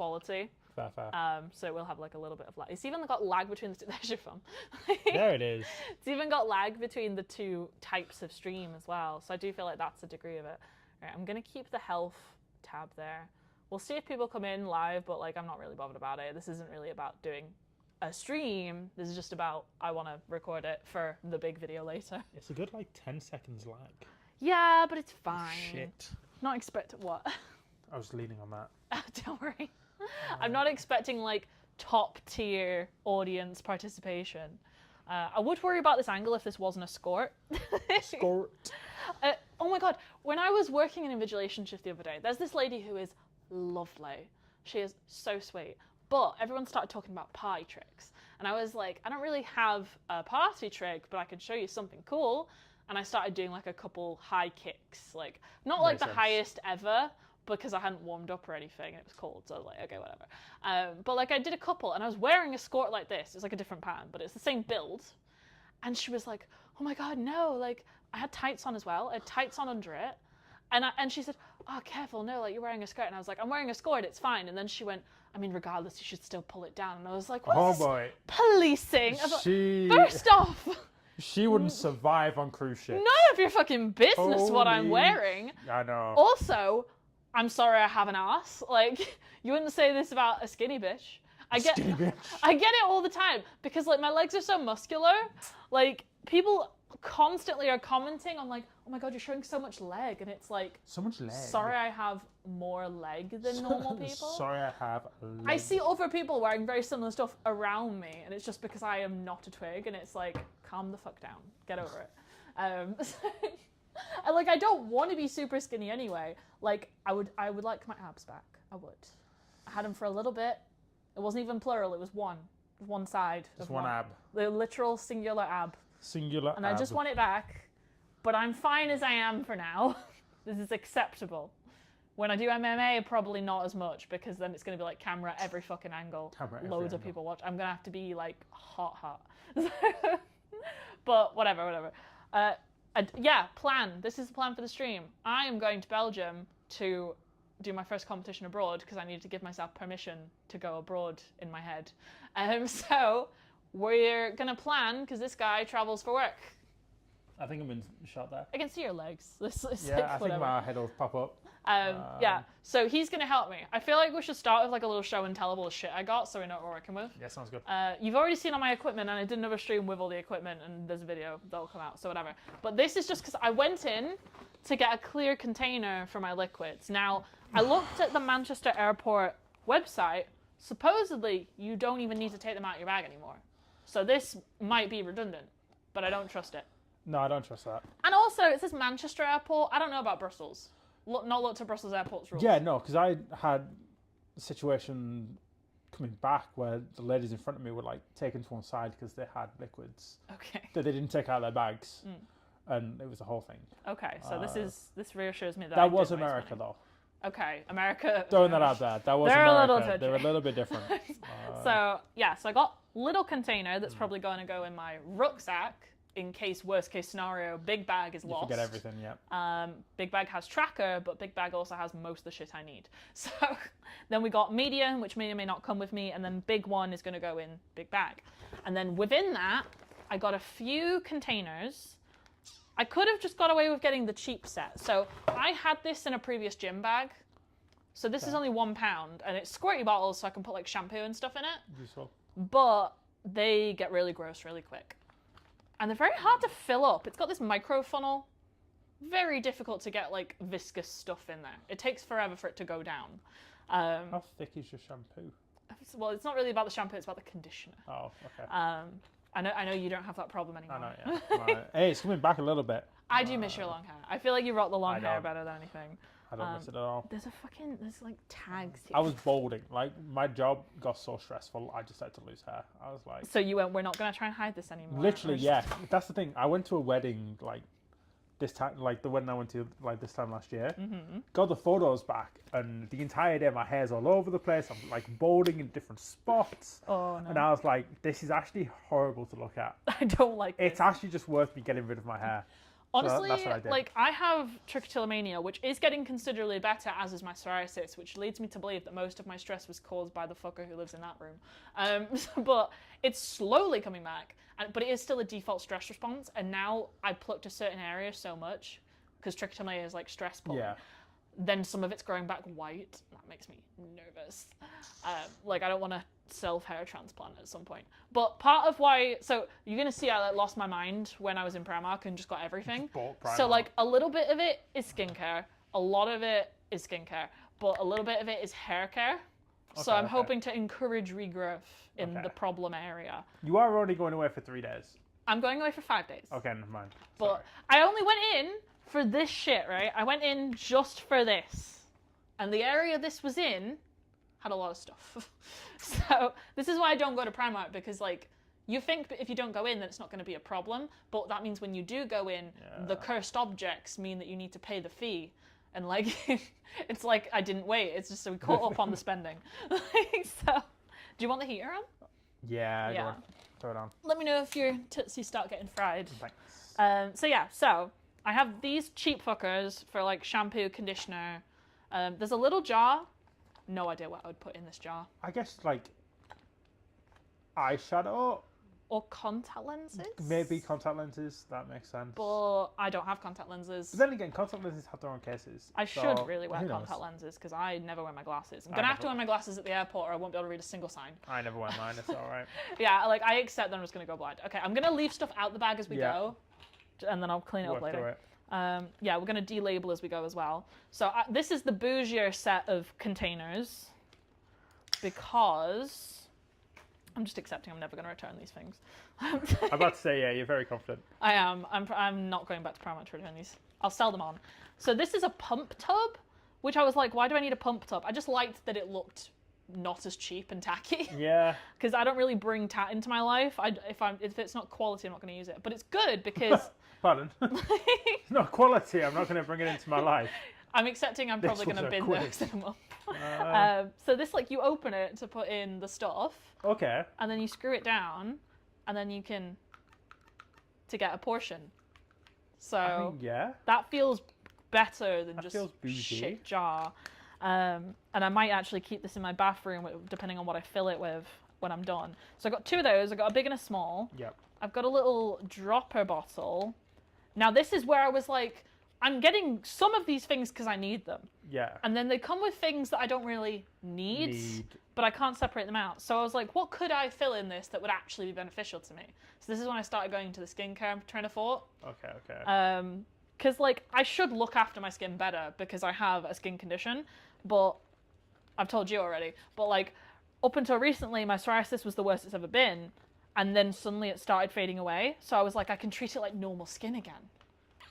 quality. Fair. So it will have like a little bit of lag. It's even got lag between the two. There's your phone. There it is. It's even got lag between the two types of stream as well. So I do feel like that's a degree of it. All right, I'm going to keep the health tab there. We'll see if people come in live, but like I'm not really bothered about it. This isn't really about doing a stream. This is just about I want to record it for the big video later. It's a good like 10 seconds lag. Yeah, but it's fine. Shit. Not expect what? I was leaning on that. Don't worry. I'm not expecting like top tier audience participation. I would worry about this angle if this wasn't a skort. Skort. Oh my god, when I was working in invigilation shift the other day, there's this lady who is lovely. She is so sweet. But everyone started talking about party tricks. And I was like, I don't really have a party trick, but I could show you something cool. And I started doing like a couple high kicks. Like, not like the highest ever, because I hadn't warmed up or anything, and it was cold, so I was like, okay, whatever. But like I did a couple, and I was wearing a skort like this. It's like a different pattern, but it's the same build. And she was like, oh my god, no, like I had tights on as well. I had tights on under it. And she said, oh, careful, no, like you're wearing a skirt. And I was like, I'm wearing a skort, it's fine. And then she went, I mean, regardless, you should still pull it down. And I was like, what's policing? I was like, first off, she wouldn't survive on cruise ships. None of your fucking business what I'm wearing. I know. Also, I'm sorry I have an ass. Like, you wouldn't say this about a skinny bitch. I get it all the time because like my legs are so muscular. Like people constantly are commenting on like, oh my god, you're showing so much leg, and it's like, so much leg. Sorry, I have more leg than normal people. Sorry, I have leg. I see other people wearing very similar stuff around me, and it's just because I am not a twig, and it's like, calm the fuck down, get over it. Like I don't want to be super skinny anyway. Like I would like my abs back. I would. I had them for a little bit. It wasn't even plural. It was one side. Just one ab. The literal singular ab. Singular. And I just want it back. But I'm fine as I am for now. This is acceptable. When I do MMA, probably not as much because then it's going to be like camera every fucking angle. Loads of people watch. I'm going to have to be like hot. But whatever. Yeah, plan. This is the plan for the stream. I am going to Belgium to do my first competition abroad because I needed to give myself permission to go abroad in my head. So we're going to plan because this guy travels for work. I think I'm in shot there. I can see your legs. It's yeah, like, I think my head will pop up. Yeah, so he's going to help me. I feel like we should start with like a little show and tell of all the shit I got so we know what we're working with. Yeah, sounds good. You've already seen all my equipment, and I did another stream with all the equipment, and there's a video that'll come out, so whatever. But this is just because I went in to get a clear container for my liquids. Now, I looked at the Manchester Airport website. Supposedly, you don't even need to take them out of your bag anymore. So this might be redundant, but I don't trust it. No, I don't trust that. And also, it says Manchester Airport. I don't know about Brussels. Not looked at Brussels Airport's rules. Yeah, no, because I had a situation coming back where the ladies in front of me were like taken to one side because they had liquids that they didn't take out of their bags, and it was a whole thing. Okay, so this reassures me that that was America though. Okay, America. Throwing that out there. That was they're America. They're a little bit different. So yeah, so I got little container that's probably going to go in my rucksack. In case worst case scenario, big bag is lost. Forget everything, yeah. Big bag has tracker, but big bag also has most of the shit I need. So then we got medium, which may or may not come with me, and then big one is going to go in big bag. And then within that, I got a few containers. I could have just got away with getting the cheap set. So I had this in a previous gym bag. So this is only £1, and it's squirty bottles, so I can put like shampoo and stuff in it. Useful. But they get really gross really quick. And they're very hard to fill up. It's got this micro funnel. Very difficult to get like viscous stuff in there. It takes forever for it to go down. How thick is your shampoo? Well, it's not really about the shampoo, it's about the conditioner. Oh, okay. I know you don't have that problem anymore. I know, yeah. Right. Hey, it's coming back a little bit. I do miss your long hair. I feel like you rock the long hair better than anything. I don't miss it at all. There's like tags here. I was balding. Like, my job got so stressful, I just had to lose hair. I was like... So you went, we're not going to try and hide this anymore? Literally, yeah. That's the thing. I went to a wedding, like, this time, like, the wedding I went to, like, this time last year. Mm-hmm. Got the photos back, and the entire day, my hair's all over the place. I'm, like, balding in different spots. Oh, no. And I was like, this is actually horrible to look at. I don't like It's actually just worth me getting rid of my hair. Honestly, that's what I did. like, I have trichotillomania, which is getting considerably better, as is my psoriasis, which leads me to believe that most of my stress was caused by the fucker who lives in that room. But it's slowly coming back, but it is still a default stress response, and now I plucked a certain area so much, because trichotillomania is like stress pulling. Yeah. Then some of it's growing back white. That makes me nervous. Like, I don't want to self-hair transplant at some point. But part of why... So, you're going to see I like, lost my mind when I was in Primark and just got everything. So, like, a little bit of it is skincare. A lot of it is skincare. But a little bit of it is hair care. Okay, so I'm hoping to encourage regrowth in the problem area. You are only going away for 3 days. I'm going away for 5 days. Okay, never mind. But I only went in for this shit, right? I went in just for this. And the area this was in had a lot of stuff. So this is why I don't go to Primark, because, like, you think if you don't go in that it's not going to be a problem, but that means when you do go in, the cursed objects mean that you need to pay the fee. And, like, it's like I didn't wait. It's just so we caught up on the spending. So, do you want the heater on? Yeah. Go on. Throw it on. Let me know if your tootsies start getting fried. Thanks. So I have these cheap fuckers for, like, shampoo, conditioner. There's a little jar. No idea what I would put in this jar. I guess, like, eyeshadow? Or contact lenses? Maybe contact lenses. That makes sense. But I don't have contact lenses. But then again, contact lenses have their own cases. I should really wear contact lenses, because I never wear my glasses. I'm going to have to wear my glasses at the airport, or I won't be able to read a single sign. I never wear mine. It's all right. Yeah, like, I accept that I'm just going to go blind. Okay, I'm going to leave stuff out the bag as we go, and then I'll clean it up later. Yeah, we're going to delabel as we go as well. So this is the bougier set of containers, because I'm just accepting I'm never going to return these things. I'm about to say, yeah, you're very confident. I am. I'm not going back to Primark to return these. I'll sell them on. So this is a pump tub, which I was like, why do I need a pump tub? I just liked that it looked not as cheap and tacky. Yeah. Because I don't really bring tat into my life. If it's not quality, I'm not going to use it. But it's good because... Pardon? It's not quality. I'm not going to bring it into my life. I'm accepting I'm probably going to bin those in a month. So this, like, you open it to put in the stuff. Okay. And then you screw it down, and then you can... to get a portion. So I mean, yeah. That feels better than That just feels bougie. shit jar. And I might actually keep this in my bathroom, depending on what I fill it with when I'm done. So I've got 2 of those. I've got a big and a small. Yep. I've got a little dropper bottle. Now this is where I was like, I'm getting some of these things because I need them. Yeah. And then they come with things that I don't really need, but I can't separate them out. So I was like, what could I fill in this that would actually be beneficial to me? So this is when I started going into the skincare train of thought. Okay. Because, like, I should look after my skin better because I have a skin condition, but I've told you already. But, like, up until recently, my psoriasis was the worst it's ever been, and then suddenly it started fading away. So I was like, I can treat it like normal skin again.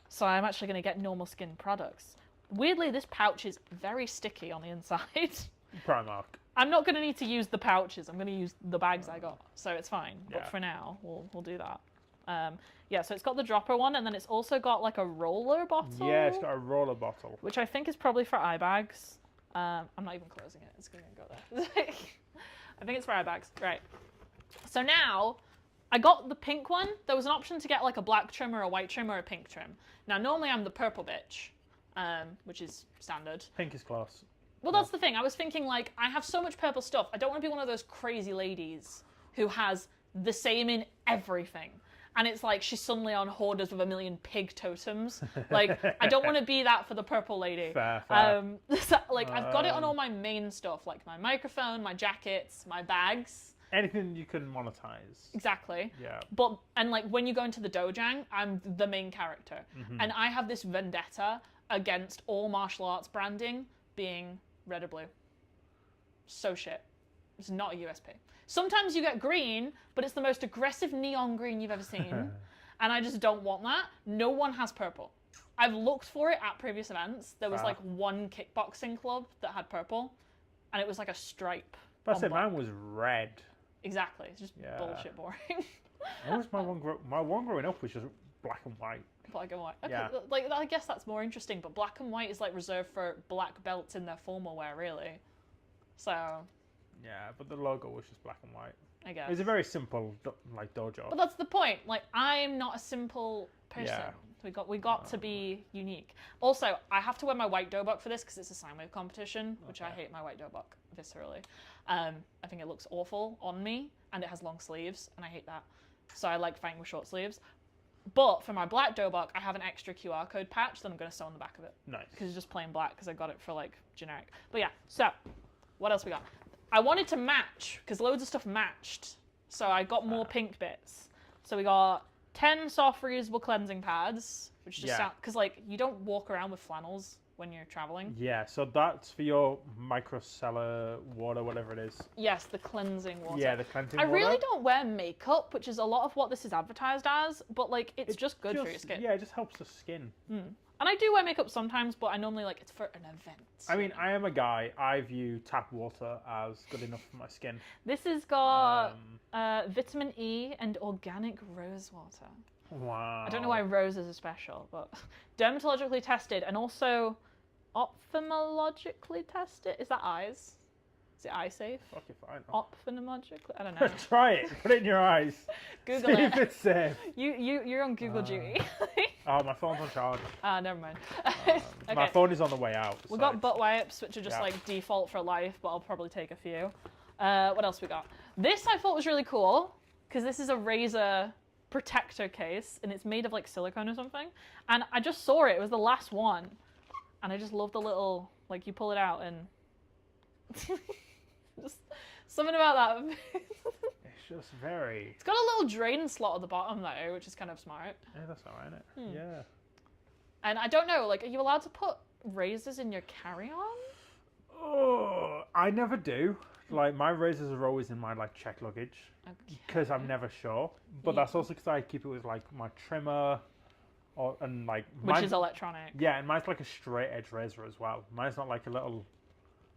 So I'm actually going to get normal skin products. Weirdly, this pouch is very sticky on the inside. Primark. I'm not going to need to use the pouches. I'm going to use the bags I got, so it's fine. Yeah. But for now, we'll do that. Yeah, so it's got the dropper one, and then it's also got like a roller bottle. Yeah, it's got a roller bottle. Which I think is probably for eye bags. I'm not even closing it. It's going to go there. I think it's for eye bags. Right. So now, I got the pink one. There was an option to get like a black trim or a white trim or a pink trim. Now, normally I'm the purple bitch, which is standard. Pink is close. Well, that's the thing. I was thinking, like, I have so much purple stuff. I don't want to be one of those crazy ladies who has the same in everything. And it's like she's suddenly on Hoarders with a million pig totems. Like, I don't want to be that for the purple lady. Fair. So, like, I've got it on all my main stuff, like my microphone, my jackets, my bags. Anything you can monetize. Exactly. Yeah. But, and like, when you go into the dojang, I'm the main character. Mm-hmm. And I have this vendetta against all martial arts branding being red or blue. So shit. It's not a USP. Sometimes you get green, but it's the most aggressive neon green you've ever seen. And I just don't want that. No one has purple. I've looked for it at previous events. There was like one kickboxing club that had purple, and it was like a stripe. But I said mine was red. Exactly. It's just bullshit boring. What was my one growing up was just black and white. Black and white. Okay, yeah. Like, I guess that's more interesting, but black and white is like reserved for black belts in their formal wear, really. So, Yeah, but the logo was just black and white. I guess. It was a very simple like dojo. But that's the point. Like, I'm not a simple person. Yeah. We got to be unique. Also, I have to wear my white dobok for this because it's a sine wave competition, which I hate my white dobok viscerally. I think it looks awful on me, and it has long sleeves, and I hate that. So I like fighting with short sleeves. But for my black dobok, I have an extra QR code patch that I'm going to sew on the back of it. Nice. Because it's just plain black, because I got it for, like, generic. But yeah, so, what else we got? I wanted to match, because loads of stuff matched. So I got more pink bits. So we got 10 soft reusable cleansing pads, which just sound... Because, like, you don't walk around with flannels when you're traveling. Yeah, so that's for your microcellar water, whatever it is. Yes, the cleansing water. Yeah, the cleansing water. I really don't wear makeup, which is a lot of what this is advertised as, but, like, it's just good for your skin. Yeah, it just helps the skin. And I do wear makeup sometimes, but I normally, like, it's for an event. I mean, I am a guy. I view tap water as good enough for my skin. This has got vitamin E and organic rose water. Wow. I don't know why roses are special, but dermatologically tested and also ophthalmologically tested. Is that eyes? Is it eye safe? Okay, fine. Ophthalmologically? I don't know. Try it. Put it in your eyes. Google See it. if it's safe. You're on Google duty. Oh, my phone's on charge. Never mind. Okay. Okay. My phone is on the way out. We got butt wipes, which are just like default for life, but I'll probably take a few. What else we got? This I thought was really cool because this is a razor protector case and it's made of like silicone or something. And I just saw it. It was the last one, and I just love the little like you pull it out and just something about that. It's just very. It's got a little drain slot at the bottom though, which is kind of smart. Yeah, that's alright, isn't it? Yeah. And I don't know, like, are you allowed to put razors in your carry-on? Oh, I never do. Like, my razors are always in my, like, check luggage. Because I'm never sure. But that's also because I keep it with, like, my trimmer. And, like... Which is electronic. Yeah, and mine's like a straight edge razor as well. Mine's not like a little...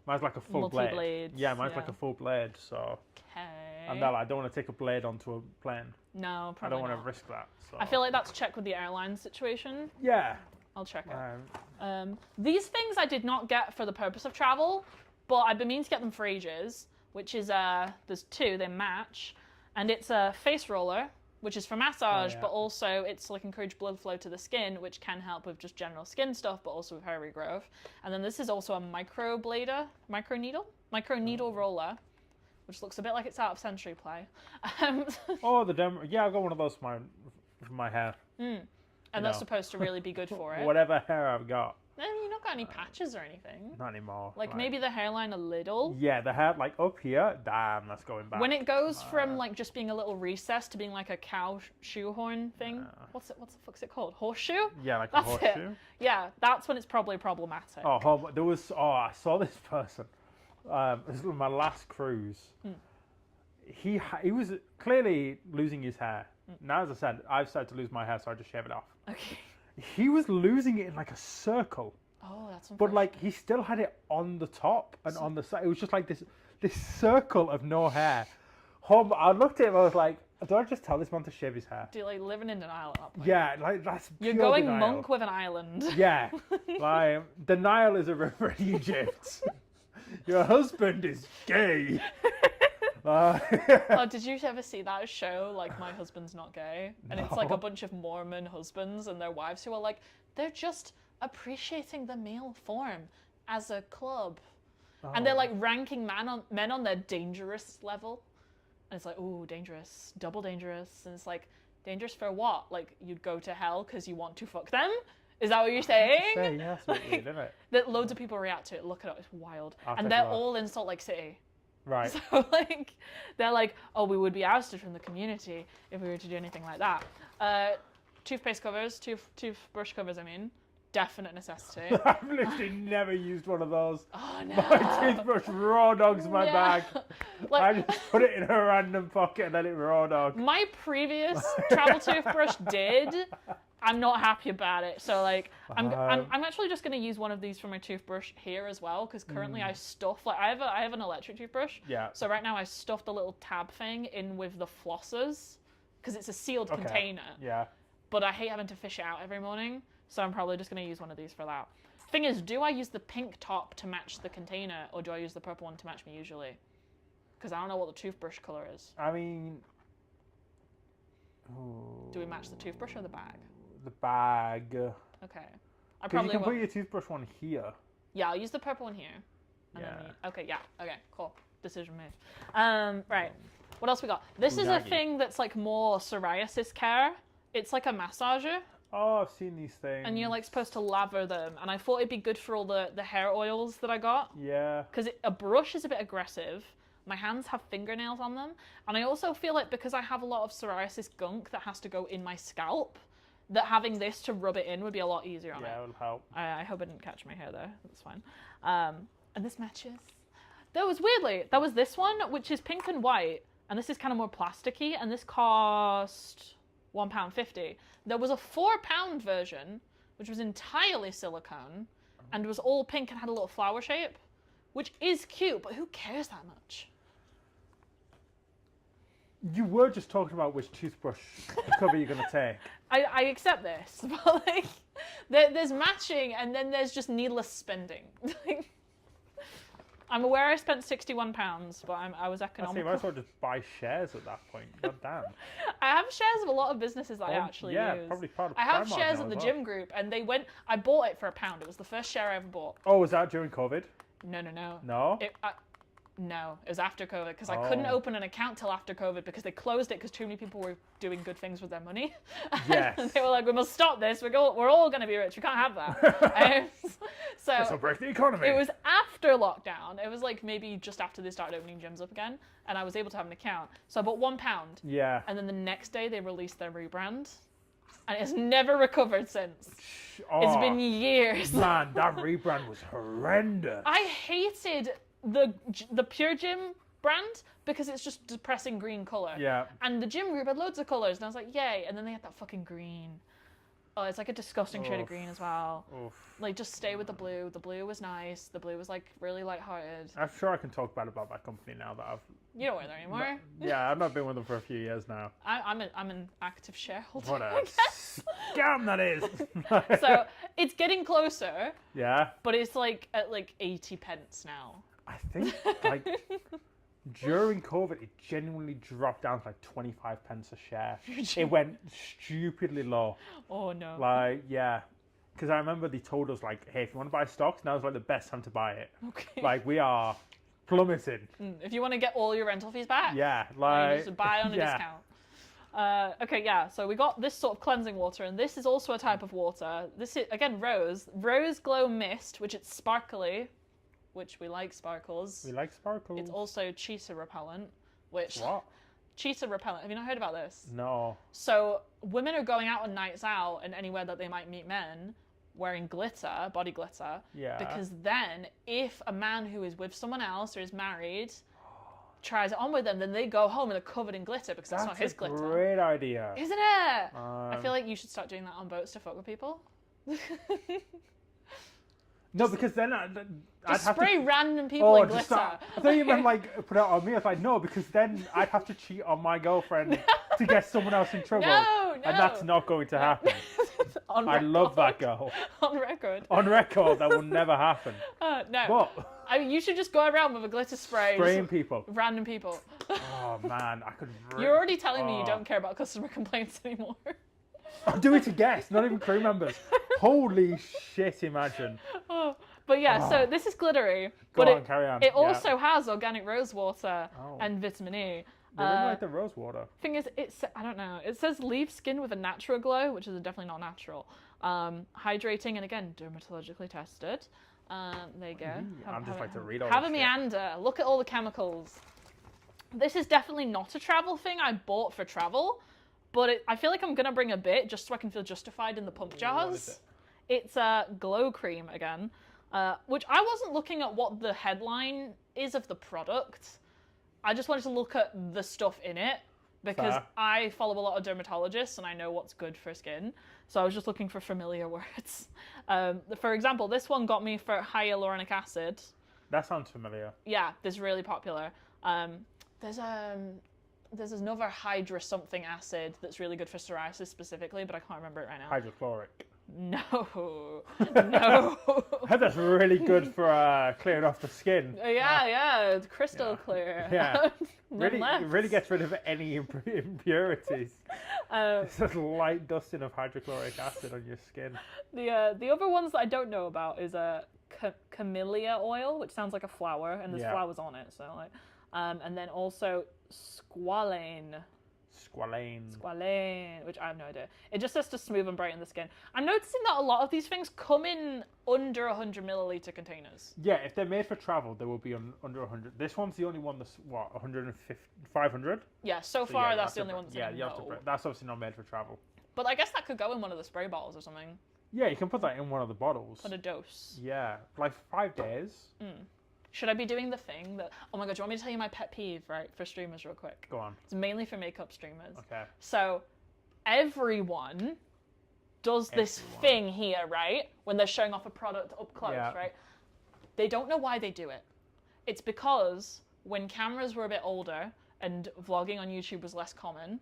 Mine's like a full blade. Multi-blades. Yeah, mine's like a full blade, so... Okay. And I don't want to take a blade onto a plane. No, probably I don't want not. to risk that. So. I feel like that's checked with the airline situation. Yeah. I'll check it. These things I did not get for the purpose of travel, but I've been meaning to get them for ages, which is, there's two, they match. And it's a face roller, which is for massage, but also it's like encourage blood flow to the skin, which can help with just general skin stuff, but also with hair regrowth. And then this is also a micro needle roller, which looks a bit like it's out of Century Play. Oh, yeah, I got one of those for my hair. And that's supposed to really be good for it. Whatever hair I've got. You've not got any patches or anything. Not anymore. Like maybe the hairline a little. Yeah, the hair, like up here, damn, that's going back. When it goes from like just being a little recess to being like a cow shoehorn thing. What the fuck's it called? Horseshoe? Yeah, like that's a horseshoe. It. Yeah, that's when it's probably problematic. I saw this person. This was my last cruise. He was clearly losing his hair. Now, as I said, I've started to lose my hair, so I just shave it off. Okay. He was losing it in like a circle. Oh, that's unfortunate. But like he still had it on the top and on the side. It was just like this circle of no hair. I looked at him. I was like, do I just tell this man to shave his hair? Do you like living in denial at that point? Yeah, like that's. You're pure going denial. monk with an island. Yeah, like the Nile is a river in Egypt. Your husband is gay. Oh, did you ever see that show, like My Husband's Not Gay? And it's like a bunch of Mormon husbands and their wives who are like, they're just appreciating the male form as a club. And they're like ranking men on their dangerous level. And it's like, ooh, dangerous, double dangerous. And it's like, dangerous for what? Like, you'd go to hell because you want to fuck them? Is that what you're saying? Yeah, that's weird, isn't it? That loads of people react to it. Look it up, it's wild. And they're all in Salt Lake City. Right. So, like, they're like, oh, we would be ousted from the community if we were to do anything like that. Toothpaste covers, toothbrush covers, I mean, definite necessity. I've literally never used one of those. Oh, no. My toothbrush raw dogs my bag. Like, I just put it in a random pocket and let it raw dog. My previous travel toothbrush did. I'm not happy about it. So, like, I'm actually just going to use one of these for my toothbrush here as well, because currently I stuff, like, I have an electric toothbrush. Yeah. So right now I stuffed the little tab thing in with the flossers, because it's a sealed container. Yeah. But I hate having to fish it out every morning, so I'm probably just going to use one of these for that. Thing is, do I use the pink top to match the container, or do I use the purple one to match me usually? Because I don't know what the toothbrush color is. I mean... Do we match the toothbrush or the bag? The bag. Okay. I Because probably you can won't. put your toothbrush one here. Yeah, I'll use the purple one here. And Yeah. then okay, yeah. Okay, cool. Decision made. Right. What else we got? This is a Unagi. thing that's like more psoriasis care. It's like a massager. Oh, I've seen these things. And you're like supposed to lather them. And I thought it'd be good for all the hair oils that I got. Yeah. Because a brush is a bit aggressive. My hands have fingernails on them. And I also feel like because I have a lot of psoriasis gunk that has to go in my scalp, that having this to rub it in would be a lot easier on it. Yeah, it will help. I hope I didn't catch my hair there. That's fine. And this matches. There was this one, which is pink and white. And this is kind of more plasticky. And this cost £1.50. There was a £4 version, which was entirely silicone. And was all pink and had a little flower shape. Which is cute, but who cares that much? You were just talking about which toothbrush cover you're going to take. I accept this, but like, there's matching and then there's just needless spending. I'm aware I spent £61, but I was I economical. see, you might as well just buy shares at that point. God damn. I have shares of a lot of businesses that I actually yeah, use. probably part of I have Primark shares now of the as gym group, and I bought it for £1. It was the first share I ever bought. Oh, was that during COVID? No. No? No, it was after COVID because I couldn't open an account till after COVID because they closed it because too many people were doing good things with their money. Yes. And they were like, we must stop this. We're all going to be rich. We can't have that. So This will break the economy. it was after lockdown. It was like maybe just after they started opening gyms up again, and I was able to have an account. So I bought £1, Yeah. and then the next day they released their rebrand, and it's never recovered since. Oh, It's been years. man, that rebrand was horrendous. I hated the Pure Gym brand because it's just depressing green color. Yeah. And the gym group had loads of colors, and I was like, yay! And then they had that fucking green. Oh, it's like a disgusting shade of Oof. green as well. Oof. Like, just stay with the blue. The blue was nice. The blue was like really lighthearted. I'm sure I can talk bad about that company now that I've... You don't wear there anymore. Yeah, I've not been with them for a few years now. I'm an active shareholder. What I a guess. scam that is. So it's getting closer, Yeah. but it's like at like 80 pence now. I think, like, during COVID, it genuinely dropped down to like 25 pence a share. It went stupidly low. Oh no. Like, yeah. Because I remember they told us, like, hey, if you want to buy stocks, now's like the best time to buy it. Okay. Like, we are plummeting. If you want to get all your rental fees back. Yeah, You like... just buy on a discount. Okay, yeah, so we got this sort of cleansing water, and this is also a type of water. This is, again, Rose Glow Mist, which it's sparkly, which we like sparkles. We like sparkles. It's also cheetah repellent, which... What? Cheetah repellent. Have you not heard about this? No. So women are going out on nights out and anywhere that they might meet men wearing glitter, body glitter. Yeah. Because then if a man who is with someone else or is married tries it on with them, then they go home and they're covered in glitter because that's not his glitter. That's a great idea. Isn't it? I feel like you should start doing that on boats to fuck with people. No, because then I'd have spray to... random people in glitter. I thought you meant like put it on me. I was like, no, because then I'd have to cheat on my girlfriend to get someone else in trouble. No. And that's not going to happen. I love that girl. On record. On record, that will never happen. No. But I mean, you should just go around with a glitter spray. spraying people. Random people. Oh man, I could. You're already telling me you don't care about customer complaints anymore. I'll do it to guests, not even crew members. Holy shit! Imagine. But yeah, so this is glittery. Go but on, carry on. It Yeah. also has organic rose water Oh. and vitamin E. They really like the rose water. Thing is, I don't know. It says leave skin with a natural glow, which is definitely not natural. Hydrating and again dermatologically tested. There you go. I'm just like to read all Have a this shit. meander. Look at all the chemicals. This is definitely not a travel thing. I bought for travel, but I feel like I'm gonna bring a bit just so I can feel justified in the pump jars. What is it? It's a glow cream again, which I wasn't looking at what the headline is of the product. I just wanted to look at the stuff in it because Fair. I follow a lot of dermatologists and I know what's good for skin. So I was just looking for familiar words. For example, this one got me for hyaluronic acid. That sounds familiar. Yeah, this is really popular. There's another hydra something acid that's really good for psoriasis specifically, but I can't remember it right now. Hydrochloric. No. No. I heard that's really good for clearing off the skin. Yeah, it's crystal clear. Yeah. None left. Really gets rid of any impurities. It's just light dusting of hydrochloric acid on your skin. The other ones that I don't know about is camellia oil, which sounds like a flower, and there's flowers on it. So like, and then also squalane. Squalane, which I have no idea. It just says to smooth and brighten the skin. I'm noticing that a lot of these things come in under 100 milliliter containers. Yeah, if they're made for travel, they will be under 100. This one's the only one that's, 150, 500? Yeah, so far that's the only one that's that's obviously not made for travel. But I guess that could go in one of the spray bottles or something. Yeah, you can put that in one of the bottles. Put a dose. Yeah, like 5 days. Should I be doing the thing that... Oh my god, do you want me to tell you my pet peeve, right, for streamers real quick? Go on. It's mainly for makeup streamers. Okay. So, everyone does this thing here, right? When they're showing off a product up close, right? They don't know why they do it. It's because when cameras were a bit older and vlogging on YouTube was less common,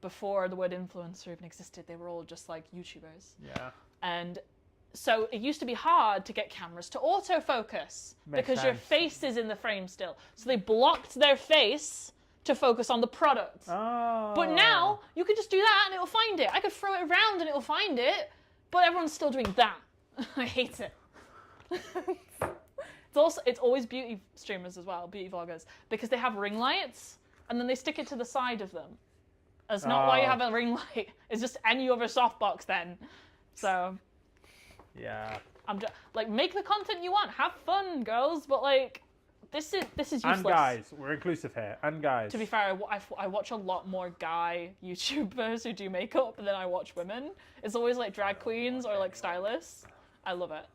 before the word influencer even existed, they were all just like YouTubers. Yeah. And so it used to be hard to get cameras to autofocus because your face is in the frame still. So they blocked their face to focus on the product. Oh. But now you can just do that and it'll find it. I could throw it around and it'll find it, but everyone's still doing that. I hate it. It's always beauty streamers as well, beauty vloggers, because they have ring lights and then they stick it to the side of them. That's not why you have a ring light. It's just any other softbox then. So... Yeah. I'm just like, make the content you want, have fun, girls. But like, this is useless. And guys, we're inclusive here. And guys. To be fair, I watch a lot more guy YouTubers who do makeup than I watch women. It's always like drag queens or like stylists. I love it.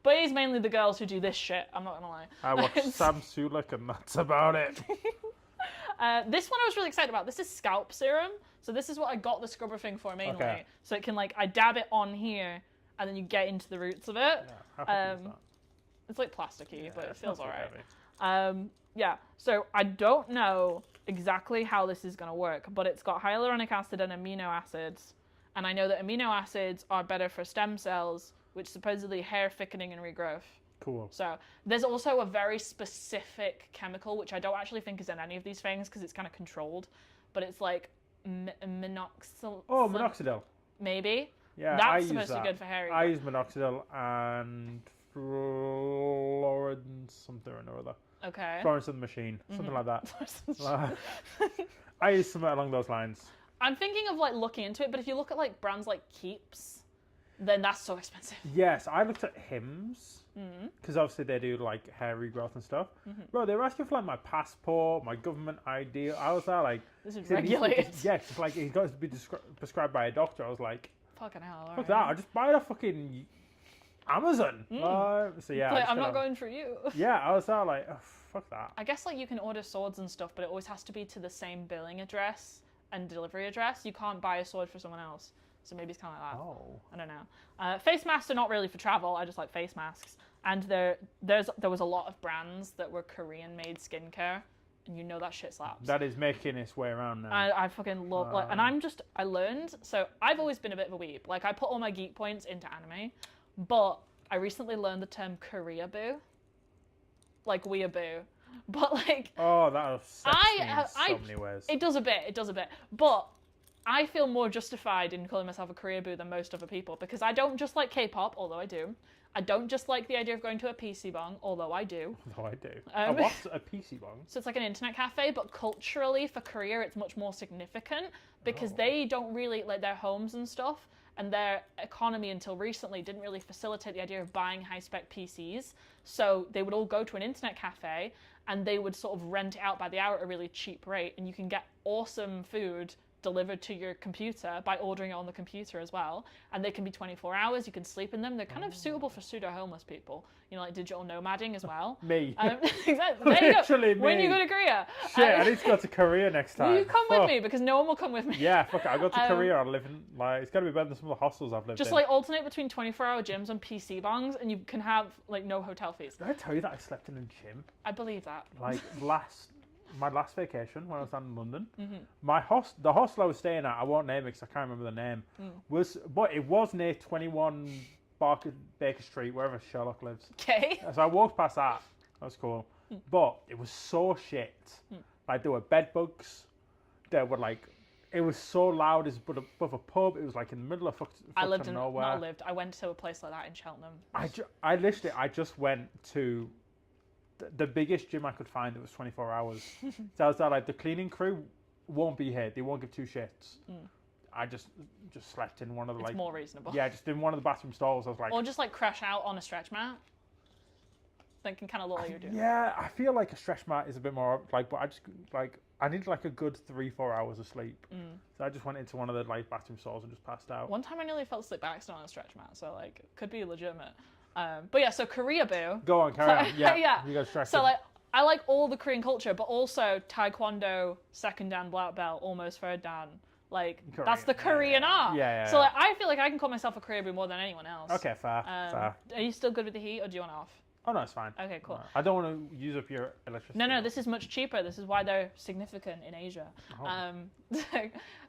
But it's mainly the girls who do this shit. I'm not gonna lie. I watch Sam Sulek and that's about it. This one I was really excited about. This is scalp serum. So this is what I got the scrubber thing for mainly. Okay. So it can like, I dab it on here. And then you get into the roots of it. Yeah, it's like plasticky, but it feels alright. Yeah, so I don't know exactly how this is going to work, but it's got hyaluronic acid and amino acids. And I know that amino acids are better for stem cells, which supposedly hair thickening and regrowth. Cool. So there's also a very specific chemical, which I don't actually think is in any of these things because it's kind of controlled. But it's like minoxidil. Oh, minoxidil. Maybe. Yeah, that's supposed to be good for hair. I use minoxidil and Florence something or another. Okay. Florence and the Machine, something like that. I use something along those lines. I'm thinking of like looking into it, but if you look at like brands like Keeps, then that's so expensive. Yes, I looked at Hims because obviously they do like hair regrowth and stuff. Bro, they were asking for like my passport, my government ID. I was there like, this is regulated. Yeah, it's like it got to be prescribed by a doctor. I was like, fucking hell. Fuck that, I'll just buy it off fucking Amazon. So yeah. Like, I'm not going for you. Yeah, I was there like, oh, fuck that. I guess like you can order swords and stuff, but it always has to be to the same billing address and delivery address. You can't buy a sword for someone else. So maybe it's kind of like that. Oh. I don't know. Face masks are not really for travel. I just like face masks. And there was a lot of brands that were Korean-made skincare. And you know that shit slaps. That is making its way around now. I fucking love, like, and I learned, so I've always been a bit of a weeb. Like, I put all my geek points into anime, but I recently learned the term Koreaboo. Like, weeaboo. But, like... Oh, that upsets me in so many ways. It does a bit. But I feel more justified in calling myself a Koreaboo than most other people, because I don't just like K-pop, although I do. I don't just like the idea of going to a PC bong, although I do. Although I do. What's a PC bong? So it's like an internet cafe, but culturally for Korea, it's much more significant because they don't really, like their homes and stuff, and their economy until recently didn't really facilitate the idea of buying high-spec PCs. So they would all go to an internet cafe and they would sort of rent it out by the hour at a really cheap rate, and you can get awesome food delivered to your computer by ordering it on the computer as well, and they can be 24 hours. You can sleep in them. They're kind of suitable for pseudo-homeless people, you know, like digital nomading as well. Me. Exactly. There you go. Literally me. When you go to Korea. Shit, I need to go to Korea next time. Will you come with me? Because no one will come with me. Yeah, fuck it. I go to Korea. I'll live in, like, it's got to be better than some of the hostels I've lived in. Just like alternate between 24-hour gyms and PC bongs, and you can have like no hotel fees. Did I tell you that I slept in a gym? I believe that. Like last my last vacation when I was down in London, Mm-hmm. the hostel I was staying at, I won't name it because I can't remember the name, but it was near 21 Baker Street, wherever Sherlock lives. Okay. So I walked past that. That was cool. But it was so shit. Like, there were bed bugs. There were, like, it was so loud. It's above a pub. It was, like, in the middle of I lived nowhere. I went to a place like that in Cheltenham. I just went to the biggest gym I could find that was 24 hours. So I was there, like, the cleaning crew won't be here. They won't give two shits. I just slept in one of the, It's like... more reasonable. Yeah, just in one of the bathroom stalls. I was like... Or just, like, crash out on a stretch mat. That can kind of look like you're doing. Yeah, I feel like a stretch mat is a bit more, like, but I just, like, I need, like, a good 3-4 hours of sleep. So I just went into one of the, like, bathroom stalls and just passed out. One time I nearly fell asleep by accident on a stretch mat, so, like, it could be legitimate. But yeah, so Korea, boo. Go on, carry on. Yeah, yeah. You go stretch. So, like, I like all the Korean culture, but also Taekwondo, second dan, black belt, almost third dan. Like, Korean. that's the Korean art. Yeah. So, like, I feel like I can call myself a Korean boo more than anyone else. Okay, fair. Fair. Are you still good with the heat, or do you want it off? Oh, no, it's fine. Okay, cool. I don't want to use up your electricity. No, this is much cheaper. This is why they're significant in Asia.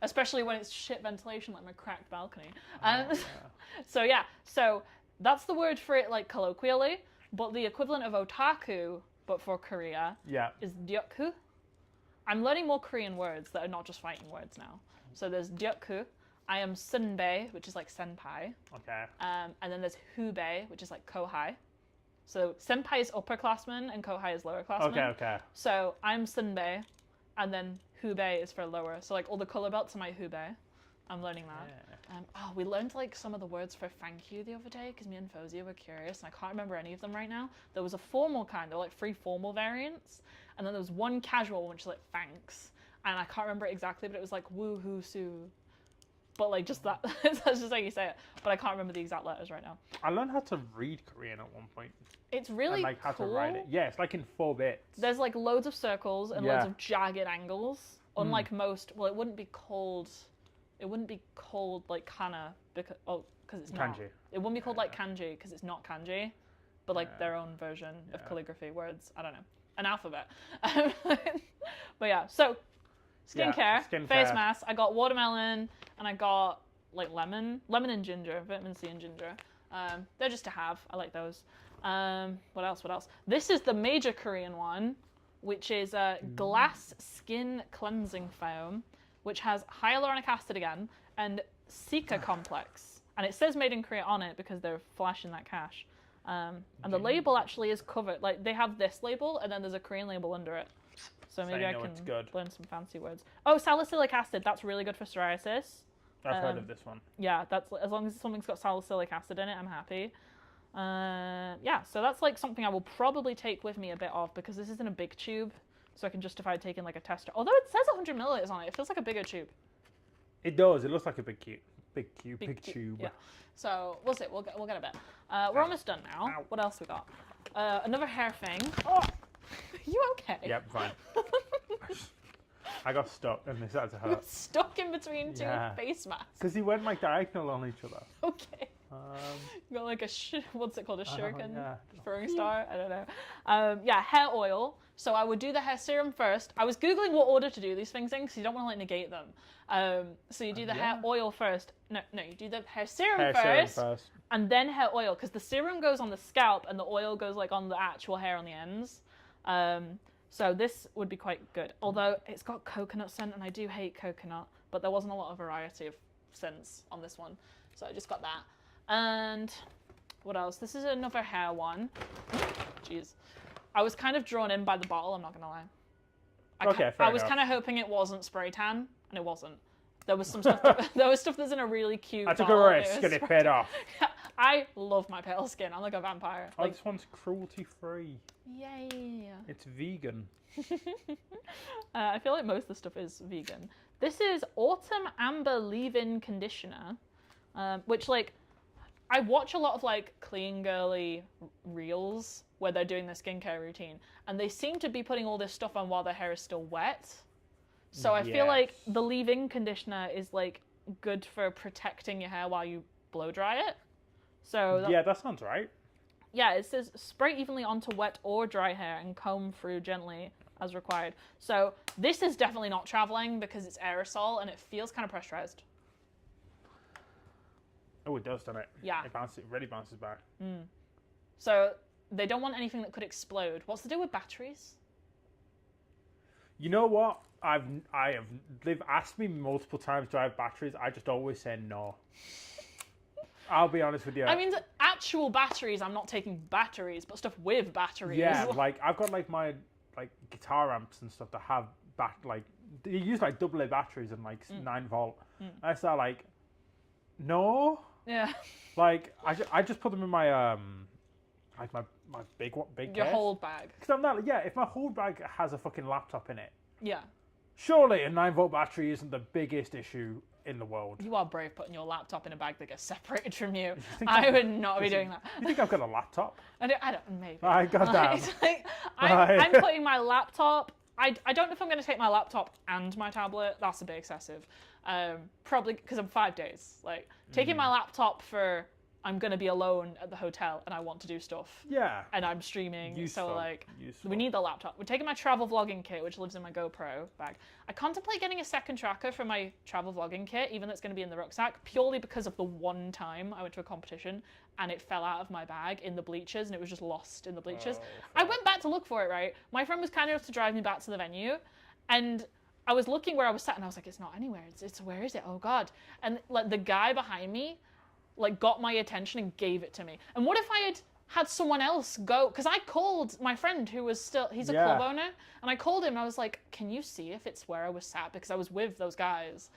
Especially when it's shit ventilation, like my cracked balcony. So that's the word for it, like, colloquially, but the equivalent of otaku, but for Korea, is ryokku. I'm learning more Korean words that are not just fighting words now. So there's ryokku. I am sunbae, which is like senpai. Okay. And then there's hubei, which is like kohai. So senpai is upperclassman and kohai is lowerclassman. Okay. So I'm sunbae, and then hubei is for lower. So, like, all the color belts are my hubei. I'm learning that. Yeah. We learned, like, some of the words for thank you the other day because me and Fozia were curious, and I can't remember any of them right now. There was a formal kind. There were, like, 3 formal variants, and then there was one casual one, which is like thanks. And I can't remember it exactly, but it was like woo-hoo su. But, like, just that. That's just how you say it. But I can't remember the exact letters right now. I learned how to read Korean at one point. It's really and, like, how cool. to write it. Yeah, it's like in 4 bits. There's, like, loads of circles and loads of jagged angles. Unlike most, well, it wouldn't be called like kana because it's not. Kanji. It wouldn't be called like kanji because it's not kanji, but like their own version of calligraphy words. I don't know, an alphabet. But yeah, so skincare, face mask. I got watermelon and I got like lemon and ginger, vitamin C and ginger. They're just to have. I like those. What else? This is the major Korean one, which is a glass skin cleansing foam, which has hyaluronic acid again and Sika complex. And it says made in Korea on it because they're flashing that cash. And the label actually is covered. Like, they have this label and then there's a Korean label under it. So maybe I can learn some fancy words. Oh, salicylic acid. That's really good for psoriasis. I've heard of this one. Yeah, that's as long as something's got salicylic acid in it, I'm happy. So that's like something I will probably take with me a bit of because this isn't a big tube, so I can justify taking like a tester. Although it says 100 milliliters on it, it feels like a bigger tube. It does. It looks like a big tube. Yeah. So we'll see. We'll get a bit. We're almost done now. Ow. What else we got? Another hair thing. Oh, you okay? Yep, fine. I got stuck and this had to hurt. Stuck in between 2 face masks. Because he went like diagonal on each other. Okay. You got like a what's it called? A shuriken? Throwing Yeah. star? I don't know. Hair oil. So I would do the hair serum first. I was Googling what order to do these things in because you don't want to like negate them. So you do the hair oil first. No, you do the hair serum first. And then hair oil because the serum goes on the scalp and the oil goes like on the actual hair on the ends. So this would be quite good. Although it's got coconut scent and I do hate coconut, but there wasn't a lot of variety of scents on this one. So I just got that. And what else? This is another hair one. Jeez. I was kind of drawn in by the bottle, I'm not going to lie. I was kind of hoping it wasn't spray tan, and it wasn't. There was some stuff that's in a really cute I took bottle, a risk and it paid off. I love my pale skin. I'm like a vampire. Oh, this one's cruelty-free. Yay. It's vegan. I feel like most of the stuff is vegan. This is Autumn Amber Leave-In Conditioner, which, like, I watch a lot of, like, clean girly reels where they're doing their skincare routine, and they seem to be putting all this stuff on while their hair is still wet. So I feel like the leave-in conditioner is, like, good for protecting your hair while you blow dry it. So yeah, that sounds right. Yeah, it says spray evenly onto wet or dry hair and comb through gently as required. So this is definitely not traveling because it's aerosol and it feels kind of pressurized. Oh, it does, doesn't it? Yeah. It really bounces back. So they don't want anything that could explode. What's the deal with batteries? You know what? They've asked me multiple times, do I have batteries? I just always say no. I'll be honest with you. I mean, the actual batteries, I'm not taking batteries, but stuff with batteries. Yeah, like I've got like my like guitar amps and stuff that have they use like AA batteries and like 9-volt. I start like, no. Yeah. Like I just put them in my like my big Your case. whole bag. Because I'm not, yeah, if my whole bag has a fucking laptop in it, Yeah. surely a 9-volt battery isn't the biggest issue in the world. You are brave putting your laptop in a bag that gets separated from you. I would not be doing that. You think I've got a laptop? I don't maybe. Goddamn. I'm putting my laptop. I don't know if I'm going to take my laptop and my tablet. That's a bit excessive. Probably because I'm 5 days. Like, taking my laptop for... I'm going to be alone at the hotel and I want to do stuff. Yeah. And I'm streaming. Useful. So, like, Useful. we need the laptop. We're taking my travel vlogging kit, which lives in my GoPro bag. I contemplate getting a second tracker for my travel vlogging kit, even though it's going to be in the rucksack, purely because of the one time I went to a competition and it fell out of my bag in the bleachers and it was just lost in the bleachers. I went back to look for it, right? My friend was kind enough to drive me back to the venue and I was looking where I was sat and I was like, it's not anywhere. It's where is it? Oh, God. And, like, the guy behind me like got my attention and gave it to me. And what if I had someone else go, because I called my friend who was he's a club owner, and I called him and I was like, can you see if it's where I was sat, because I was with those guys,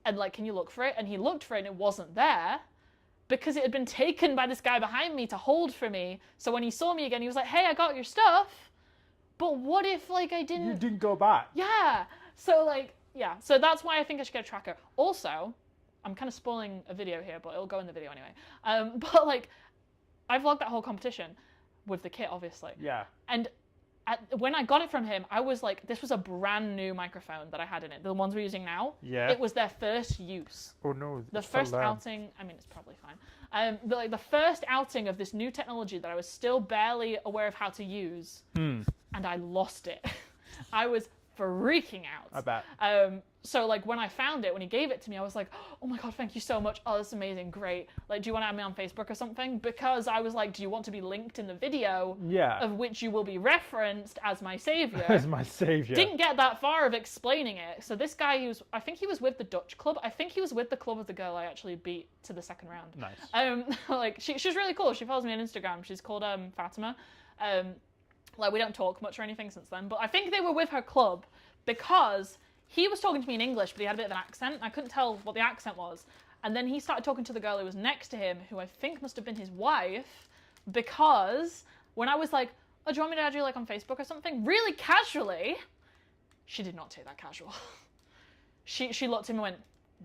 and like, can you look for it? And he looked for it and it wasn't there because it had been taken by this guy behind me to hold for me. So when he saw me again, he was like, hey, I got your stuff, but what if like I didn't... You didn't go back. Yeah. So like, yeah, so that's why I think I should get a tracker. Also, I'm kind of spoiling a video here, but it'll go in the video anyway. But like, I vlogged that whole competition with the kit, obviously. Yeah. And when I got it from him, I was like, this was a brand new microphone that I had in it. The ones we're using now. Yeah. It was their first use. Oh no. The first outing, I mean, it's probably fine. The first outing of this new technology that I was still barely aware of how to use. And I lost it. I was freaking out. I bet. So like when I found it, when he gave it to me, I was like, oh my God, thank you so much. Oh, that's amazing. Great. Like, do you want to add me on Facebook or something? Because I was like, do you want to be linked in the video? Yeah. Of which you will be referenced as my savior. As my savior. Didn't get that far of explaining it. So this guy, I think he was with the Dutch club. I think he was with the club of the girl I actually beat to the second round. Nice. Like she's really cool. She follows me on Instagram. She's called Fatima. Like, we don't talk much or anything since then, but I think they were with her club because he was talking to me in English, but he had a bit of an accent. I couldn't tell what the accent was. And then he started talking to the girl who was next to him, who I think must have been his wife, because when I was like, oh, do you want me to add you, like, on Facebook or something? Really casually, she did not take that casual. She looked at him and went,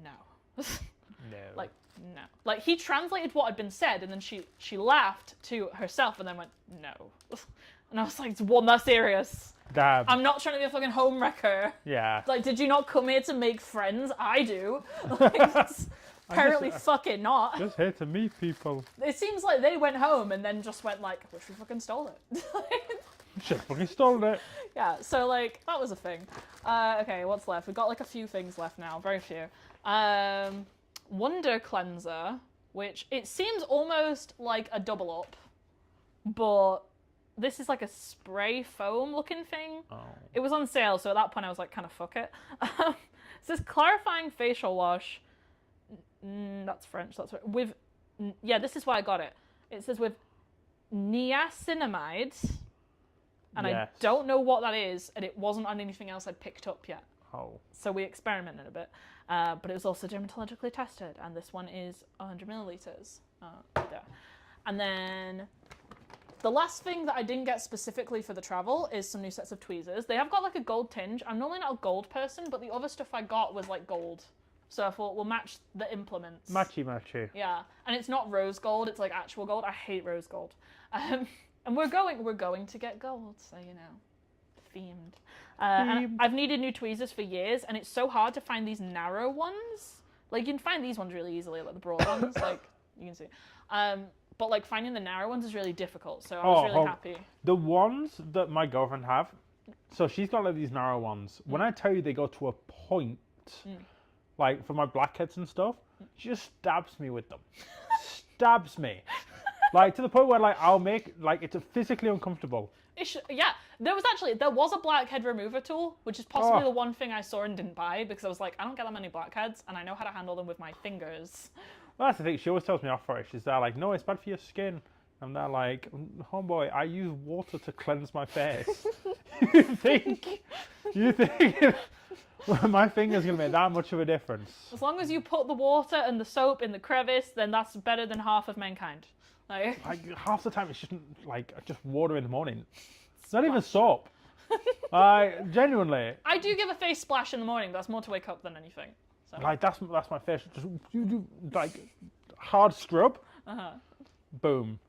no. No. Like, no. Like, he translated what had been said, and then she laughed to herself and then went, no. And I was like, wasn't that serious? Damn. I'm not trying to be a fucking homewrecker. Yeah. Like, did you not come here to make friends? I do. Like, apparently fucking not. Just here to meet people. It seems like they went home and then just went like, wish we fucking stole it. Shit, fucking stole it. Yeah, so like, that was a thing. Okay, what's left? We've got like a few things left now, very few. Wonder Cleanser, which it seems almost like a double up, but this is like a spray foam looking thing. Oh. It was on sale, so at that point I was like, kind of fuck it. It says clarifying facial wash. That's French. That's right. With, yeah, this is why I got it. It says with niacinamide, and Yes. I don't know what that is, and it wasn't on anything else I'd picked up yet. Oh. So we experimented a bit, but it was also dermatologically tested, and this one is 100 milliliters. There. And then the last thing that I didn't get specifically for the travel is some new sets of tweezers. They have got like a gold tinge. I'm normally not a gold person, but the other stuff I got was like gold. So I thought we'll match the implements. Matchy. Yeah, and it's not rose gold, it's like actual gold. I hate rose gold. And we're going to get gold, so you know, themed. And I've needed new tweezers for years, and it's so hard to find these narrow ones. Like, you can find these ones really easily, like the broad ones, like, you can see. But, like, finding the narrow ones is really difficult, so I was really happy. The ones that my girlfriend So she's got like these narrow ones. When I tell you they go to a point, like for my blackheads and stuff, she just stabs me with them. Stabs me. Like to the point where like I'll make like it's physically uncomfortable. Yeah, there was a blackhead remover tool, which is possibly the one thing I saw and didn't buy because I was like, I don't get that many blackheads, and I know how to handle them with my fingers. Well, that's the thing. She always tells me off for it. She's there like, no, it's bad for your skin. And they're like, homeboy, I use water to cleanse my face. You think my finger's gonna make that much of a difference? As long as you put the water and the soap in the crevice, then that's better than half of mankind. Like half the time it's just water in the morning. It's not even soap. Genuinely. I do give a face splash in the morning, but that's more to wake up than anything. So. Like that's my face. Just you do like hard scrub. Boom.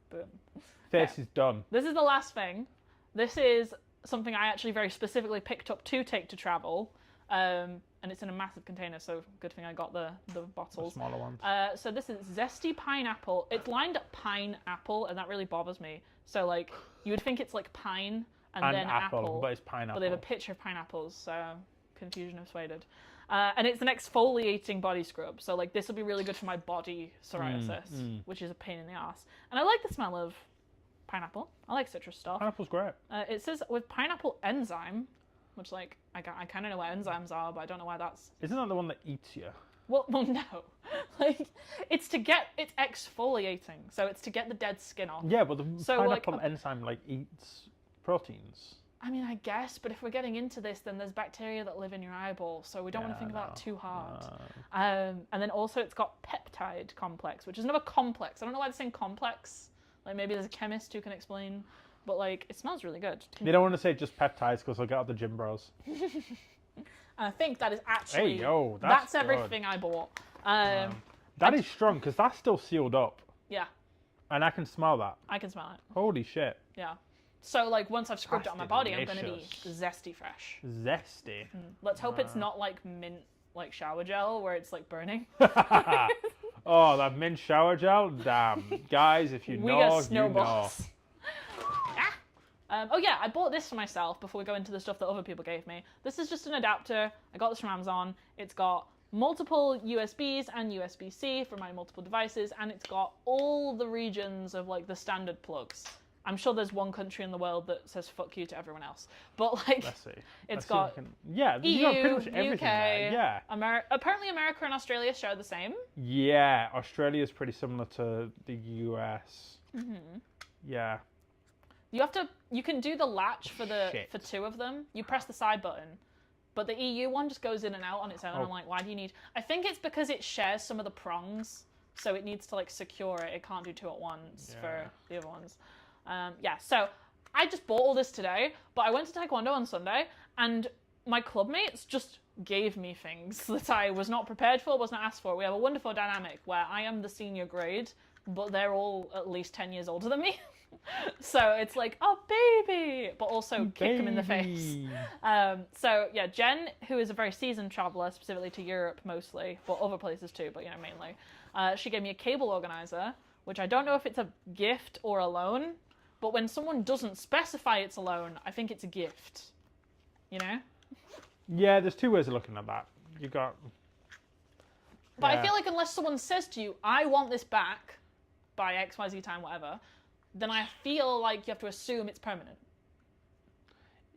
Face is done. This is the last thing. This is something I actually very specifically picked up to take to travel. And it's in a massive container, so good thing I got the bottles. The smaller ones. So this is zesty pineapple. It's lined up pineapple, and that really bothers me. So like, you would think it's like pine and then apple, but it's pineapple. But they have a picture of pineapples, so confusion persuaded. And it's an exfoliating body scrub, so like this will be really good for my body psoriasis, which is a pain in the ass. And I like the smell of pineapple. I like citrus stuff. Pineapple's great. It says with pineapple enzyme, which like I kind of know what enzymes are, but I don't know why that's. Isn't that the one that eats you? Well, no, like it's exfoliating, so it's to get the dead skin off. Yeah, but the pineapple enzyme like eats proteins. I mean, I guess, but if we're getting into this, then there's bacteria that live in your eyeball, so we don't want to think about it too hard. And then also it's got peptide complex, which is another complex. I don't know why they're saying complex. Like maybe there's a chemist who can explain, but like it smells really good. They don't want to say just peptides because they'll get out the gym bros. And I think that is actually that's everything I bought. That is strong because that's still sealed up. Yeah. And I can smell that. I can smell it. Holy shit. Yeah. So like once I've scrubbed it on my body, I'm gonna be zesty fresh. Zesty. Let's hope it's not like mint like shower gel where it's like burning. Oh, that mint shower gel? Damn. Guys, if you know, you know. Oh yeah, I bought this for myself before we go into the stuff that other people gave me. This is just an adapter. I got this from Amazon. It's got multiple USBs and USB-C for my multiple devices, and it's got all the regions of like the standard plugs. I'm sure there's one country in the world that says fuck you to everyone else. But like, it's got EU, pretty much everything UK, there. Yeah. Apparently America and Australia share the same. Yeah, Australia is pretty similar to the US. Yeah. You can do the latch for two of them. You press the side button, but the EU one just goes in and out on its own. I'm like, why do you need? I think it's because it shares some of the prongs, so it needs to like secure it. It can't do two at once for the other ones. So I just bought all this today, but I went to Taekwondo on Sunday, and my clubmates just gave me things that I was not prepared for, was not asked for. We have a wonderful dynamic where I am the senior grade, but they're all at least 10 years older than me. So it's like, oh, baby, but also kick them in the face. Jen, who is a very seasoned traveler, specifically to Europe mostly, but other places too, but mainly, she gave me a cable organizer, which I don't know if it's a gift or a loan, but when someone doesn't specify it's a loan, I think it's a gift. You know? Yeah, there's two ways of looking at that. You got... But I feel like unless someone says to you, I want this back by XYZ time, whatever, then I feel like you have to assume it's permanent.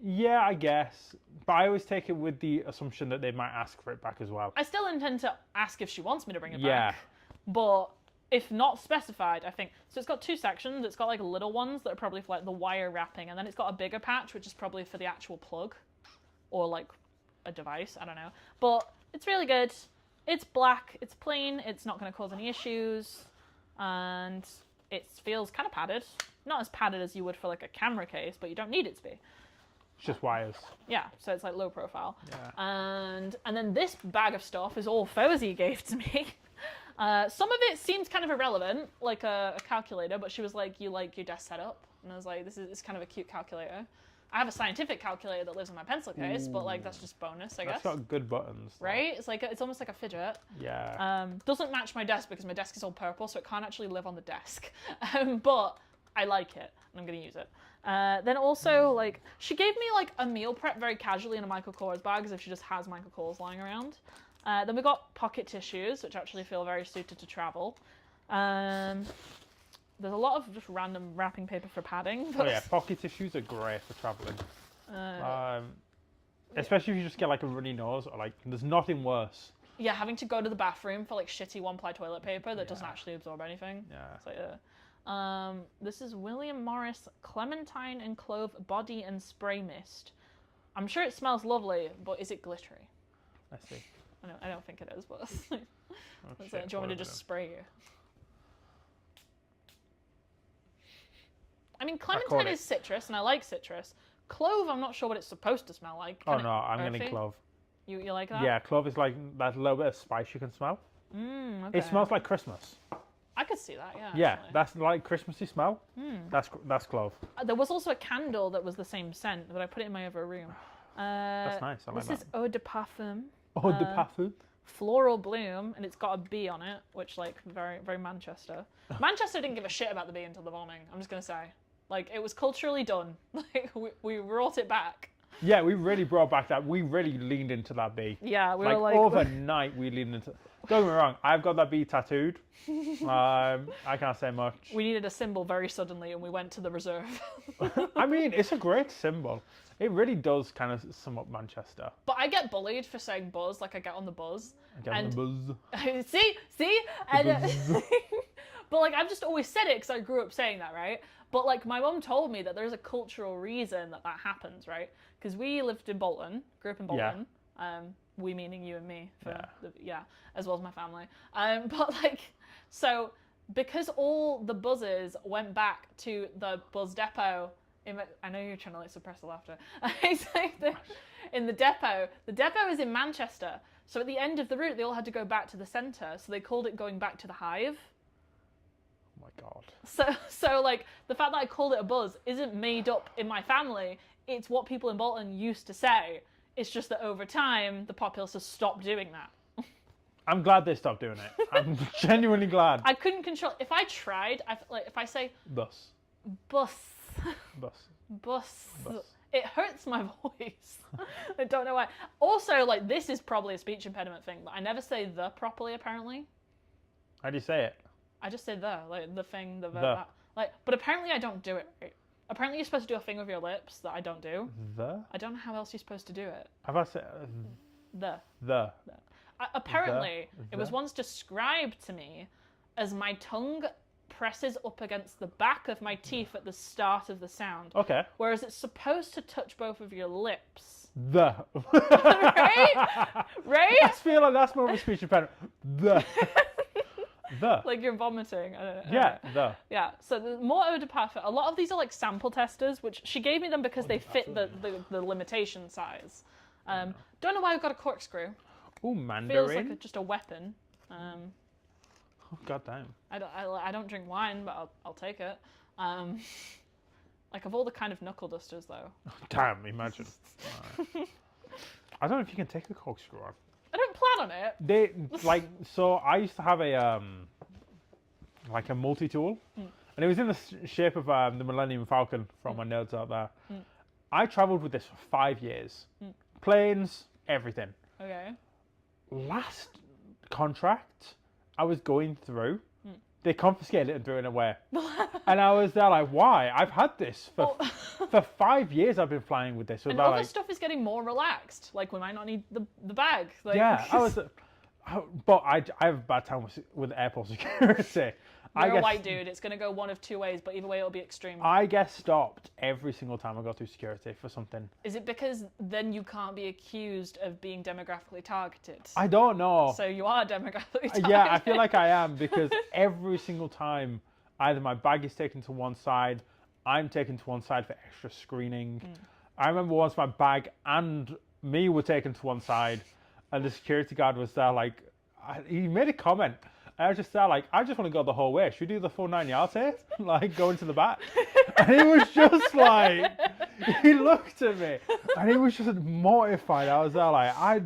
Yeah, I guess. But I always take it with the assumption that they might ask for it back as well. I still intend to ask if she wants me to bring it back. But if not specified, I think... So it's got two sections. It's got like little ones that are probably for like the wire wrapping. And then it's got a bigger patch, which is probably for the actual plug. Or like a device. I don't know. But it's really good. It's black. It's plain. It's not going to cause any issues. And it feels kind of padded. Not as padded as you would for like a camera case, but you don't need it to be. It's just wires. Yeah, so it's like low profile. Yeah. And then this bag of stuff is all Fauzi gave to me. Some of it seems kind of irrelevant, like a calculator, but she was like, you like your desk setup? And I was like, it's kind of a cute calculator. I have a scientific calculator that lives in my pencil case, but like that's just bonus, I guess. That's got good buttons. Right? It's like it's almost like a fidget. Yeah. Doesn't match my desk because my desk is all purple, so it can't actually live on the desk. But I like it, and I'm going to use it. Then also, like, she gave me, like, a meal prep very casually in a Michael Kors bag, as if she just has Michael Kors lying around. Then we got pocket tissues, which actually feel very suited to travel. There's a lot of just random wrapping paper for padding. Oh yeah, pocket tissues are great for travelling. Especially if you just get like a runny nose, or like there's nothing worse. Yeah, having to go to the bathroom for like shitty one-ply toilet paper that doesn't actually absorb anything. Yeah. So this is William Morris Clementine and Clove Body and Spray Mist. I'm sure it smells lovely, but is it glittery? I see. I don't think it is, but Oh, do shit, you want me to just spray you? I mean, clementine is citrus, and I like citrus. Clove, I'm not sure what it's supposed to smell like. Oh no, I'm getting clove. You like that? Yeah, clove is like that little bit of spice you can smell. Okay. It smells like Christmas. I could see that, yeah. Yeah, actually. that's like Christmassy smell. That's clove. There was also a candle that was the same scent, but I put it in my other room. That's nice. I like this that. is Eau de Parfum. Eau de Parfum. Floral bloom, and it's got a bee on it, which like very, very Manchester. Manchester didn't give a shit about the bee until the bombing. I'm just gonna say, like, it was culturally done. Like we brought it back. Yeah, we really brought back that. We really leaned into that bee. Yeah, we like, were like overnight. We leaned into. Don't get me wrong. I've got that bee tattooed. I can't say much. We needed a symbol very suddenly, and we went to the reserve. I mean, it's a great symbol. It really does kind of sum up Manchester. But I get bullied for saying buzz, like I get on the buzz. I get on the buzz. see, and but like I've just always said it because I grew up saying that, right? But like my mum told me that there's a cultural reason that happens, right? Because we lived in Bolton, grew up in Bolton. Yeah. We meaning you and me, as well as my family. But like, so because all the buzzes went back to the buzz depot. I know you're trying to like suppress the laughter. In the depot is in Manchester. So at the end of the route, they all had to go back to the centre. So they called it going back to the hive. Oh my god. So like the fact that I called it a buzz isn't made up in my family. It's what people in Bolton used to say. It's just that over time, the populace has stopped doing that. I'm glad they stopped doing it. I'm genuinely glad. I couldn't control. If I tried, if I say bus. It hurts my voice. I don't know why. Also, like, this is probably a speech impediment thing, but I never say the properly, apparently. How do you say it? I just say the, like, the thing, the verb. Like, but apparently I don't do it right. Apparently you're supposed to do a thing with your lips that I don't do. I don't know how else you're supposed to do it. How about say the? Apparently, it was once described to me as my tongue presses up against the back of my teeth at the start of the sound. Okay. Whereas it's supposed to touch both of your lips. Right? Right? I feel like that's more of a speech impediment. Like you're vomiting. I don't know. Yeah, Yeah, so the more eau de parfum. A lot of these are like sample testers, which she gave me them because they fit the limitation size. Don't know why I've got a corkscrew. Ooh, Mandarin. Feels like just a weapon. Oh, God damn. I don't drink wine, but I'll take it. Like of all the kind of knuckle dusters though. Damn, imagine. I don't know if you can take a corkscrew on. I don't plan on it. They like so. I used to have a like a multi-tool, and it was in the shape of the Millennium Falcon. For all my nerds out there, I travelled with this for 5 years. Planes, everything. Okay. Last contract I was going through, they confiscated it and threw it away. And I was there like, why? I've had this for 5 years. I've been flying with this. So and other like, stuff is getting more relaxed. Like we might not need the bag. Like, yeah, but I have a bad time with airport security. You're a white dude. It's going to go one of two ways, but either way it'll be extreme. I get stopped every single time I go through security for something. Is it because then you can't be accused of being demographically targeted? I don't know. So you are demographically targeted? Yeah, I feel like I am because every single time either my bag is taken to one side, I'm taken to one side for extra screening. I remember once my bag and me were taken to one side and the security guard was there like, he made a comment. I was just there like, I just want to go the whole way. Should we do the full 9 yards here? Like, go into the back? And he was just like, he looked at me and he was just mortified. I was there like,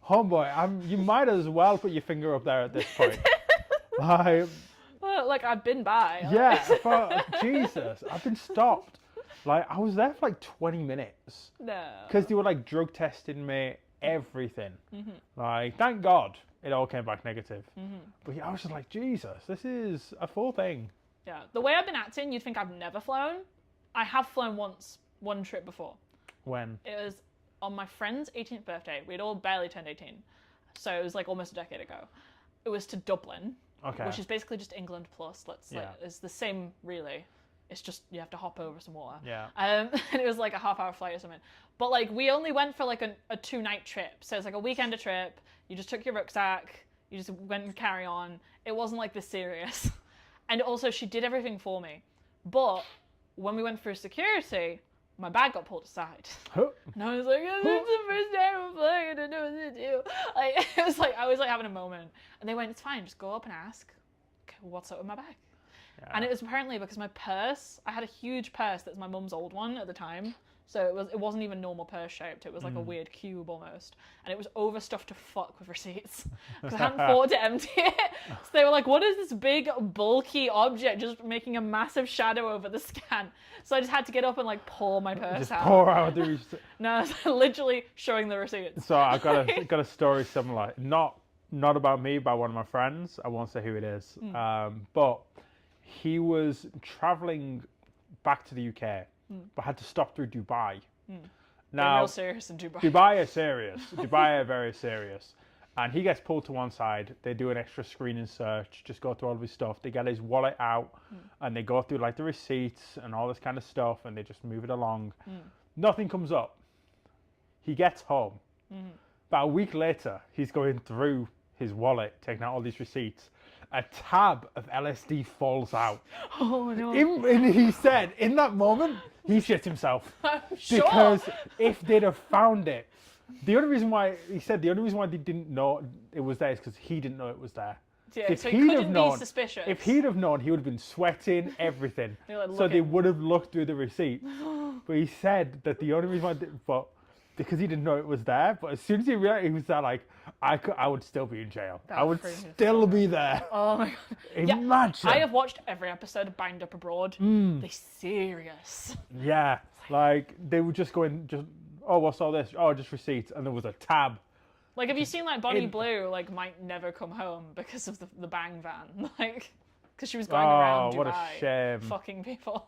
homeboy, you might as well put your finger up there at this point. Like I've been by. Yeah, Jesus, I've been stopped Like, I was there for like 20 minutes. No. Because they were like drug testing me, everything. Like, thank God it all came back negative. But yeah, I was just like, Jesus, this is a full thing. Yeah. The way I've been acting, you'd think I've never flown. I have flown once, one trip before. When? It was on my friend's 18th birthday. We'd all barely turned 18. So it was like almost a decade ago. It was to Dublin. Okay. Which is basically just England plus. It's the same, really. It's just you have to hop over some water. Yeah. And it was like a half-hour flight or something. But like we only went for like a 2-night trip, so it's like a weekender trip. You just took your rucksack. You just went and carry on. It wasn't like this serious. And also, she did everything for me. But when we went through security, my bag got pulled aside. And I was like, oh, this is the first time I'm flying, I don't know what to do. Like, it was like, I was like having a moment. And they went, it's fine, just go up and ask, okay, what's up with my bag? Yeah. And it was apparently because my purse, I had a huge purse that's my mum's old one at the time. So it wasn't even normal purse shaped. It was like a weird cube almost. And it was overstuffed to fuck with receipts. Because I hadn't thought to empty it. So they were like, what is this big bulky object just making a massive shadow over the scan? So I just had to get up and like pull my purse just out. Pour out the receipts. No, literally showing the receipts. So I've got a story similar. Not about me, by one of my friends. I won't say who it is. But he was traveling back to the UK. But had to stop through Dubai. Now, they're real serious in Dubai. Dubai are serious. Dubai are very serious. And he gets pulled to one side. They do an extra screening search, just go through all of his stuff. They get his wallet out and they go through like the receipts and all this kind of stuff and they just move it along. Nothing comes up. He gets home. About a week later, he's going through his wallet, taking out all these receipts. A tab of LSD falls out. Oh no. And he said, in that moment, he shit himself. Sure. Because if they'd have found it, the only reason why they didn't know it was there is because he didn't know it was there. Yeah, if so he'd he couldn't have known, be suspicious. If he'd have known, he would have been sweating, everything. Like, so they would have looked through the receipt. But he said that the only reason why because he didn't know it was there, but as soon as he realized he was there, like, I would still be in jail. I would still be there. Oh my god. Imagine. Yeah, I have watched every episode of Banged Up Abroad. They're serious. Yeah, like, they were just going, oh, what's all this? Oh, just receipts. And there was a tab. Like, have you seen, like, Bonnie Blue, like, might never come home because of the bang van? Like, because she was going around Dubai. What a shame. Fucking people.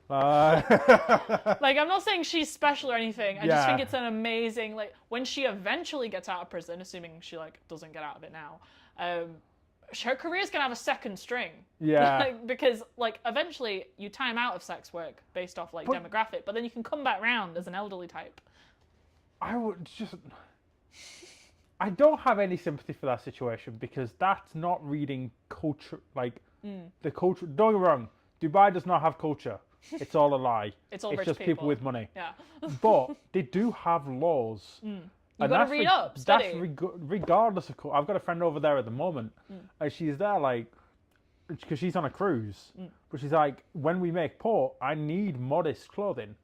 Like, I'm not saying she's special or anything. I just think it's an amazing, like, when she eventually gets out of prison, assuming she, like, doesn't get out of it now, her career's gonna have a second string. Yeah. Because, like, eventually you time out of sex work based off, like, demographic, but then you can come back round as an elderly type. I don't have any sympathy for that situation because that's not reading culture, like, the culture. Don't get me wrong, Dubai does not have culture. It's all a lie. It's all it's rich just people with money. Yeah. But they do have laws. You gotta read up, study. That's regardless of culture. I've got a friend over there at the moment, and she's there like, because she's on a cruise, but she's like, when we make port, I need modest clothing.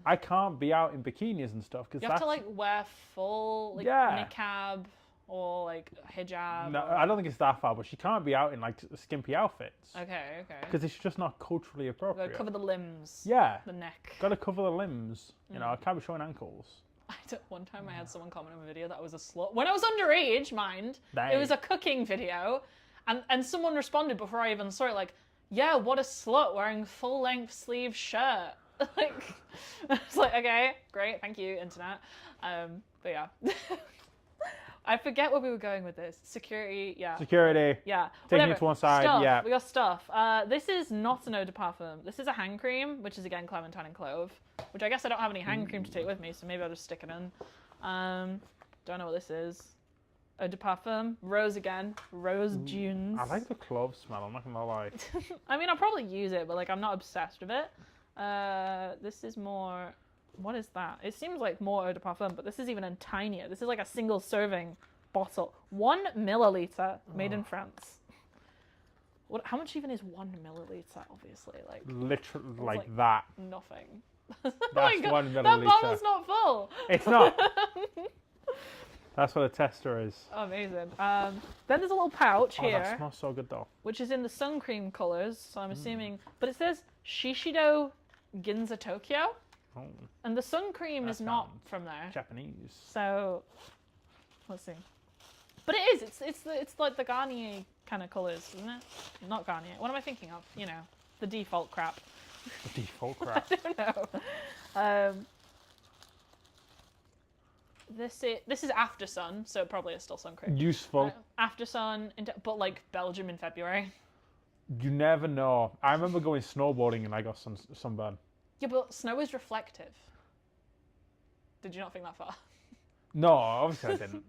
I can't be out in bikinis and stuff because you have to like wear full like niqab or like hijab. No, I don't think it's that far, but she can't be out in like skimpy outfits. Okay. Because it's just not culturally appropriate. Gotta cover the limbs. Yeah. The neck. Gotta cover the limbs. You know, I can't be showing ankles. One time I had someone comment on a video that I was a slut. When I was underage, mind. It was a cooking video. And someone responded before I even saw it like, yeah, what a slut wearing full-length sleeve shirt. Like, it's like, okay, great, thank you, internet. But yeah. I forget where we were going with this. Security, yeah. Security. Yeah. Taking it to one side, stuff. yeah. We got stuff. This is not an eau de parfum. This is a hand cream, which is again clementine and clove, which I guess I don't have any hand cream to take with me, so maybe I'll just stick it in. Don't know what this is. Eau de parfum. Rose again. Rose dunes. I like the clove smell, I'm not gonna lie. I mean, I'll probably use it, but like I'm not obsessed with it. This is more... What is that? It seems like more eau de parfum, but this is even tinier. This is like a single serving bottle. 1 milliliter, made in France. How much even is 1 milliliter, obviously? Like literally, like that. Nothing. That's oh my God, 1 milliliter. That bottle's not full. It's not. That's what a tester is. Oh, amazing. Then there's a little pouch here. That smells so good though. Which is in the sun cream colours, so I'm assuming... But it says Shiseido Ginza, Tokyo. Oh, And the sun cream That is not sounds from there. Japanese. So, let's see. But it is. It's like the Garnier kind of colours, isn't it? Not Garnier. What am I thinking of? You know, the default crap. The default crap. I don't know. This is after sun, so it probably is still sun cream. Useful. After sun, but like Belgium in February. You never know. I remember going snowboarding and I got sunburn. Yeah, but snow is reflective. Did you not think that far? No, obviously I didn't.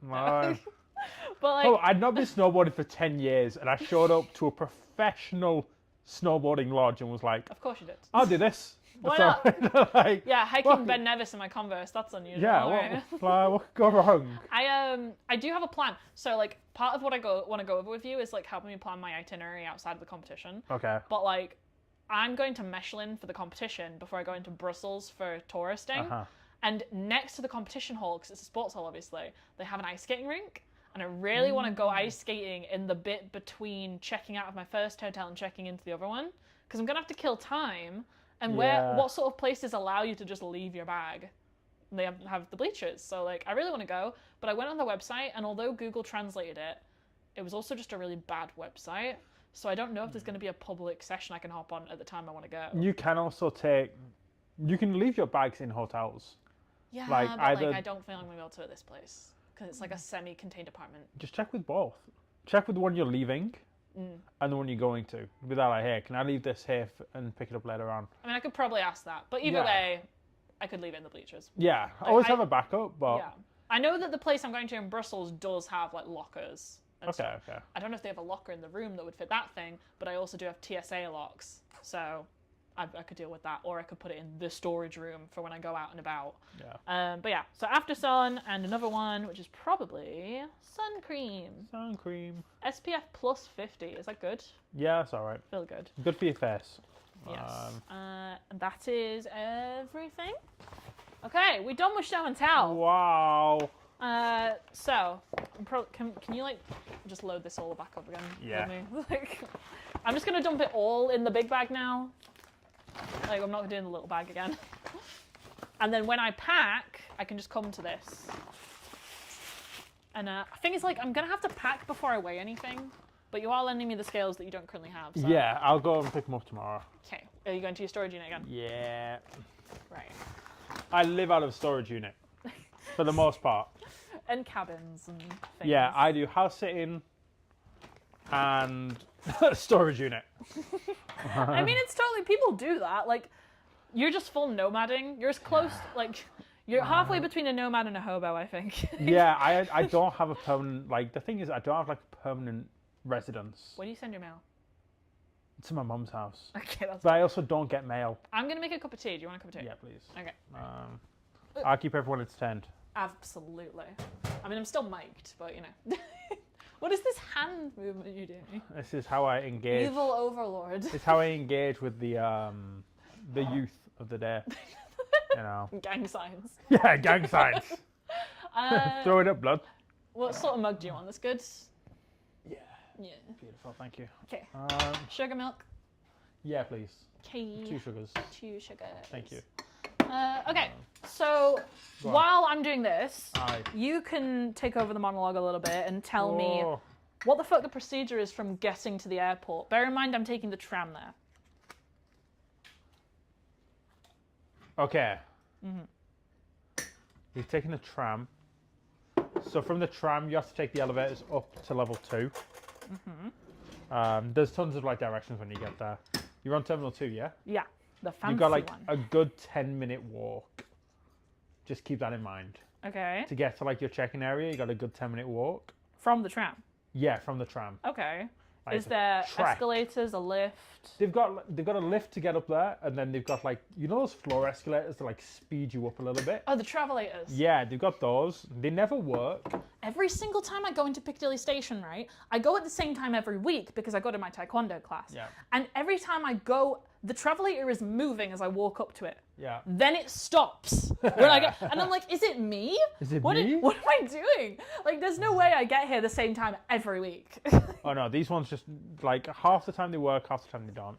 But like, Oh, I'd not been snowboarding for 10 years and I showed up to a professional snowboarding lodge and was like, of course you did. I'll do this. Why not? Like, yeah, hiking what? Ben Nevis in my Converse, that's unusual. Yeah, Right? what could go wrong? I do have a plan. So like part of what I want to go over with you is like helping me plan my itinerary outside of the competition. Okay. But like I'm going to Mechlin for the competition before I go into Brussels for touristing. Uh-huh. And next to the competition hall, because it's a sports hall obviously, they have an ice skating rink. And I really want to go ice skating in the bit between checking out of my first hotel and checking into the other one. Because I'm going to have to kill time. And what sort of places allow you to just leave your bag? They have the bleachers. So like, I really want to go. But I went on the website, and although Google translated it, it was also just a really bad website. So I don't know if there's going to be a public session I can hop on at the time I want to go. You can also you can leave your bags in hotels. Yeah, like, but either, like I don't think I'm going to be able to at this place. Because it's like a semi-contained apartment. Just check with both. Check with the one you're leaving and the one you're going to. Be that like, hey, can I leave this here and pick it up later on? I mean, I could probably ask that. But either way, I could leave it in the bleachers. Yeah, Like, always have a backup, but... Yeah. I know that the place I'm going to in Brussels does have like lockers. And Okay, stuff. okay. I don't know if they have a locker in the room that would fit that thing, but I also do have TSA locks. So I could deal with that, or I could put it in the storage room for when I go out and about. Yeah. But yeah, so after sun and another one, which is probably sun cream. Sun cream. SPF plus 50. Is that good? Yeah, that's all right. Feel good. Good for your face. Yes. And that is everything. Okay, we're done with show and tell. Wow. So, can you like just load this all back up again? Yeah. Like, I'm just gonna dump it all in the big bag now. Like, I'm not doing the little bag again. And then when I pack, I can just come to this. And I think it's like I'm gonna have to pack before I weigh anything. But you are lending me the scales that you don't currently have. So. Yeah, I'll go and pick them up tomorrow. Okay. Are you going to your storage unit again? Yeah. Right. I live out of a storage unit. For the most part. And cabins and things. Yeah, I do house sitting and storage unit. I mean, it's totally, people do that. Like, you're just full nomading. You're as close, like, you're halfway between a nomad and a hobo, I think. Yeah, I don't have a permanent, like, the thing is, I don't have, like, a permanent residence. Where do you send your mail? To my mum's house. Okay, that's But I also don't get mail. I'm going to make a cup of tea. Do you want a cup of tea? Yeah, please. Okay. I'll keep everyone entertained. Absolutely. I mean, I'm still mic'd, but, you know. What is this hand movement you're doing? This is how I engage. Evil overlord. It's how I engage with the youth of the day. You know. Gang signs. Yeah, gang signs. Throw it up, blood. What sort of mug do you want? That's good? Yeah. Yeah. Beautiful, thank you. Okay. Sugar milk? Yeah, please. Okay. 2 sugars. 2 sugars. Thank you. Okay, so while I'm doing this, Aye. you can take over the monologue a little bit and tell me Oh. what the fuck the procedure is from getting to the airport. Bear in mind, I'm taking the tram there. Okay. You're taking the tram. So from the tram, you have to take the elevators up to level 2. There's tons of like directions when you get there. You're on terminal 2, yeah? Yeah, the fancy You've got like one. a good 10-minute walk. Just keep that in mind. Okay. To get to like your check-in area, you got a good 10-minute walk. From the tram? Yeah, from the tram. Okay. Like, Is there trek. escalators, a lift? They've got a lift to get up there, and then they've got like, you know those floor escalators that like speed you up a little bit? Oh, the travelators. Yeah, they've got those. They never work. Every single time I go into Piccadilly Station, right, I go at the same time every week because I go to my taekwondo class. Yeah. And every time I go, the travelator is moving as I walk up to it. Yeah. Then it stops. When I get, and I'm like, is it me? Is it what me? What am I doing? Like, there's no way I get here the same time every week. Oh no, these ones just like half the time they work, half the time they don't.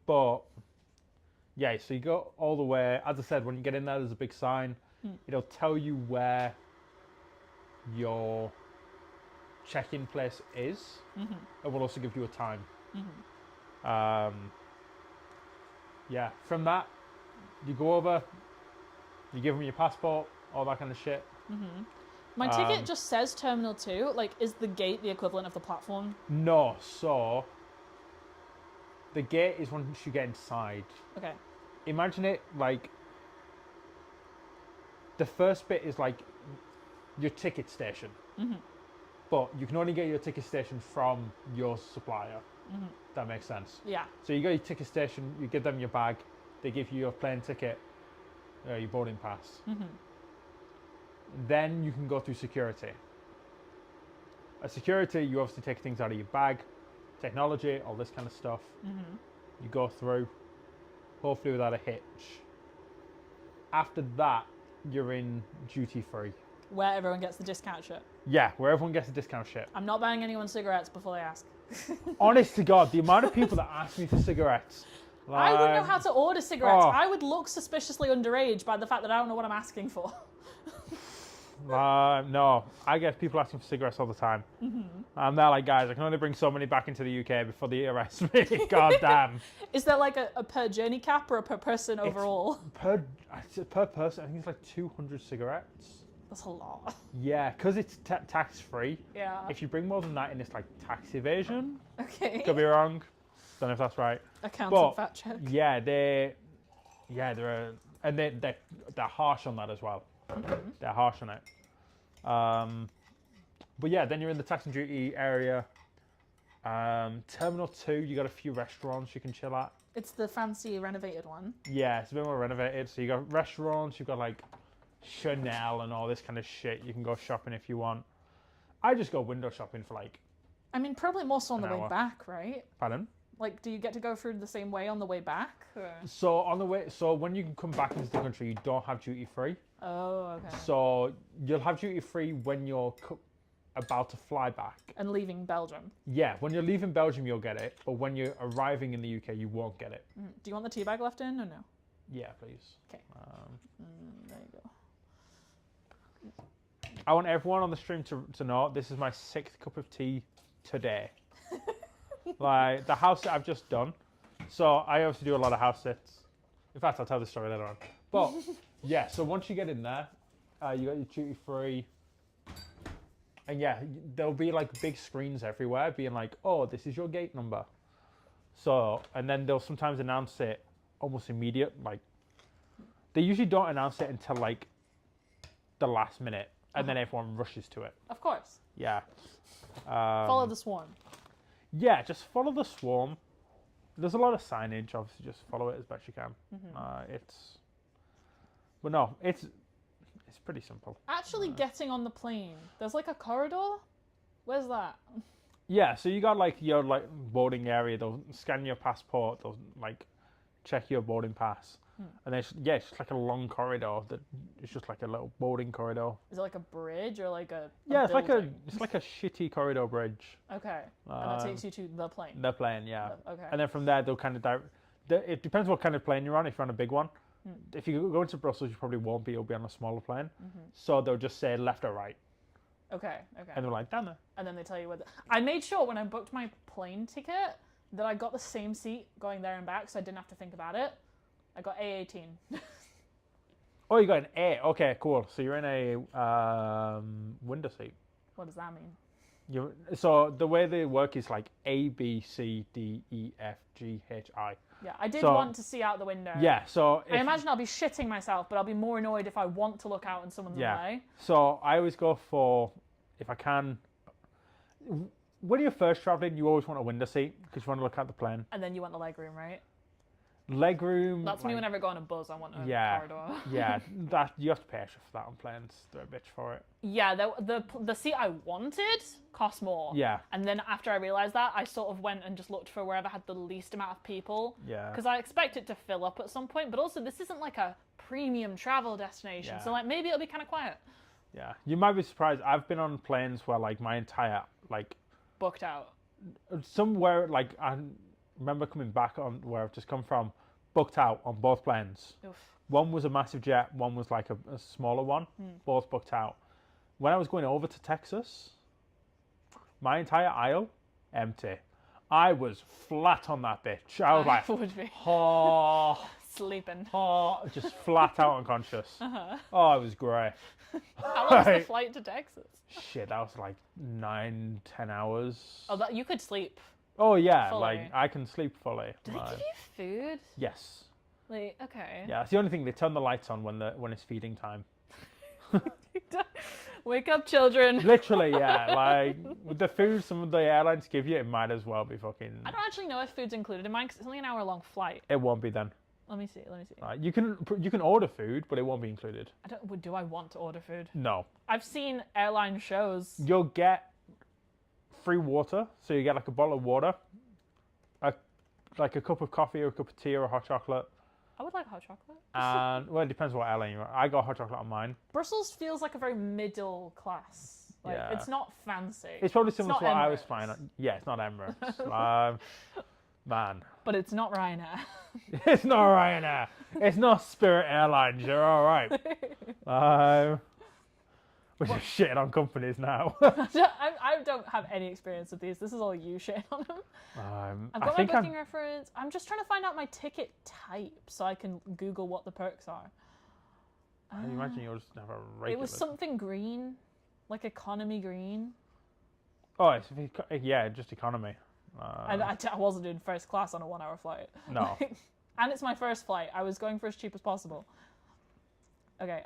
But Yeah, so you go all the way. As I said, when you get in there, there's a big sign. It'll tell you where your check-in place is. It will also give you a time. Yeah, from that, you go over, you give them your passport, all that kind of shit. My ticket just says Terminal 2. Like, is the gate the equivalent of the platform? No, so the gate is once you get inside. Okay. Imagine it like the first bit is like your ticket station, but you can only get your ticket station from your supplier. That makes sense. Yeah. So you go to your ticket station, you give them your bag, they give you your plane ticket, your boarding pass. Then you can go through security. At security, you obviously take things out of your bag, technology, all this kind of stuff. You go through, hopefully without a hitch. After that, you're in duty free. Where everyone gets the discount shit. Yeah, where everyone gets a discount shit. I'm not buying anyone cigarettes before they ask. Honest to God, the amount of people that ask me for cigarettes. Like, I wouldn't know how to order cigarettes. Oh. I would look suspiciously underage by the fact that I don't know what I'm asking for. No, I get people asking for cigarettes all the time. And they're like, guys, I can only bring so many back into the UK before they arrest me. God damn. Is there like a per journey cap or a per person overall? Per person, I think it's like 200 cigarettes. That's a lot. Yeah, because it's tax free. Yeah. If you bring more than that in, it's like tax evasion. Okay. Could be wrong. Don't know if that's right. Accountant fat check. Yeah, they're harsh on that as well. They're harsh on it. But yeah, then you're in the tax and duty area. Terminal 2, you got a few restaurants you can chill at. It's the fancy renovated one. Yeah, it's a bit more renovated. So you got restaurants, you've got like Chanel and all this kind of shit. You can go shopping if you want. I just go window shopping for like... I mean, probably more so on the way hour. back, right? Pardon? Like, do you get to go through the same way on the way back? Or? So when you come back into the country, you don't have duty free. Oh, okay. So you'll have duty free when you're about to fly back. And leaving Belgium. Yeah, when you're leaving Belgium, you'll get it. But when you're arriving in the UK, you won't get it. Do you want the tea bag left in or no? Yeah, please. Okay. There you go. I want everyone on the stream to know this is my 6th cup of tea today. Like the house that I've just done. So I obviously do a lot of house sits. In fact, I'll tell the story later on. But yeah, so once you get in there, you got your duty free. And yeah, there'll be like big screens everywhere being like, oh, this is your gate number. So, and then they'll sometimes announce it almost immediate. Like, they usually don't announce it until like the last minute. And then everyone rushes to it. Of course. Yeah. Follow the swarm. Yeah, just follow the swarm. There's a lot of signage, obviously, just follow it as best you can. It's pretty simple. Actually getting on the plane, there's like a corridor? Where's that? Yeah, so you got like your like boarding area, they'll scan your passport, they'll like check your boarding pass. And then it's just like a long corridor that it's just like a little boarding corridor. Is it like a bridge or like a Yeah, it's building? like a shitty corridor bridge. Okay. And that takes you to the plane. The plane, yeah. Okay. And then from there they'll kind of it depends what kind of plane you're on. If you're on a big one, if you go into Brussels, you probably won't be. You'll be on a smaller plane. So they'll just say left or right. Okay. And they're like down there. And then they tell you whether. I made sure when I booked my plane ticket that I got the same seat going there and back, so I didn't have to think about it. I got A18. Oh, you got an A. Okay, cool. So you're in a window seat. What does that mean? So the way they work is like A, B, C, D, E, F, G, H, I. Yeah, I did want to see out the window. Yeah, so... I imagine I'll be shitting myself, but I'll be more annoyed if I want to look out and someone's in the way. So I always go for, if I can... When you're first travelling, you always want a window seat because you want to look out the plane. And then you want the leg room, right? Leg room... That's me whenever I go on a buzz, I want a corridor. Yeah, that you have to pay extra for that on planes. They're a bitch for it. Yeah, the seat I wanted cost more. Yeah. And then after I realised that, I sort of went and just looked for wherever had the least amount of people. Yeah. Because I expect it to fill up at some point, but also this isn't like a premium travel destination, so like maybe it'll be kind of quiet. Yeah, you might be surprised. I've been on planes where like my entire like... Booked out. Somewhere like I remember coming back on where I've just come from. booked out on both planes. Oof. One was a massive jet, one was like a smaller one. Both booked out. When I was going over to Texas, my entire aisle, empty. I was flat on that bitch. I was like, would be oh, sleeping. oh, just flat out unconscious. Oh, it was great. How long was the flight to Texas? Shit, that was like 9-10 hours. Oh, that you could sleep. Oh yeah, fully. like I can sleep fully. Do they give you food? Yes. Like, okay. Yeah, it's the only thing. They turn the lights on when it's feeding time. Wake up, children. Literally, yeah. Like with the food some of the airlines give you, it might as well be fucking. I don't actually know if food's included in mine because it's only an hour-long flight. It won't be then. Let me see. You can order food, but it won't be included. Do I want to order food? No. I've seen airline shows. You'll get free water, so you get like a bottle of water, like a cup of coffee or a cup of tea or a hot chocolate. I would like hot chocolate. And well, it depends what airline you're on. I got hot chocolate on mine. Brussels feels like a very middle class. Like, Yeah. it's not fancy. It's probably similar to what I was Emirates. flying on. Yeah, it's not Emirates. Man. But it's not Ryanair. It's not Ryanair. It's not Spirit Airlines. You're all right. We're just shitting on companies now. I don't have any experience with these. This is all you shitting on them. I've got my booking reference. I'm just trying to find out my ticket type so I can Google what the perks are. I imagine you'll just have a regular. It was something green, like economy green. Oh, yeah, just economy. I wasn't doing first class on a 1 hour flight. No. And it's my first flight. I was going for as cheap as possible. Okay.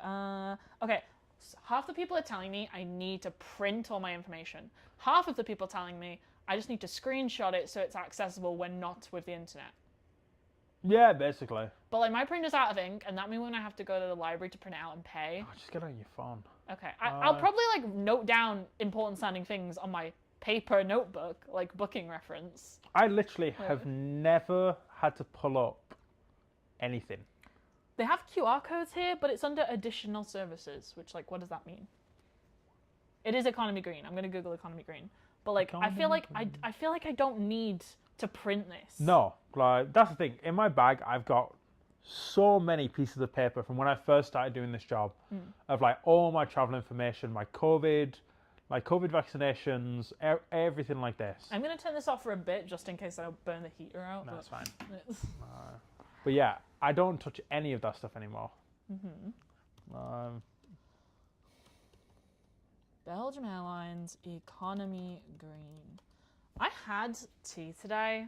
Okay. So half the people are telling me I need to print all my information. Half of the people telling me I just need to screenshot it so it's accessible when not with the internet. Yeah, basically. But like my printer's out of ink, and that means when I have to go to the library to print it out and pay. Oh, just get it on your phone. Okay. I'll probably like note down important sounding things on my paper notebook, like booking reference. I literally have never had to pull up anything. They have QR codes here, but it's under additional services, which, like, what does that mean? It is economy green. I'm going to Google economy green. But, like, I feel like I don't need to print this. No, like, that's the thing. In my bag, I've got so many pieces of paper from when I first started doing this job of, like, all my travel information, my COVID vaccinations, everything like this. I'm going to turn this off for a bit just in case I don't burn the heater out. No, that's fine. But yeah, I don't touch any of that stuff anymore. Belgium Airlines economy green. I had tea today,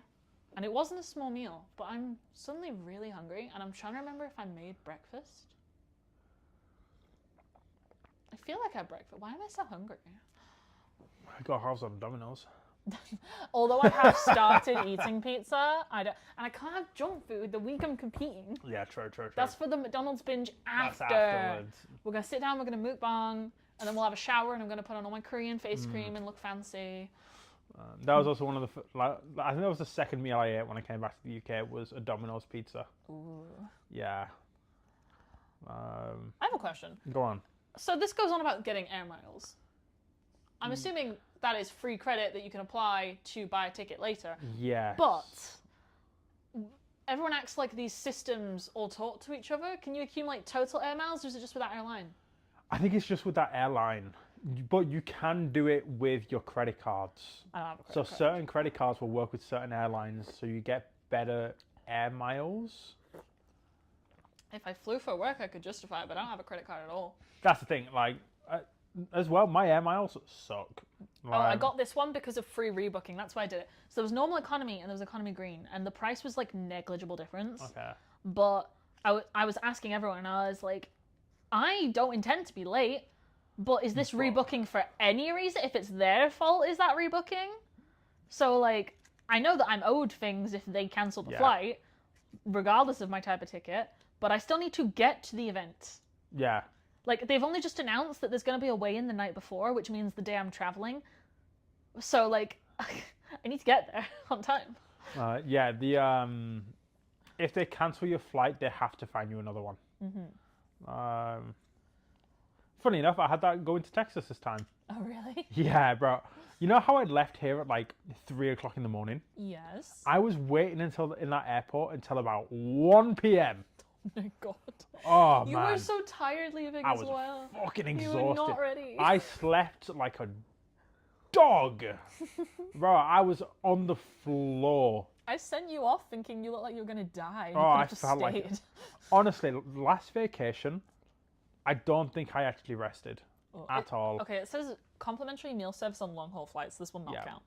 and it wasn't a small meal, but I'm suddenly really hungry, and I'm trying to remember if I made breakfast. I feel like I had breakfast. Why am I so hungry? I got halves on Domino's. Although I have started eating pizza, and I can't have junk food the week I'm competing. Yeah, true. That's for the McDonald's binge after. That's afterwards. We're going to sit down, we're going to mukbang, and then we'll have a shower, and I'm going to put on all my Korean face cream and look fancy. That was also one of the... I think that was the second meal I ate when I came back to the UK, was a Domino's pizza. Ooh. Yeah. I have a question. Go on. So this goes on about getting air miles. I'm assuming that is free credit that you can apply to buy a ticket later. Yeah. But everyone acts like these systems all talk to each other. Can you accumulate total air miles, or is it just with that airline? I think it's just with that airline. But you can do it with your credit cards. I don't have a credit card. Certain credit cards will work with certain airlines, so you get better air miles. If I flew for work, I could justify it, but I don't have a credit card at all. That's the thing. Like, as well, my air miles suck. I got this one because of free rebooking. That's why I did it. So there was normal economy and there was economy green, and the price was like negligible difference. Okay. But I was asking everyone, and I was like, I don't intend to be late, but is this rebooking for any reason? If it's their fault, is that rebooking? So like, I know that I'm owed things if they cancel the flight, regardless of my type of ticket, but I still need to get to the event. Yeah. Like, they've only just announced that there's going to be a weigh-in the night before, which means the day I'm traveling. So, like, I need to get there on time. Yeah, if they cancel your flight, they have to find you another one. Funny enough, I had that going to Texas this time. Oh, really? Yeah, bro. You know how I'd left here at like 3 o'clock in the morning? Yes. I was waiting until in that airport until about 1 p.m. Oh my god. Oh, You man. were so tired leaving I as was well. fucking You exhausted. were not ready. I slept like a dog. Bro, I was on the floor. I sent you off thinking you looked like you were going to die. And Oh, you I could have just felt like stayed. it. Honestly, last vacation, I don't think I actually rested at all. Okay, it says complimentary meal service on long-haul flights. This will not Yeah. count.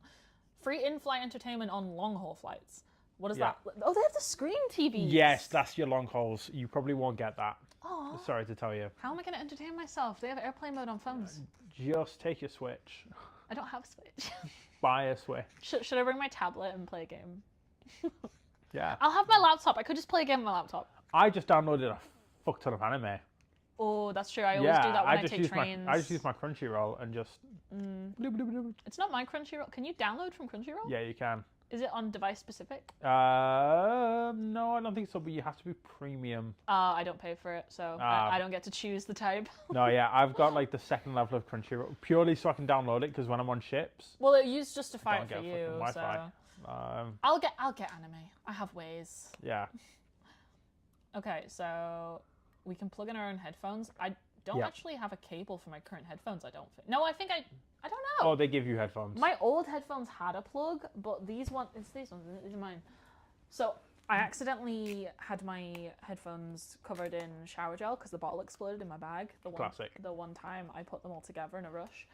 Free in-flight entertainment on long-haul flights. What is Yeah. that? Oh, they have the screen TVs. Yes, that's your long hauls. You probably won't get that. Oh, Sorry to tell you. how am I going to entertain myself? They have airplane mode on phones. Just take your Switch. I don't have a Switch. Buy a Switch. Should I bring my tablet and play a game? Yeah. I'll have my laptop. I could just play a game on my laptop. I just downloaded a fuck ton of anime. Oh, that's true. I always do that when I take trains. I just use my Crunchyroll and just... bloop, bloop, bloop. It's not my Crunchyroll. Can you download from Crunchyroll? Yeah, you can. Is it on device specific? No, I don't think so, but you have to be premium. I don't pay for it, so I don't get to choose the type. No, yeah, I've got like the second level of Crunchyroll purely so I can download it because when I'm on ships, Well, it used justify don't it for get you, fucking so Wi-Fi. I'll get anime. I have ways. Yeah. Okay, so we can plug in our own headphones. I don't actually have a cable for my current headphones. I don't think. No, I think I don't know. Oh, they give you headphones. My old headphones had a plug, but these ones, these ones, these are mine. So I accidentally had my headphones covered in shower gel because the bottle exploded in my bag. Classic. The one time I put them all together in a rush,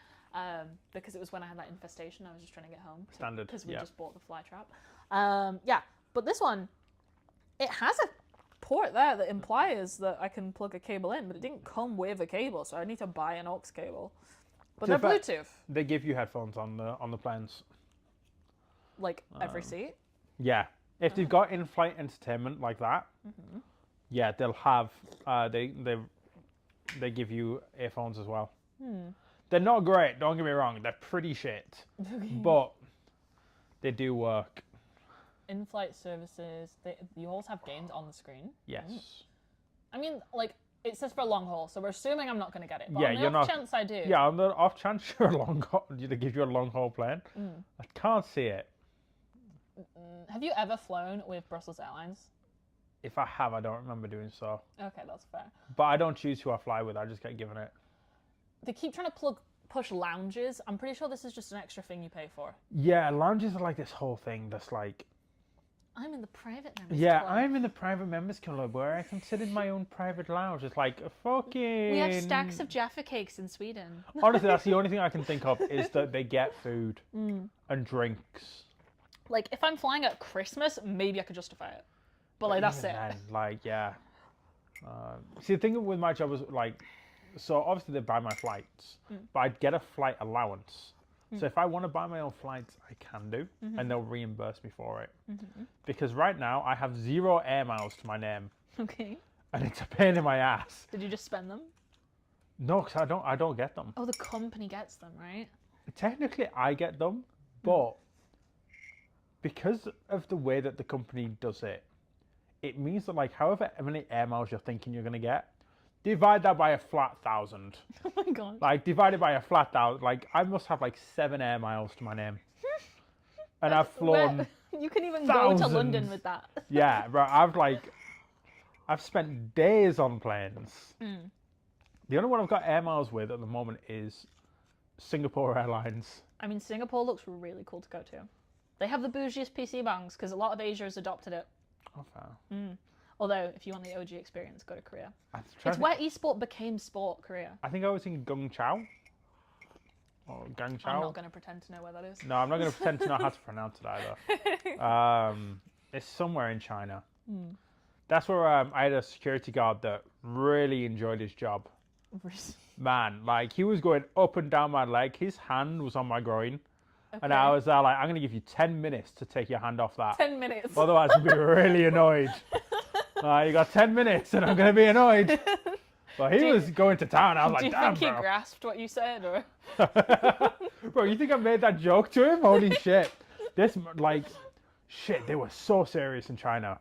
because it was when I had that infestation. I was just trying to get home. Standard. Because we just bought the fly trap. Yeah, but this one, it has a port there that implies that I can plug a cable in, but it didn't come with a cable, so I need to buy an aux cable. But they're Bluetooth. They give you headphones on the planes. Like every seat? Yeah. If they've got in-flight entertainment like that, yeah, they'll have they give you earphones as well. They're not great, don't get me wrong, they're pretty shit. But they do work. In-flight services, you always have games on the screen. Yes. I mean, like, it says for a long haul, so we're assuming I'm not going to get it. But Yeah, on the you're off not- chance I do. Yeah, on the off chance you're a long haul, they give you a long haul plane. I can't see it. Have you ever flown with Brussels Airlines? If I have, I don't remember doing so. Okay, that's fair. But I don't choose who I fly with. I just get given it. They keep trying to push lounges. I'm pretty sure this is just an extra thing you pay for. Yeah, lounges are like this whole thing that's like... I'm in the private members Yeah, club. I'm in the private members club where I considered my own private lounge. It's like a fucking... We have stacks of Jaffa cakes in Sweden. Honestly, that's the only thing I can think of is that they get food and drinks. Like, if I'm flying at Christmas, maybe I could justify it. But, like, that's Even it. then, like, yeah. See, the thing with my job was, like, so obviously they buy my flights, but I'd get a flight allowance. So if I want to buy my own flights, I can do, and they'll reimburse me for it. Because right now, I have 0 air miles to my name, Okay. and it's a pain in my ass. Did you just spend them? No, because I don't get them. Oh, the company gets them, right? Technically, I get them, but because of the way that the company does it, it means that, like, however many air miles you're thinking you're going to get, divide that by a flat 1,000. Oh my god. Like, divided by a flat 1,000. Like, I must have, like, 7 air miles to my name. And I've flown... You can even go to thousands. London with that. Yeah, bro, I've spent days on planes. The only one I've got air miles with at the moment is Singapore Airlines. I mean, Singapore looks really cool to go to. They have the bougiest PC bangs because a lot of Asia has adopted it. Oh, fair. Although, if you want the OG experience, go to Korea. I'm It's trying to- where esport became sport, Korea. I think I was in Gungchao. Or Gangchao. I'm not going to pretend to know where that is. No, I'm not going to pretend to know how to pronounce it either. It's somewhere in China. That's where I had a security guard that really enjoyed his job. Man, like, he was going up and down my leg. His hand was on my groin. And I was there like, I'm going to give you 10 minutes to take your hand off that. 10 minutes. Otherwise, I'll be really annoyed. You got 10 minutes and I'm going to be annoyed. But he was going to town. I was Do like, you damn, think he bro. grasped what you said? Or Bro, you think I made that joke to him? Holy shit. This, like, shit, they were so serious in China.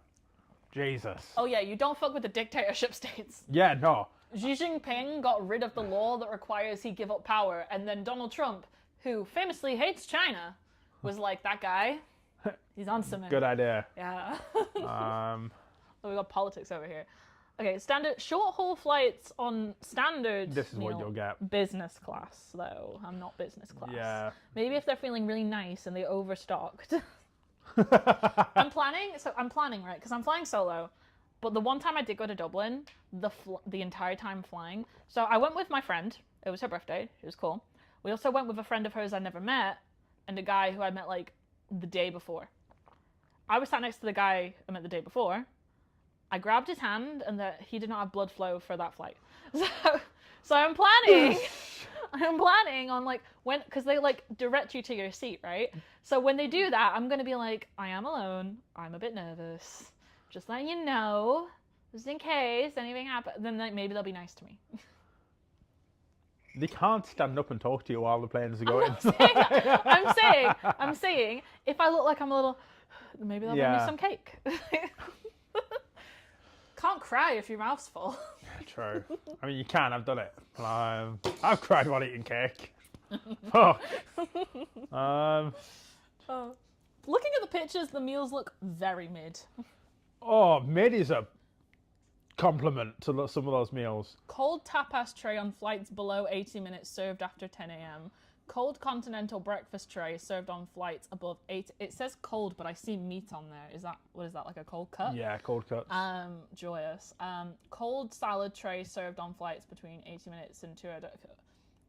Jesus. Oh yeah, you don't fuck with the dictatorship states. Yeah, no. Xi Jinping got rid of the law that requires he give up power, and then Donald Trump, who famously hates China, was like, that guy, he's on something. Good idea. Yeah. Um, Oh, we got politics over here. Okay, standard short-haul flights on standard. This is what you'll get. Business class, though. I'm not business class. Yeah. Maybe if they're feeling really nice and they overstocked. I'm planning, right? Because I'm flying solo. But the one time I did go to Dublin, the entire time flying. So I went with my friend. It was her birthday. It was cool. We also went with a friend of hers I'd never met and a guy who I met like the day before. I was sat next to the guy I met the day before. I grabbed his hand and that he did not have blood flow for that flight. So I'm planning. I'm planning on like when, because they like direct you to your seat, right? So when they do that, I'm gonna be like, I am alone. I'm a bit nervous. Just letting you know, just in case anything happens. Then like, maybe they'll be nice to me. They can't stand up and talk to you while the planes are going. I'm saying, if I look like I'm a little, maybe they'll bring me some cake. Can't cry if your mouth's full. True. I mean, you can. I've done it. I've cried while eating cake. Oh. Looking at the pictures, the meals look very mid. Oh, mid is a compliment to some of those meals. Cold tapas tray on flights below 80 minutes served after 10 a.m. Cold continental breakfast tray served on flights above 8. It says cold, but I see meat on there. What is that, like a cold cut? Yeah, cold cuts. Joyous. Cold salad tray served on flights between 80 minutes and 2 hours.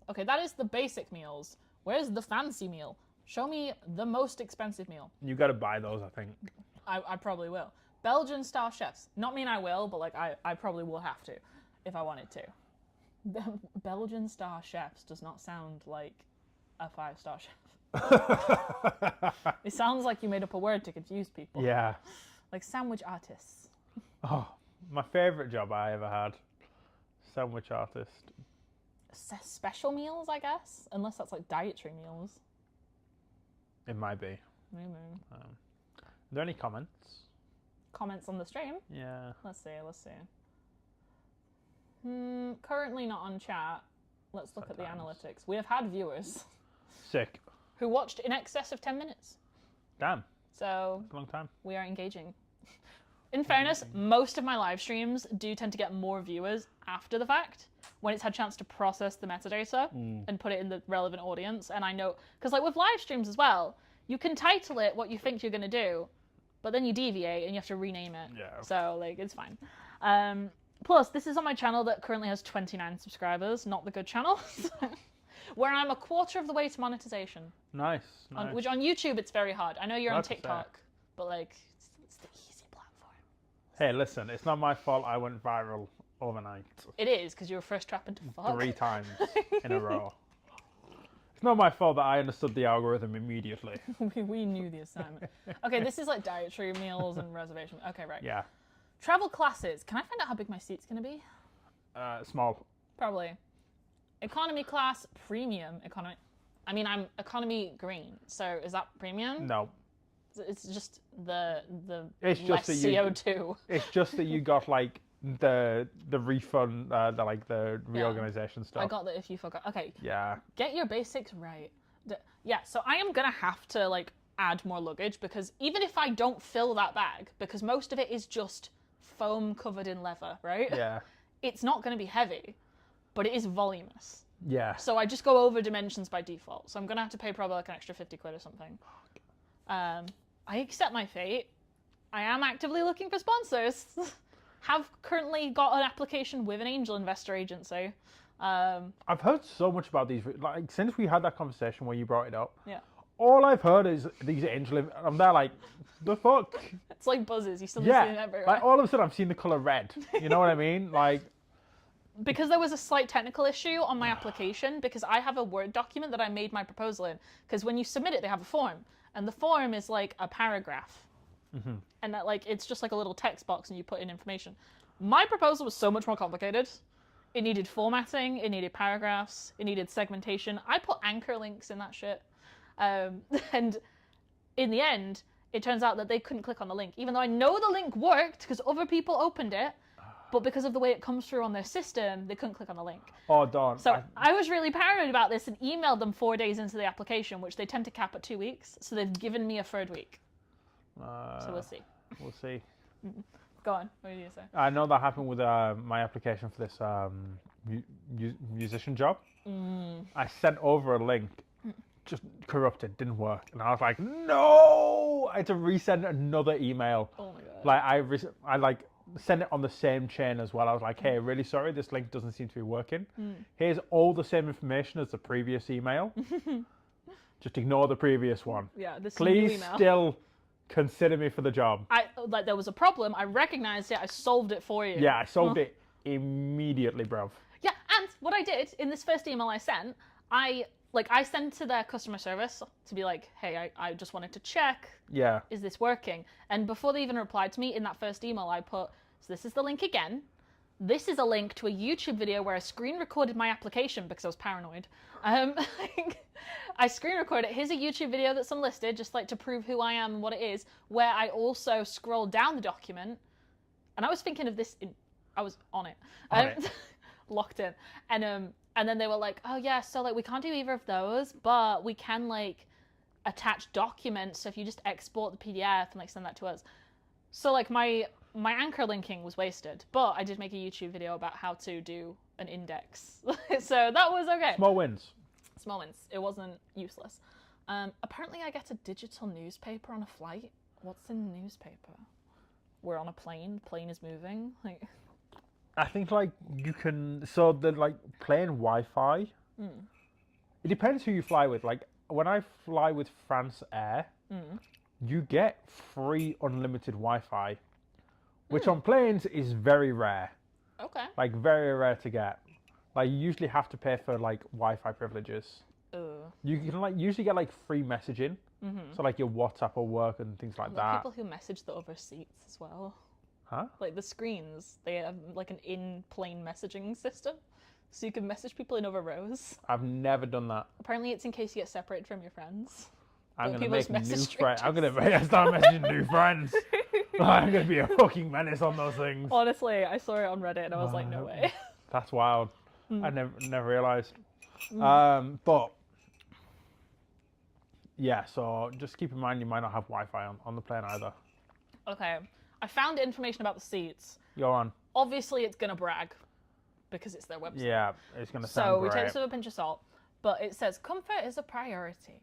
Okay, that is the basic meals. Where's the fancy meal? Show me the most expensive meal. You got to buy those, I think. I probably will. Belgian style chefs. Not mean I will, but like I probably will have to if I wanted to. Belgian style chefs does not sound like a 5-star chef. It sounds like you made up a word to confuse people. Yeah. Like sandwich artists. Oh, my favourite job I ever had. Sandwich artist. Special meals, I guess? Unless that's like dietary meals. It might be. Maybe. Are there any comments? Comments on the stream? Yeah. Let's see. Currently not on chat. Let's look at the analytics. We have had viewers. Sick. Who watched in excess of 10 minutes. Damn. So That's a long time. We are engaging. In fairness, most of my live streams do tend to get more viewers after the fact, when it's had a chance to process the metadata and put it in the relevant audience. And I know, because like with live streams as well, you can title it what you think you're going to do, but then you deviate and you have to rename it. Yeah. So like, it's fine. Plus, this is on my channel that currently has 29 subscribers, not the good channel, where I'm a quarter of the way to monetization. Nice. Which on YouTube, it's very hard. I know you're on TikTok, but like, it's the easy platform. Hey, listen, it's not my fault I went viral overnight. It is, because you were first trapping to fuck. 3 times in a row. It's not my fault that I understood the algorithm immediately. we knew the assignment. Okay, this is like dietary meals and reservation. Okay, right. Yeah. Travel classes. Can I find out how big my seat's going to be? Small. Probably. Economy class, premium economy. I mean, I'm economy green, so is that premium? No. It's just the It's less just that CO2. It's just that you got like the refund, the reorganization stuff. I got that if you forgot. Okay. Yeah. Get your basics right. Yeah, so I am gonna have to like add more luggage, because even if I don't fill that bag, because most of it is just foam covered in leather, right? Yeah. It's not gonna be heavy, but it is voluminous. Yeah. So I just go over dimensions by default. So I'm gonna have to pay probably like an extra 50 quid or something. I accept my fate. I am actively looking for sponsors. Have currently got an application with an angel investor agency. I've heard so much about these. Like since we had that conversation where you brought it up. Yeah. All I've heard is these angel. I'm there like, the fuck. It's like buzzes. You still see them everywhere. Like all of a sudden I've seen the color red. You know what I mean? Like. Because there was a slight technical issue on my application, because I have a Word document that I made my proposal in. Because when you submit it, they have a form, and the form is like a paragraph. Mm-hmm. And that like it's just like a little text box, and you put in information. My proposal was so much more complicated. It needed formatting, it needed paragraphs, it needed segmentation. I put anchor links in that shit. And in the end, it turns out that they couldn't click on the link, even though I know the link worked because other people opened it, but because of the way it comes through on their system, they couldn't click on the link. Oh, darn. So I was really paranoid about this and emailed them 4 days into the application, which they tend to cap at 2 weeks. So they've given me a third week. So we'll see. We'll see. Go on. What did you say? I know that happened with my application for this musician job. I sent over a link, just corrupted, didn't work, and I was like, no! I had to resend another email. Oh my god. Like I like sent it on the same chain as well. I was like, hey, really sorry, this link doesn't seem to be working. Here's all the same information as the previous email. Just ignore the previous one. Yeah, this Please new email. still consider me for the job. There was a problem. I recognized it. I solved it for you. Yeah, I solved it immediately, bruv. Yeah, and what I did in this first email I sent, I sent to their customer service to be like, hey, I just wanted to check. Yeah. Is this working? And before they even replied to me in that first email, I put, so this is the link again. This is a link to a YouTube video where I screen recorded my application because I was paranoid. I screen recorded it. Here's a YouTube video that's unlisted, just like to prove who I am and what it is, where I also scrolled down the document. And I was thinking of this, I was on it. Locked in. And then they were like, oh yeah, so like we can't do either of those, but we can like attach documents. So if you just export the PDF and like send that to us. So like my anchor linking was wasted, but I did make a YouTube video about how to do an index. So that was okay. Small wins. Small wins. It wasn't useless. Apparently I get a digital newspaper on a flight. What's in the newspaper? We're on a plane. The plane is moving. Like, I think like you can, so the like plane Wi-Fi, it depends who you fly with. Like when I fly with France Air, you get free unlimited Wi-Fi, which on planes is very rare. okay. Like very rare to get. Like you usually have to pay for like Wi-Fi privileges. You can like usually get like free messaging, so like your WhatsApp or work and things like that. People who message the other seats as well. Huh? Like the screens, they have like an in-plane messaging system, so you can message people in other rows. I've never done that. Apparently, it's in case you get separated from your friends. I'm But gonna people make just message new friends. I'm strangers. gonna start messaging new friends. I'm gonna be a fucking menace on those things. Honestly, I saw it on Reddit and I was like, no way. That's wild. I never realized. But yeah, so just keep in mind you might not have Wi-Fi on the plane either. Okay, I found information about the seats. Go on. Obviously, it's gonna brag because it's their website. Yeah, it's gonna sound So we great. take this with a pinch of salt, but it says comfort is a priority.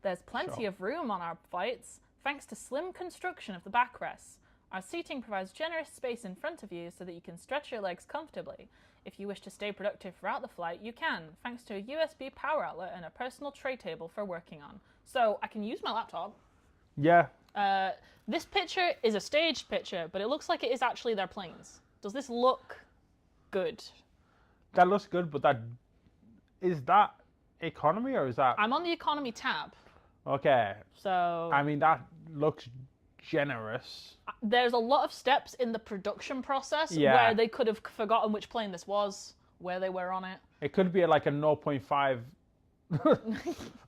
There's plenty of room on our flights thanks to slim construction of the backrests. Our seating provides generous space in front of you so that you can stretch your legs comfortably. If you wish to stay productive throughout the flight, you can, thanks to a USB power outlet and a personal tray table for working on. So I can use my laptop. Yeah. This picture is a staged picture, but it looks like it is actually their planes. Does this look good? That looks good, but is that economy or is that... I'm on the economy tab. Okay. So I mean, that looks generous. there's a lot of steps in the production process Yeah. where they could have forgotten which plane this was, where they were on it. It could be like a 0.5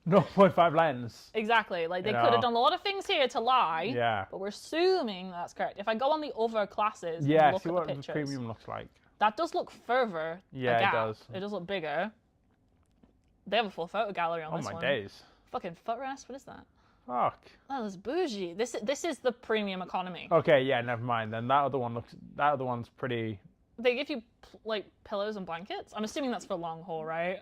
0.5 lens. Exactly. Like they You could know. have done a lot of things here to lie. Yeah. But we're assuming that's correct. If I go on the other classes Yeah, and look see at what the the pictures, premium looks like. that does look further. Yeah, it gap. does. It does look bigger. They have a full photo gallery on Oh this my one. days. Fucking footrest. What is that? Fuck. That is bougie. This is the premium economy. Okay, yeah, never mind. Then that other one's pretty. They give you like pillows and blankets. I'm assuming that's for long haul, right?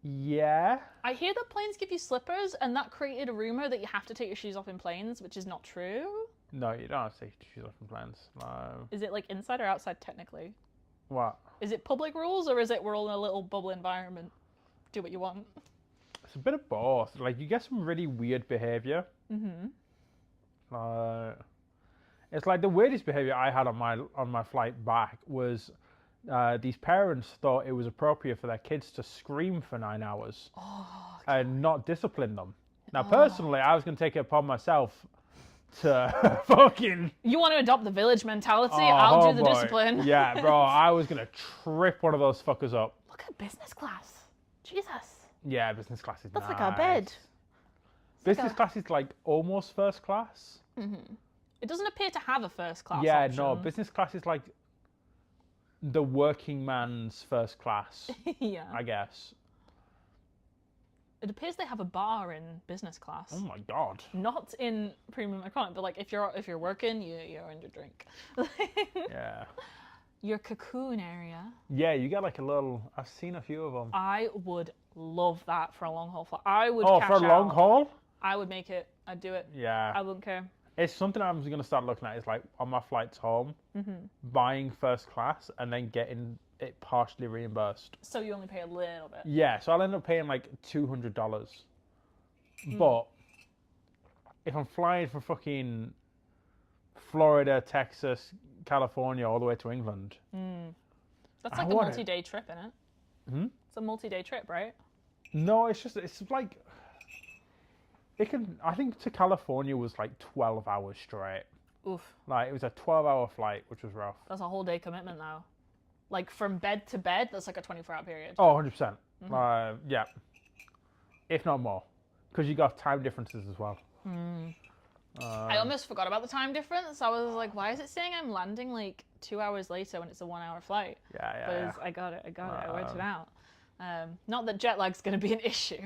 Yeah. I hear that planes give you slippers, and that created a rumor that you have to take your shoes off in planes, which is not true. No, you don't have to take your shoes off from plans. No. Is it like inside or outside technically? What? Is it public rules, or is it we're all in a little bubble environment? Do what you want. It's a bit of both. Like you get some really weird behavior. Mm-hmm. It's like the weirdest behavior I had on my flight back was these parents thought it was appropriate for their kids to scream for 9 hours and not discipline them. Now, personally, I was going to take it upon myself to fucking... You want to adopt the village mentality? I'll do the boy. discipline. Yeah, bro, I was going to trip one of those fuckers up. Look at business class. Jesus. Yeah, business class is That's nice. like our bed. Business class is like almost first class. Mm-hmm. It doesn't appear to have a first class Yeah, option. no, business class is like the working man's first class, Yeah. I guess. It appears they have a bar in business class. Oh my god. Not in premium economy, but like if you're working, you're on your drink. Yeah. Your cocoon area. Yeah, you get like a little. I've seen a few of them. I would love that for a long haul flight. I would. Oh, cash for a long out. haul? I would make it. I'd do it. Yeah. I wouldn't care. It's something I'm going to start looking at. Is like on my flights home, buying first class and then getting it partially reimbursed. So you only pay a little bit. Yeah, so I'll end up paying like $200. But if I'm flying from fucking Florida, Texas, California, all the way to England, That's I like a want it. multi-day trip, isn't it? It's a multi-day trip, right? no, it's like it can. I think to California was like 12 hours straight. Oof. Like it was a 12-hour flight, which was rough. That's a whole day commitment now. Like from bed to bed, that's like a 24-hour period. Oh, 100%. Yeah, if not more, because you got time differences as well. I almost forgot about the time difference. I was like, why is it saying I'm landing like 2 hours later when it's a 1 hour flight? Yeah. Because I got it. I worked it out. Not that jet lag's going to be an issue.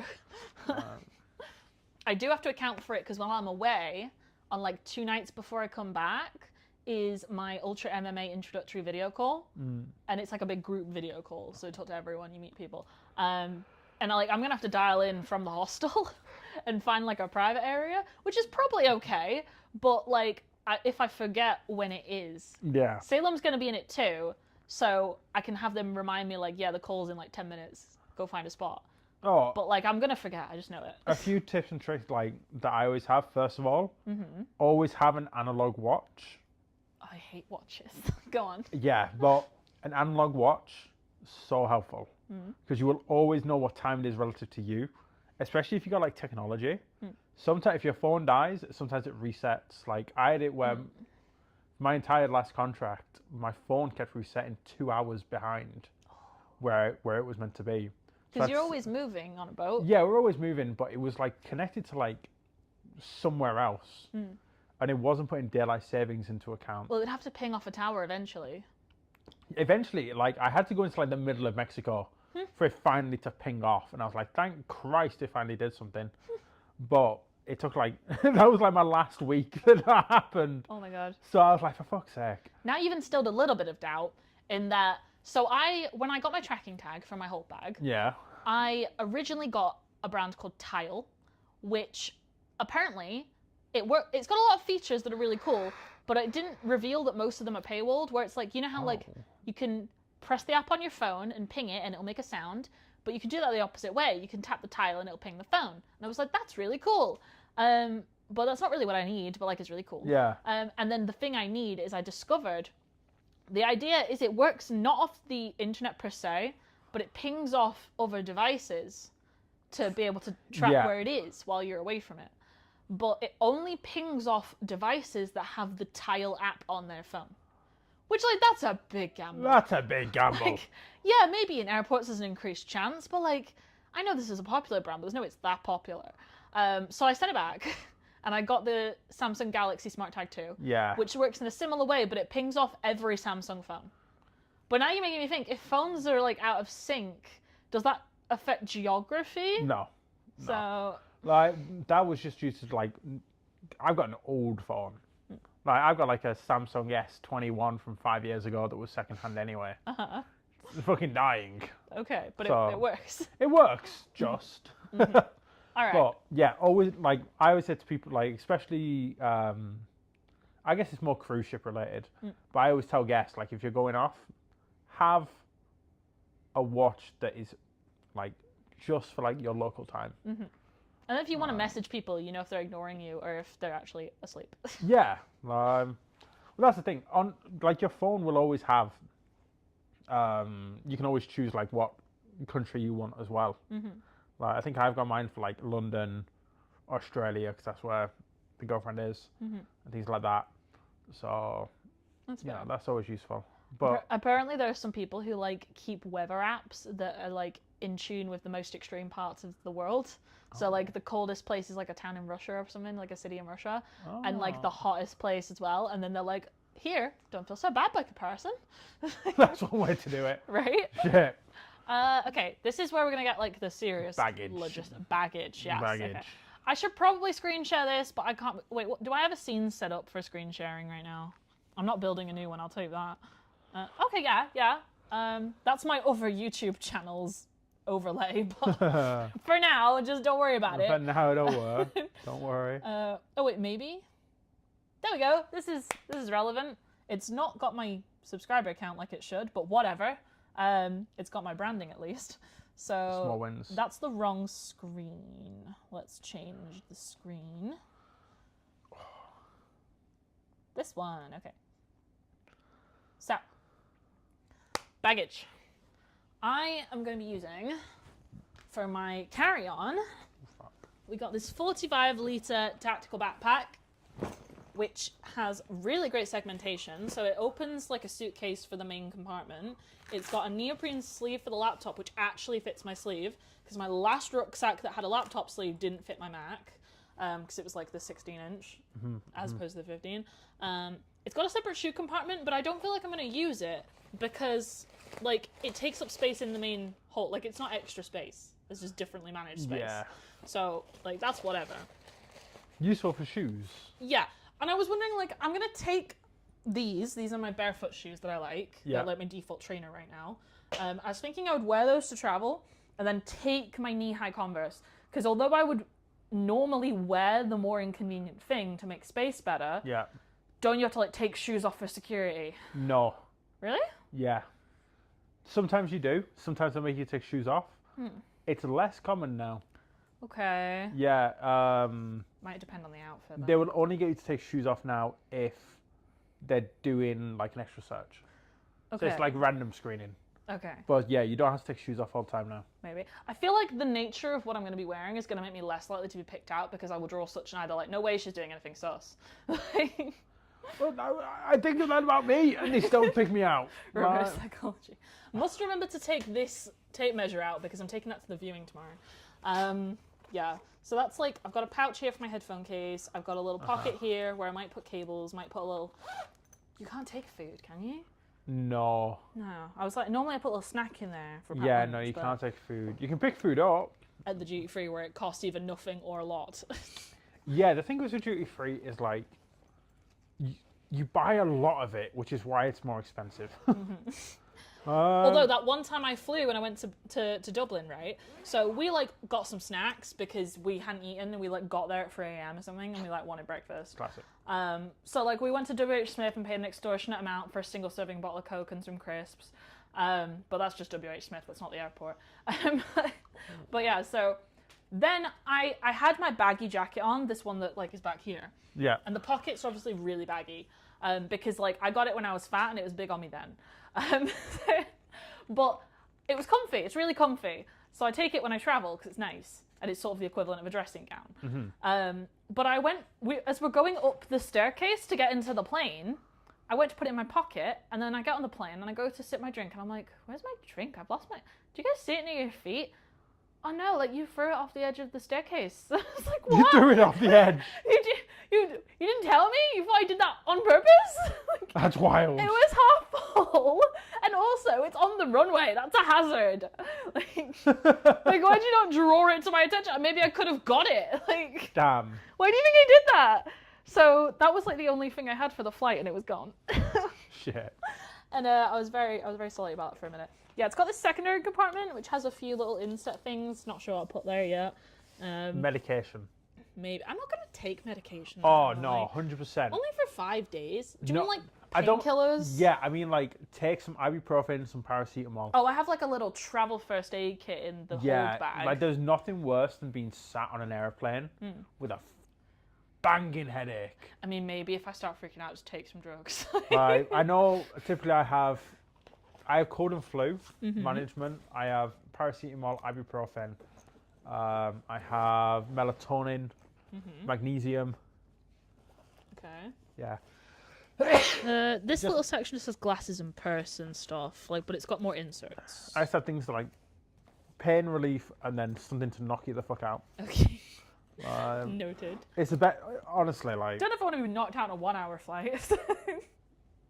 I do have to account for it because while I'm away, on like 2 nights before I come back, is my Ultra MMA introductory video call. And it's like a big group video call. So you talk to everyone, you meet people. And I'm going to have to dial in from the hostel and find like a private area, which is probably okay. But like, if I forget when it is, Yeah. Salem's going to be in it too. So I can have them remind me like, yeah, the call's in like 10 minutes. Go find a spot. Oh, But like, I'm going to forget. I just know it. a few tips and tricks like that I always have. First of all, always have an analog watch. I hate watches. Go on. Yeah, but an analog watch, so helpful. Because you will always know what time it is relative to you, especially if you got like technology. Sometimes if your phone dies, sometimes it resets. Like I had it where my entire last contract, my phone kept resetting 2 hours behind where it was meant to be. Because you're always moving on a boat. Yeah, we're always moving, but it was like connected to like somewhere else. And it wasn't putting daylight savings into account. Well, it'd have to ping off a tower eventually. Eventually, like I had to go into like the middle of Mexico for it finally to ping off, and I was like, thank Christ it finally did something. But it took like that was like my last week that happened. Oh my god. So I was like, for fuck's sake. Now you've instilled a little bit of doubt in that. So when I got my tracking tag for my Holt bag, Yeah. I originally got a brand called Tile, which apparently it's got a lot of features that are really cool, but it didn't reveal that most of them are paywalled, where it's like, you know how like you can press the app on your phone and ping it and it'll make a sound, but you can do that the opposite way. You can tap the tile and it'll ping the phone. And I was like, that's really cool. But that's not really what I need, but like it's really cool. Yeah. And then the thing I need is I discovered the idea is it works not off the internet per se, but it pings off other devices to be able to track where it is while you're away from it. But it only pings off devices that have the Tile app on their phone. Which, like, that's a big gamble. That's a big gamble. Like, yeah, maybe in airports there's an increased chance, but, like, I know this is a popular brand, but there's no way it's that popular. So I sent it back, and I got the Samsung Galaxy Smart Tag 2. Yeah. Which works in a similar way, but it pings off every Samsung phone. But now you're making me think, if phones are, like, out of sync, does that affect geography? No. So... Like, that was just due to, like, I've got an old phone. Like, I've got, like, a Samsung S21 from 5 years ago that was secondhand anyway. It's fucking dying. Okay, but So, it works. It works, just. All right. But, yeah, always, like, I always say to people, like, especially, I guess it's more cruise ship related, but I always tell guests, like, if you're going off, have a watch that is, like, just for, like, your local time. And if you want to message people, you know if they're ignoring you or if they're actually asleep. Yeah. Well, that's the thing. On like your phone will always have. You can always choose like what country you want as well. Like I think I've got mine for like London, Australia, because that's where the girlfriend is, and things like that. So that's always useful. But apparently there are some people who like keep weather apps that are like in tune with the most extreme parts of the world. So like the coldest place is like a town in Russia or something, like a city in Russia, and like the hottest place as well. And then they're like, here, don't feel so bad by comparison. That's one way to do it. Right? Shit. Okay, this is where we're gonna get like the serious Baggage. Baggage, yes. Baggage. Okay. I should probably screen share this, but I can't. Wait, do I have a scene set up for screen sharing right now? I'm not building a new one, I'll tell you that. Okay, yeah. That's my other YouTube channel's overlay, but for now, just don't worry about it. For now, don't worry. Don't worry. Oh wait, maybe. There we go. This is relevant. It's not got my subscriber count like it should, but whatever. It's got my branding at least. So Small wins. That's the wrong screen. Let's change the screen. This one, okay. So, baggage. I am going to be using, for my carry-on, we got this 45-litre tactical backpack, which has really great segmentation. So it opens like a suitcase for the main compartment. It's got a neoprene sleeve for the laptop, which actually fits my sleeve, because my last rucksack that had a laptop sleeve didn't fit my Mac, because it was like the 16-inch as opposed to the 15. It's got a separate shoe compartment, but I don't feel like I'm going to use it because like it takes up space in the main hold. Like it's not extra space. It's just differently managed space. Yeah. So like that's whatever. Useful for shoes. Yeah. And I was wondering, like, I'm going to take these are my barefoot shoes that I like. Yeah. They're like my default trainer right now. I was thinking I would wear those to travel and then take my knee-high Converse. Because although I would normally wear the more inconvenient thing to make space better, Yeah. don't you have to, like, take shoes off for security? No. Really? Yeah. Sometimes you do. Sometimes they make you take shoes off. It's less common now. Okay. Yeah. Might depend on the outfit, then. They will only get you to take shoes off now if they're doing like an extra search. Okay. So it's like random screening. Okay. But yeah, you don't have to take shoes off all the time now. Maybe. I feel like the nature of what I'm going to be wearing is going to make me less likely to be picked out because I will draw such an eye. They're like, no way she's doing anything sus. Well, no, I think that about me, and they still pick me out. Reverse psychology. Must remember to take this tape measure out because I'm taking that to the viewing tomorrow. Yeah. So that's like, I've got a pouch here for my headphone case. I've got a little pocket here where I might put cables, might put a little... You can't take food, can you? No. No. I was like, normally I put a little snack in there for Yeah, lunch, no, you but can't take food. You can pick food up. at the duty free where it costs either nothing or a lot. Yeah, the thing with the duty free is like, you buy a lot of it, which is why it's more expensive. Although that one time I flew when I went to Dublin, right? So we like got some snacks because we hadn't eaten and we like got there at 3 a.m. or something and we like wanted breakfast. Classic. So like we went to WH Smith and paid an extortionate amount for a single serving bottle of Coke and some crisps. But that's just WH Smith, that's not the airport. But yeah, so then I had my baggy jacket on, this one that like is back here. Yeah. And the pockets are obviously really baggy because like I got it when I was fat and it was big on me then. But it was comfy. It's really comfy. So I take it when I travel because it's nice and it's sort of the equivalent of a dressing gown. But as we're going up the staircase to get into the plane, I went to put it in my pocket and then I get on the plane and I go to sip my drink and I'm like, where's my drink? I've lost my... Do you guys see it near your feet? Oh no, like you threw it off the edge of the staircase. I was like, what? You threw it off the edge. You didn't tell me? You thought I did that on purpose? Like, That's wild. it was half full. And also, it's on the runway. That's a hazard. Like why'd you not draw it to my attention? Maybe I could have got it. Like, Damn. why do you think I did that? So that was like the only thing I had for the flight and it was gone. Shit. And I was very salty about it for a minute. Yeah, it's got this secondary compartment which has a few little inset things. Not sure I'll put there yet. Medication. Maybe I'm not gonna take medication. Oh now, no, 100%. only for 5 days. Do you mean like I don't- painkillers? Yeah, I mean like take some ibuprofen, some paracetamol. Oh, I have like a little travel first aid kit in the hold bag. Like there's nothing worse than being sat on an airplane with a banging headache. I mean, maybe if I start freaking out, just take some drugs. I know typically I have cold and flu management. I have paracetamol, ibuprofen. I have melatonin, magnesium. Okay. Yeah. This little section just says glasses and purse and stuff, like, but it's got more inserts. I just have things like pain relief, and then something to knock you the fuck out. Okay. Um, Noted. it's a bit, honestly, like... Don't know if I want to be knocked out on a 1 hour flight.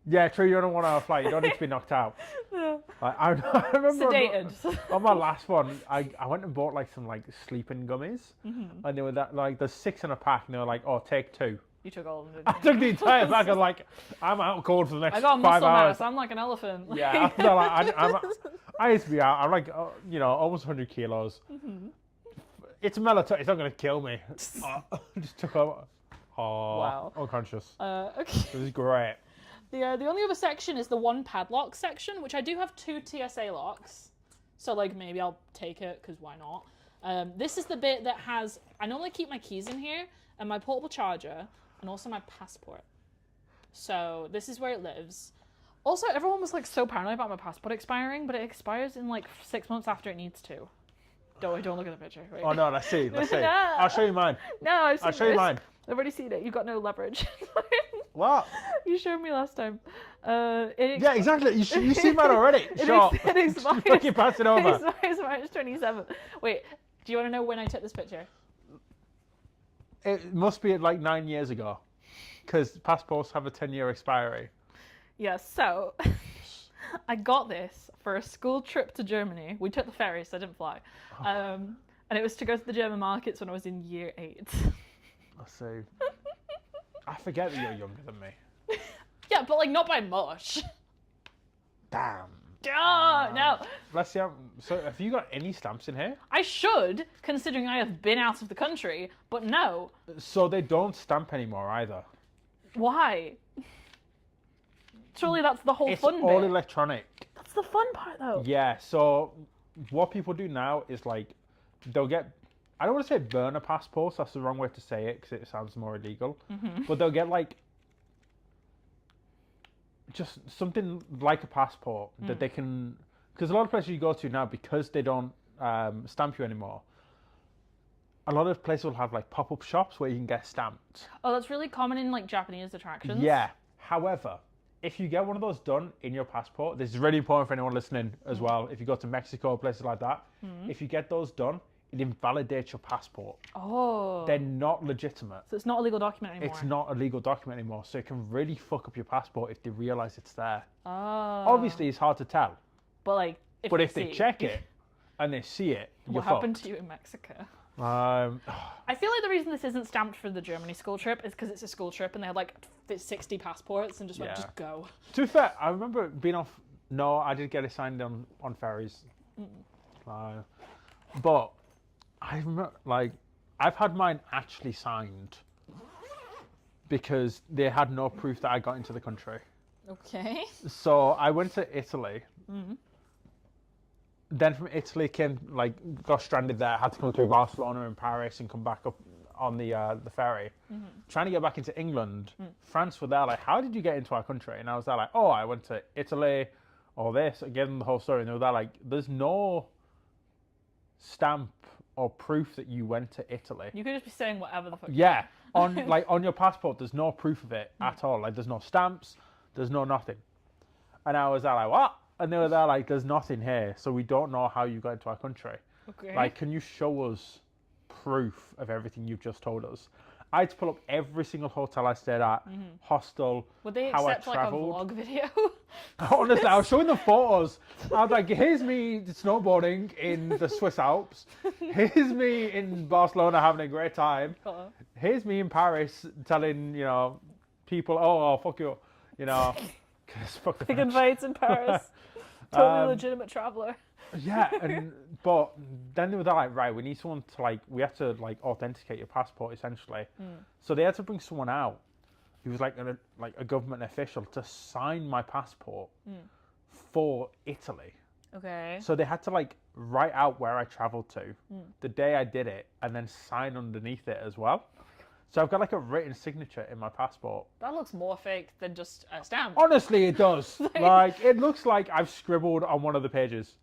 Yeah, true, you're on a 1 hour flight. You don't need to be knocked out. Yeah. Like, I remember Sedated. on my last one, I went and bought like some like sleeping gummies, and they were that like there's 6 in a pack, and they were like, oh, take 2. You took all of them, I didn't you? took the entire bag. I was like, I'm out cold for the next I got 5 muscle hours. mass. I'm like an elephant. Yeah, after that, like, I used to be out. I'm like, you know, almost 100 kilos. It's melatonin. It's not going to kill me. Just took over. Oh, Wow. unconscious. Okay. This is great. The only other section is the 1 padlock section, which I do have 2 TSA locks. So, like, maybe I'll take it, because why not? This is the bit that has... I normally keep my keys in here, and my portable charger, and also my passport. So, this is where it lives. Also, everyone was, like, so paranoid about my passport expiring, but it expires in, like, 6 months after it needs to. Don't look at the picture. Wait. Oh, no, let's see. Let's see. No. I'll show you mine. No, I'll show you mine. I've already seen it. You've got no leverage. What? You showed me last time. Yeah, exactly. You see mine already. Sure. It expires. Fucking pass it over. It expires March 27th. Wait, do you want to know when I took this picture? It must be like 9 years ago, because passports have a 10-year expiry. Yeah, so I got this for a school trip to Germany. We took the ferry, so I didn't fly. And it was to go to the German markets when I was in year 8. I see. I forget that you're younger than me. Yeah, but like not by much. Damn. No. Let's see. So, have you got any stamps in here? I should, considering I have been out of the country, but no. So they don't stamp anymore either. Why? Surely that's the whole It's fun all bit. electronic. That's the fun part, though. Yeah. So what people do now is like they'll get. I don't want to say burner passports. That's the wrong way to say it because it sounds more illegal. But they'll get like just something like a passport that they can. Because a lot of places you go to now, because they don't stamp you anymore, a lot of places will have like pop-up shops where you can get stamped. Oh, that's really common in like Japanese attractions. Yeah. However, if you get one of those done in your passport, this is really important for anyone listening as well. If you go to Mexico or places like that, if you get those done, it invalidates your passport. Oh. They're not legitimate. So it's not a legal document anymore. It's not a legal document anymore, so it can really fuck up your passport if they realise it's there. Oh. Obviously, it's hard to tell. But like, If they check it and they see it, you're what happened fucked. to you in Mexico? I feel like the reason this isn't stamped for the Germany school trip is because it's a school trip and they had like 60 passports and just went, just go. To be fair, I remember being off. No, I did get it signed on ferries. But I remember, like, I've had mine actually signed because they had no proof that I got into the country. Okay. So I went to Italy. Then from Italy got stranded there. Had to come through Barcelona and Paris and come back up on the ferry. Trying to get back into England. France were there like, how did you get into our country? And I was there like, oh, I went to Italy or this. I gave them the whole story. And they were there like, there's no stamp or proof that you went to Italy. You could just be saying whatever the fuck. Yeah. On your passport, there's no proof of it at all. Like, there's no stamps. There's no nothing. And I was there like, what? And they were there like, there's nothing here, so we don't know how you got into our country. Okay. Like, can you show us proof of everything you've just told us? I had to pull up every single hotel I stayed at, hostel, Would they how accept I like a travelled. vlog video? Honestly, I was showing the photos. I was like, here's me snowboarding in the Swiss Alps. Here's me in Barcelona having a great time. Here's me in Paris telling, people, oh, fuck you, fuck the Big French. invites in Paris. Totally legitimate traveller. Yeah, but then they were like, right, we need someone to we have to authenticate your passport essentially. So they had to bring someone out who was like a government official to sign my passport for Italy. Okay. So they had to write out where I travelled to, the day I did it, and then sign underneath it as well. So I've got like a written signature in my passport. That looks more fake than just a stamp. Honestly, it does. Like, it looks like I've scribbled on one of the pages.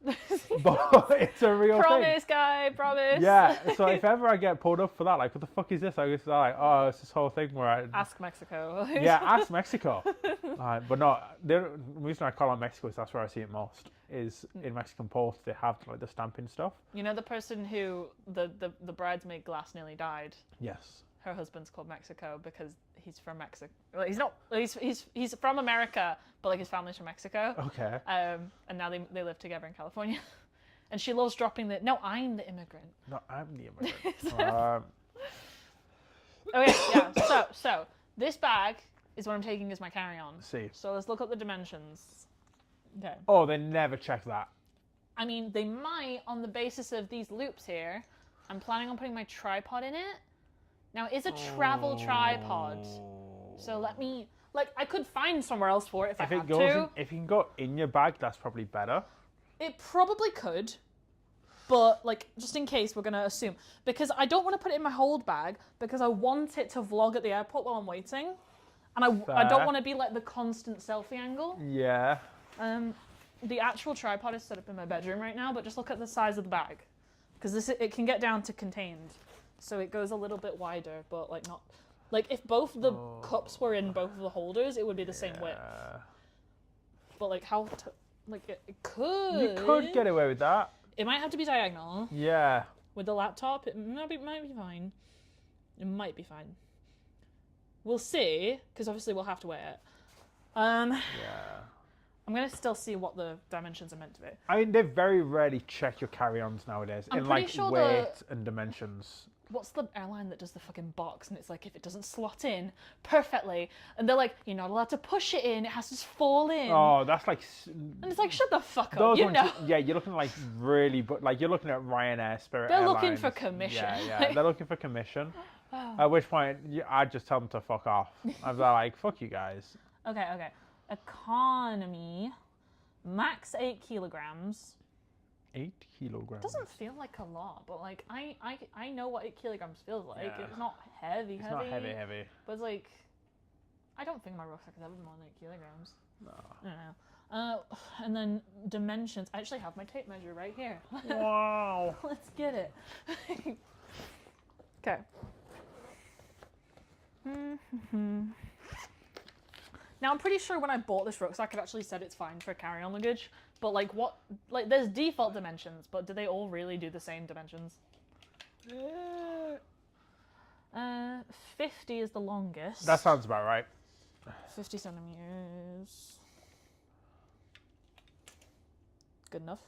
But it's a real thing. Promise, guy, promise. Yeah, so if ever I get pulled up for that, like, what the fuck is this? I was like, oh, it's this whole thing where I... Ask Mexico. Yeah, ask Mexico. But no, the reason I call it Mexico is that's where I see it most, is in Mexican Post, they have, like, the stamping stuff. You know the person who, the bridesmaid glass nearly died? Yes. Her husband's called Mexico because he's from Mexico. Well, he's not. He's from America, but like his family's from Mexico. Okay. And now they live together in California. And she loves dropping the. No, I'm the immigrant. No, I'm the immigrant. Okay, yeah. So this bag is what I'm taking as my carry-on. See. So let's look up the dimensions. Okay. Oh, they never check that. I mean, they might on the basis of these loops here. I'm planning on putting my tripod in it. Now, it's a travel tripod, so let me, like, I could find somewhere else for it if I had to. If you can go in your bag, that's probably better. It probably could, but, like, just in case, we're going to assume. Because I don't want to put it in my hold bag, because I want it to vlog at the airport while I'm waiting. And I don't want to be, like, the constant selfie angle. Yeah. The actual tripod is set up in my bedroom right now, but just look at the size of the bag. Because it can get down to contained. So it goes a little bit wider, but like not, like if both the cups were in both of the holders, it would be the same width. But like like it could. You could get away with that. It might have to be diagonal. Yeah. With the laptop, it might be fine. It might be fine. We'll see, because obviously we'll have to weigh it. Yeah. I'm gonna still see what the dimensions are meant to be. I mean, they very rarely check your carry-ons nowadays in like sure weight and dimensions. What's the airline that does the fucking box and it's like if it doesn't slot in perfectly and they're like you're not allowed to push it in, it has to just fall in. Oh, that's like. And it's like shut the fuck up, those you ones, know. Yeah, you're looking like really, but like you're looking at Ryanair, Spirit They're Airlines. looking for commission. Yeah, they're looking for commission. At which point I'd just tell them to fuck off. I'd be like, fuck you guys. Okay. Economy, max 8 kilograms. 8 kilograms. Doesn't feel like a lot, but like I know what 8 kilograms feels like. Yeah. It's not heavy. It's not heavy. But it's like, I don't think my rucksack is ever more than 8 kilograms. No. I don't know. And then dimensions. I actually have my tape measure right here. Wow. Let's get it. Okay. Now I'm pretty sure when I bought this rucksack, it actually said it's fine for carry-on luggage. But like what, like there's default dimensions, but do they all really do the same dimensions? 50 is the longest. That sounds about right. 50 centimeters. Good enough.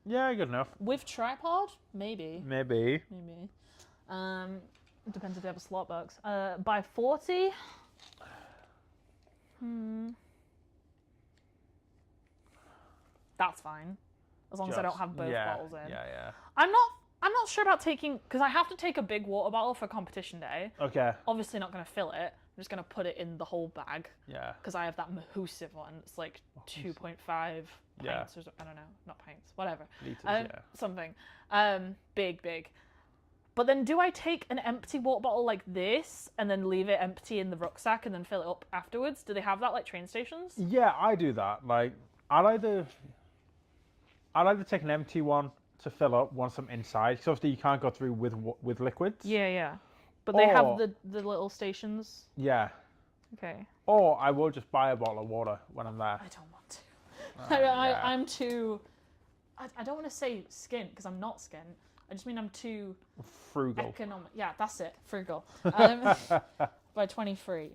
Yeah, good enough. With tripod? Maybe. Maybe. Depends if they have a slot box. By 40? That's fine. As long as I don't have both bottles in. Yeah. I'm not sure about taking, because I have to take a big water bottle for competition day. Okay. Obviously not going to fill it. I'm just going to put it in the whole bag. Yeah. Because I have that Mahusive one. It's like 2.5 pints or I don't know. Not pints. Whatever. Liters, Something. Big. But then do I take an empty water bottle like this and then leave it empty in the rucksack and then fill it up afterwards? Do they have that like train stations? Yeah, I do that. Like, I'd either take an empty one to fill up once I'm inside, because obviously you can't go through with liquids. Yeah. But they have the little stations. Yeah. Okay. Or I will just buy a bottle of water when I'm there. I don't want to. I'm too... I don't want to say skint, because I'm not skint. I just mean I'm too... Frugal. Economic. Yeah, that's it. Frugal. By 23.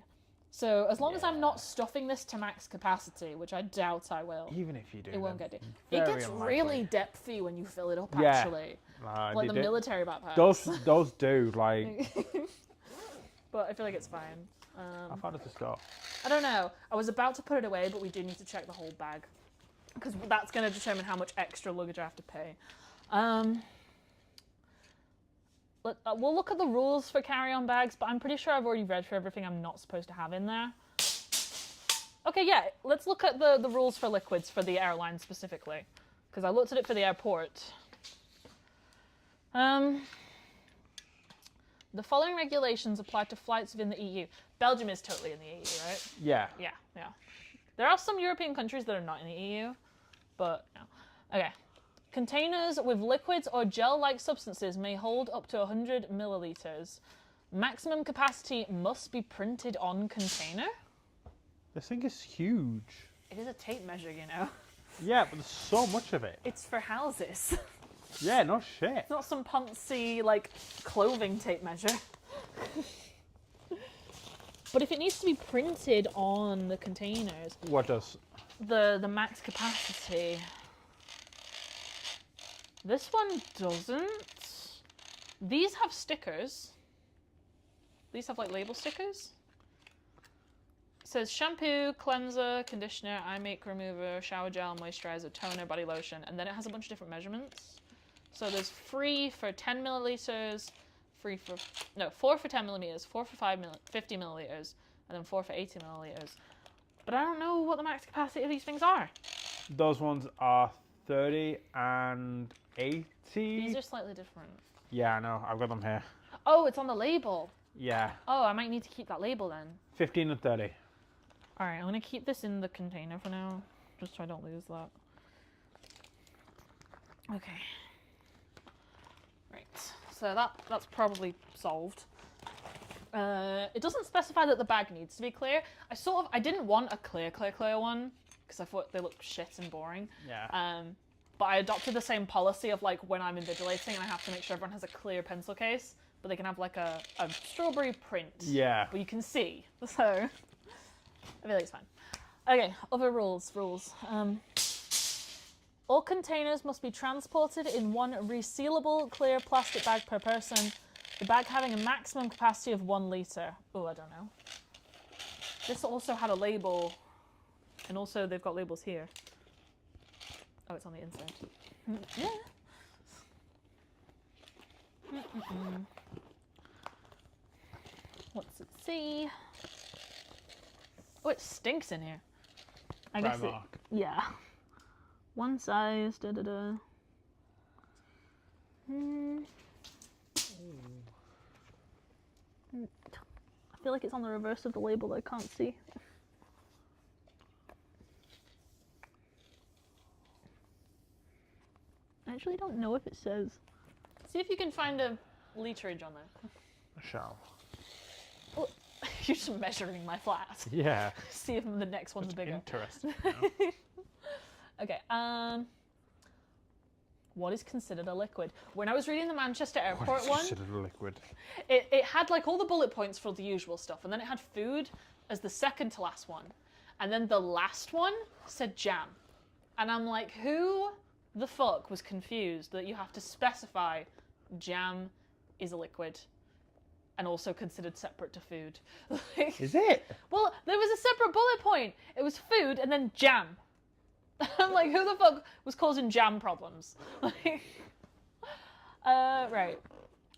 So as long as I'm not stuffing this to max capacity, which I doubt I will. Even if you do. It won't get it. It gets really depthy when you fill it up, actually. Like the military backpacks. Those do, like... But I feel like it's fine. How far does this go? I don't know. I was about to put it away, but we do need to check the whole bag. Because that's going to determine how much extra luggage I have to pay. We'll look at the rules for carry-on bags, but I'm pretty sure I've already read for everything I'm not supposed to have in there. Okay, yeah, let's look at the rules for liquids for the airline specifically, because I looked at it for the airport. The following regulations apply to flights within the EU. Belgium is totally in the EU, right? Yeah. Yeah, yeah. There are some European countries that are not in the EU, but no. Okay. Containers with liquids or gel-like substances may hold up to 100 milliliters. Maximum capacity must be printed on container. This thing is huge. It is a tape measure, you know. Yeah, but there's so much of it. It's for houses. Yeah, no shit. It's not some poncy, like, clothing tape measure. But if it needs to be printed on the containers, What does? the max capacity. This one doesn't. These have stickers. These have like label stickers. It says shampoo, cleanser, conditioner, eye makeup remover, shower gel, moisturizer, toner, body lotion, and then it has a bunch of different measurements. So there's 3 for 10 milliliters, 4 for 10 millimeters, 4 for 50 milliliters, and then 4 for 80 milliliters. But I don't know what the max capacity of these things are. Those ones are 30 and 80. These are slightly different. Yeah, I know. I've got them here. Oh, it's on the label. Yeah. Oh, I might need to keep that label then. 15 and 30. All right, I'm going to keep this in the container for now, just so I don't lose that. Okay. Right, so that's probably solved. It doesn't specify that the bag needs to be clear. I didn't want a clear one, because I thought they looked shit and boring. Yeah. But I adopted the same policy of like when I'm invigilating and I have to make sure everyone has a clear pencil case, but they can have like a strawberry print. Yeah. But you can see, so I feel like it's fine. Okay, other rules. All containers must be transported in one resealable clear plastic bag per person. The bag having a maximum capacity of 1 litre. Oh, I don't know. This also had a label, and also they've got labels here. Oh, it's on the inside. Yeah. What's it say? Oh, it stinks in here. I guess it. Yeah. One size. Da da da. I feel like it's on the reverse of the label that I can't see. I actually don't know if it says. See if you can find a literage on there. I shall. Oh, you're just measuring my flat. Yeah. See if the next one's bigger. Interesting. You know? Okay. What is considered a liquid? When I was reading the Manchester Airport one, considered a liquid? It had like all the bullet points for the usual stuff, and then it had food as the second to last one, and then the last one said jam, and I'm like, who the fuck was confused that you have to specify jam is a liquid and also considered separate to food? Is it? Well, there was a separate bullet point. It was food and then jam. I'm like, who the fuck was causing jam problems? Right.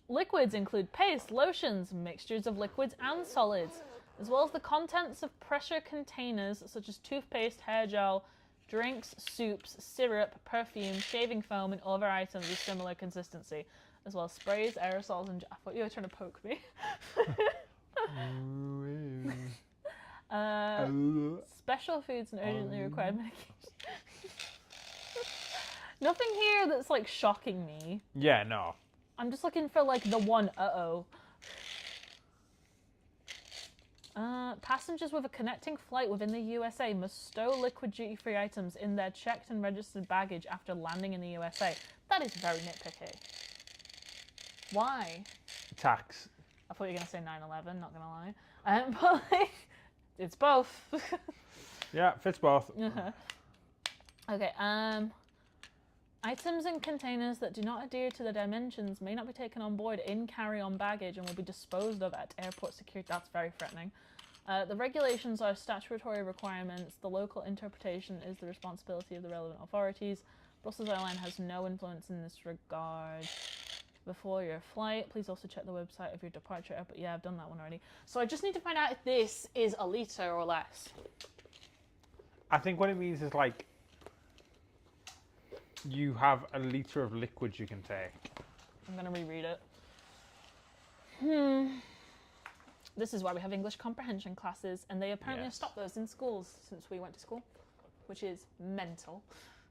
Liquids include paste, lotions, mixtures of liquids and solids, as well as the contents of pressure containers such as toothpaste, hair gel, drinks, soups, syrup, perfume, shaving foam, and other items of similar consistency, as well as sprays, aerosols, and... I thought you were trying to poke me. Special foods and urgently required medication. Nothing here that's like shocking me. Yeah, no. I'm just looking for like the one passengers with a connecting flight within the USA must stow liquid duty-free items in their checked and registered baggage after landing in the USA. That is very nitpicky. Why? Tax. I thought you were going to say 9/11, not going to lie. But like, it's both. Yeah, fits both. Okay, items and containers that do not adhere to the dimensions may not be taken on board in carry-on baggage and will be disposed of at airport security. That's very threatening. The regulations are statutory requirements. The local interpretation is the responsibility of the relevant authorities. Brussels Airlines has no influence in this regard. Before your flight, please also check the website of your departure airport. Yeah, I've done that one already. So I just need to find out if this is a litre or less. I think what it means is like you have a litre of liquid you can take. I'm going to reread it. This is why we have English comprehension classes, and they apparently have Yes. stopped those in schools since we went to school, which is mental,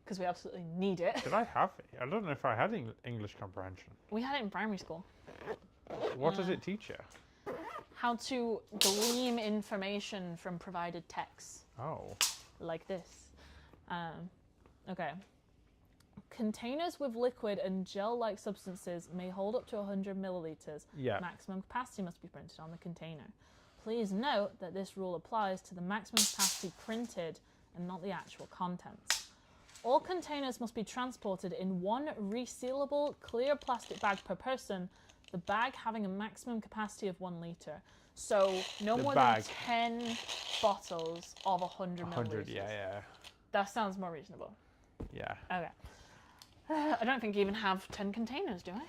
because we absolutely need it. Did I have it? I don't know if I had English comprehension. We had it in primary school. What does it teach you? How to glean information from provided texts, Oh. like this. Okay. Containers with liquid and gel-like substances may hold up to 100 milliliters. Yeah. Maximum capacity must be printed on the container. Please note that this rule applies to the maximum capacity printed and not the actual contents. All containers must be transported in one resealable clear plastic bag per person, the bag having a maximum capacity of 1 liter. So no The more bag. than 10 bottles of 100 100, milliliters. yeah. That sounds more reasonable. Yeah. Okay. I don't think you even have 10 containers, do I?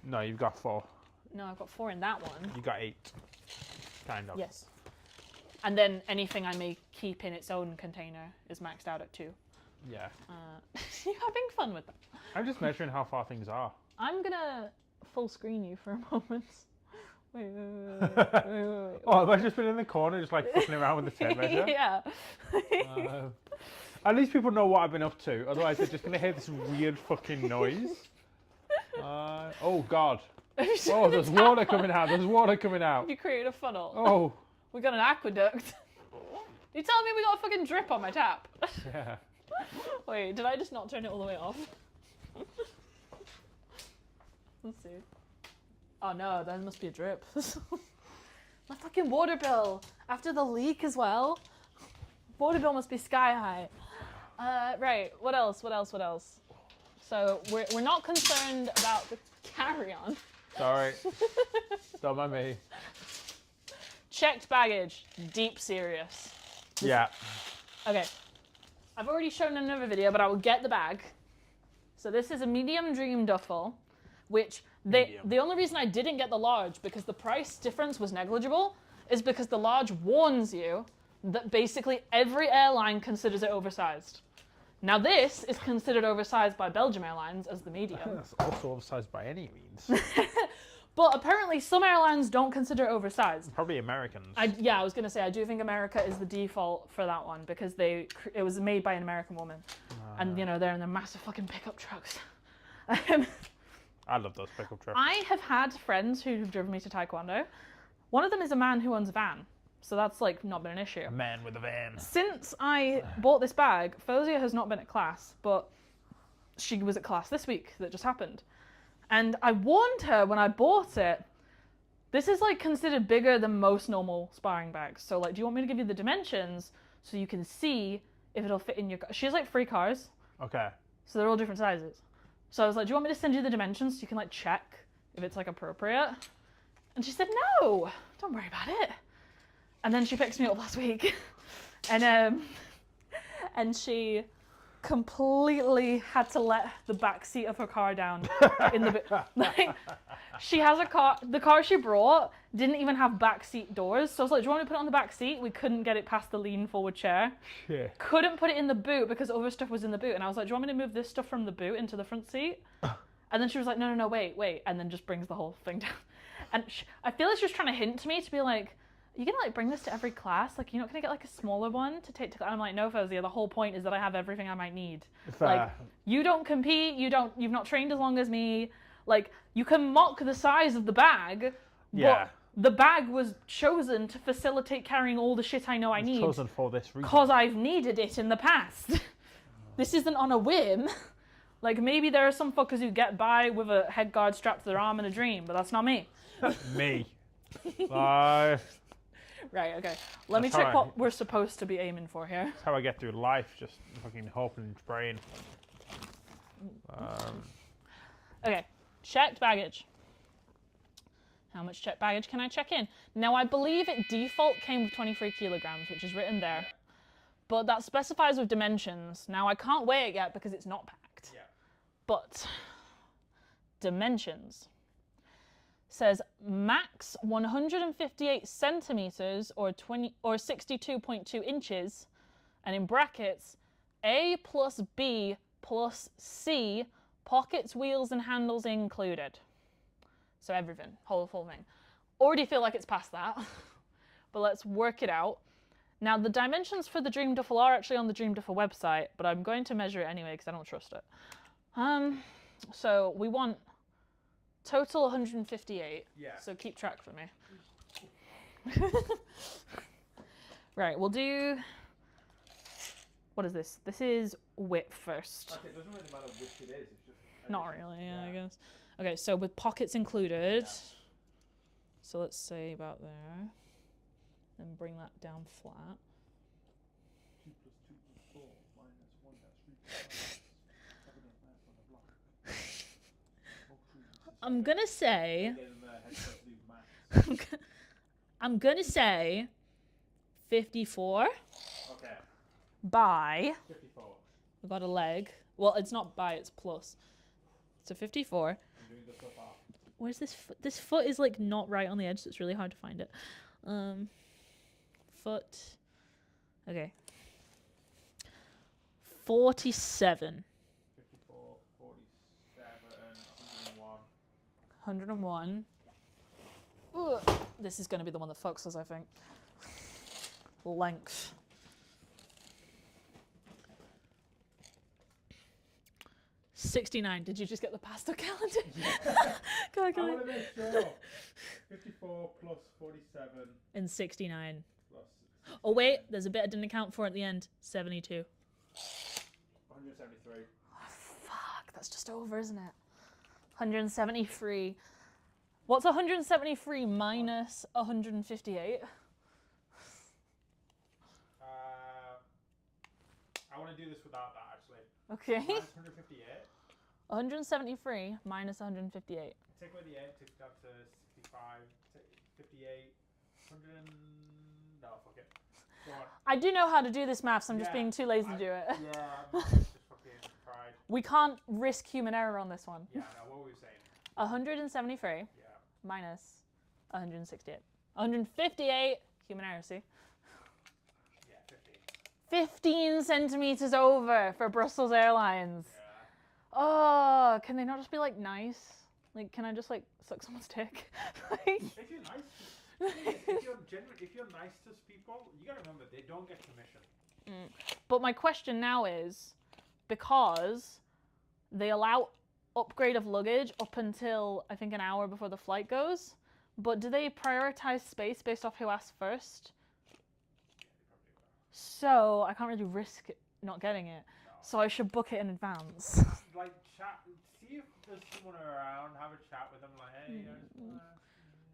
No, you've got 4. No, I've got 4 in that one. You got 8. Kind of. Yes. And then anything I may keep in its own container is maxed out at 2. Yeah. You having fun with that? I'm just measuring how far things are. I'm gonna full screen you for a moment. Wait. Oh, have I just been in the corner just like fucking around with the tape measure? Yeah. At least people know what I've been up to. Otherwise, they're just going to hear this weird fucking noise. Oh, God. Oh, there's water coming out. There's water coming out. You created a funnel. Oh. We got an aqueduct. You telling me we got a fucking drip on my tap? Yeah. Wait, did I just not turn it all the way off? Let's see. Oh no, that must be a drip. My fucking water bill. After the leak as well. Water bill must be sky high. Right, what else? So we're not concerned about the carry-on. Sorry. Don't mind me. Checked baggage. Deep serious. Yeah. Okay. I've already shown in another video, but I will get the bag. So this is a medium dream duffel, which the only reason I didn't get the large, because the price difference was negligible, is because the large warns you that basically every airline considers it oversized. Now this is considered oversized by Belgium Airlines as the medium. That's also oversized by any means. But apparently some airlines don't consider it oversized. Probably Americans. I was going to say, I do think America is the default for that one because it was made by an American woman. And, you know, they're in their massive fucking pickup trucks. I love those pickup trucks. I have had friends who've driven me to Taekwondo. One of them is a man who owns a van. So that's, like, not been an issue. A man with a van. Since I bought this bag, Fozia has not been at class, but she was at class this week that just happened. And I warned her when I bought it, this is like considered bigger than most normal sparring bags. So like, do you want me to give you the dimensions so you can see if it'll fit in your car? She has like 3 cars. Okay. So they're all different sizes. So I was like, do you want me to send you the dimensions so you can like check if it's like appropriate? And she said, no, don't worry about it. And then she picked me up last week and she completely had to let the back seat of her car down in the like, she has a car, the car she brought didn't even have back seat doors, so I was like, do you want me to put it on the back seat? We couldn't get it past the lean forward chair. Shit. Couldn't put it in the boot because other stuff was in the boot, and I was like, do you want me to move this stuff from the boot into the front seat? And then she was like, no, wait, and then just brings the whole thing down. And I feel like she was trying to hint to me to be like, are you gonna like bring this to every class? Like, you're not gonna get like a smaller one to take to class? I'm like, no, Fozia, the whole point is that I have everything I might need. Like, you don't compete, you've not trained as long as me. Like, you can mock the size of the bag, Yeah. but the bag was chosen to facilitate carrying all the shit I know I need. Chosen for this reason. Because I've needed it in the past. This isn't on a whim. Like, maybe there are some fuckers who get by with a head guard strapped to their arm in a dream, but that's not me. Me. Right, okay. Let me That's check how what we're supposed to be aiming for here. That's how I get through life, just fucking hoping and praying. Okay, checked baggage. How much checked baggage can I check in? Now, I believe it default came with 23 kilograms, which is written there. But that specifies with dimensions. Now, I can't weigh it yet because it's not packed. Yeah. But dimensions says max 158 centimeters or 62.2 inches, and in brackets, A plus B plus C, pockets, wheels, and handles included. So everything, full thing. already feel like it's past that, but let's work it out. Now, the dimensions for the Dream Duffel are actually on the Dream Duffel website, but I'm going to measure it anyway because I don't trust it. So we want total 158. Yeah. So keep track for me. Right, we'll do... What is this? This is width first. Okay, it doesn't really matter which it is. It's just Not really, yeah, I guess. Okay, so with pockets included. Yeah. So let's say about there. Then bring that down flat. 2 plus 2 plus 4 minus 1 dash 3 I'm gonna say. I'm gonna say 54. Okay. By. 54. We got a leg. Well, it's not by, it's plus. So 54. I'm doing the stuff off. Where's this foot? This foot is like not right on the edge, so it's really hard to find it. Foot. Okay. 47. 54, 47, 101. 101. Ugh. This is going to be the one that fucks us, I think. Length. $69. Did you just get the pasta calendar? Yeah. Go on, I want to make sure. 54 plus 47. And 69. Plus 69. Oh wait, there's a bit I didn't account for at the end. 72. 173. Oh, fuck, that's just over, isn't it? 173. What's 173 minus 158? I want to do this without that, actually. Okay. Minus 158. 173 minus 158. Take away the 8, take it down to 65, 58, 100 and... No, fuck it. Go on. I do know how to do this maths, I'm just being too lazy to do it. Yeah, I'm just fucking pride. We can't risk human error on this one. Yeah, no, what were we saying? 173 Yeah. minus 168. 158, human error, see? Yeah, 50. 15 centimeters over for Brussels Airlines. Yeah. Oh, can they not just be like nice? Like, can I just like suck someone's dick? Like, If you're nice, if you're nice to people, you gotta remember they don't get commission. But my question now is, because they allow upgrade of luggage up until I think an hour before the flight goes, but do they prioritize space based off who asks first? So I can't really risk not getting it. No. So I should book it in advance. Like chat, see if there's someone around, have a chat with them, like, hey,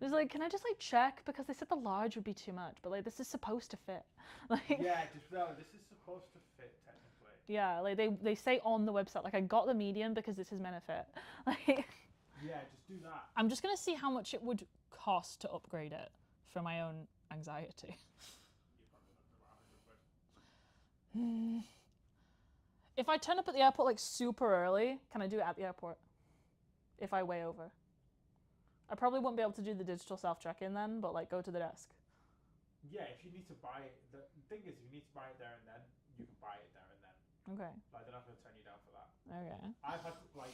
It was like, can I just like check? Because they said the large would be too much, but like this is supposed to fit. Like, yeah, just no, this is supposed to fit technically. yeah, like they say on the website, like I got the medium because this is meant to fit. Like, yeah, just do that. I'm just gonna see how much it would cost to upgrade it for my own anxiety. If I turn up at the airport like super early, can I do it at the airport? If I weigh over. I probably won't be able to do the digital self-check-in then, but like go to the desk. Yeah, if you need to buy it, the thing is, if you need to buy it there and then, you can buy it there and then. Okay. Like, they're not going to turn you down for that. Okay. I've had to, like,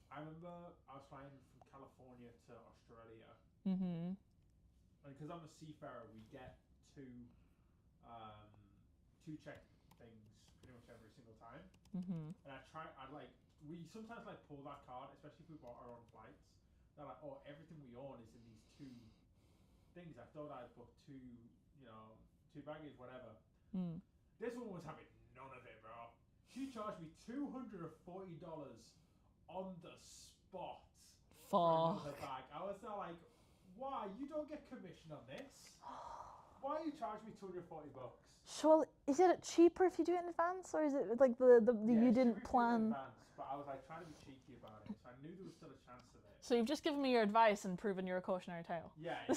I remember I was flying from California to Australia. Mm-hmm. And because I'm a seafarer, we get two check things pretty much every single time. Mm-hmm. And we sometimes like pull that card, especially if we bought our own flights. They're like, oh, everything we own is in these two things. I thought I'd book two baggage, whatever. Mm. This one was having none of it, bro. She charged me $240 on the spot for another bag. I was like, why? You don't get commission on this. Why you charge me $240? Sure. Is it cheaper if you do it in advance, or is it like the you didn't plan? In advance, but I was like trying to be cheeky about it, so I knew there was still a chance of it. So you've just given me your advice and proven you're a cautionary tale. Yeah, I'm a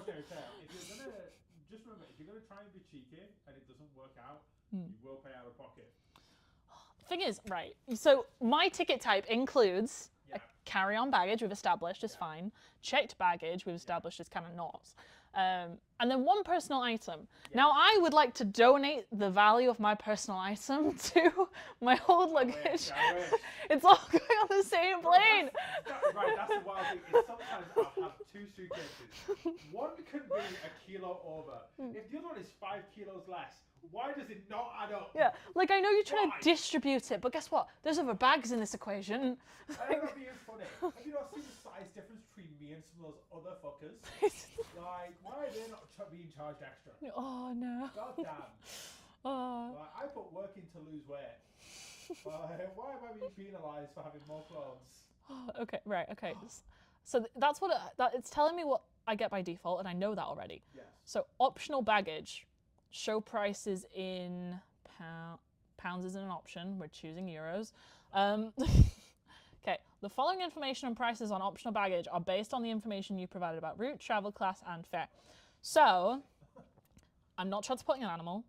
cautionary tale. If you're gonna just remember, if you're gonna try and be cheeky and it doesn't work out, you will pay out of pocket. Thing is, right, so my ticket type includes a carry-on baggage we've established is fine, checked baggage we've established is kind of not, and then one personal item. Now I would like to donate the value of my personal item to my old luggage. I wish. It's all going on the same plane. Right, that's the wild thing. Is sometimes I'll have 2 suitcases. One can be a kilo over. If the other one is 5 kilos less, why does it not add up? Yeah, like I know you're trying Why? to distribute it, but guess what? There's other bags in this equation. I don't know if it's funny. Have you not seen the size difference between me and some of those other fuckers? Like, why are they not being charged extra? Oh no. God damn. Oh. Like, I put work in to lose weight. Like, why am I being penalised for having more clothes? Okay, right, okay. So that's what it's telling me what I get by default, and I know that already. Yes. So optional baggage, show prices in pounds isn't an option. We're choosing euros. Okay, the following information and prices on optional baggage are based on the information you provided about route, travel, class, and fare. So I'm not transporting an animal.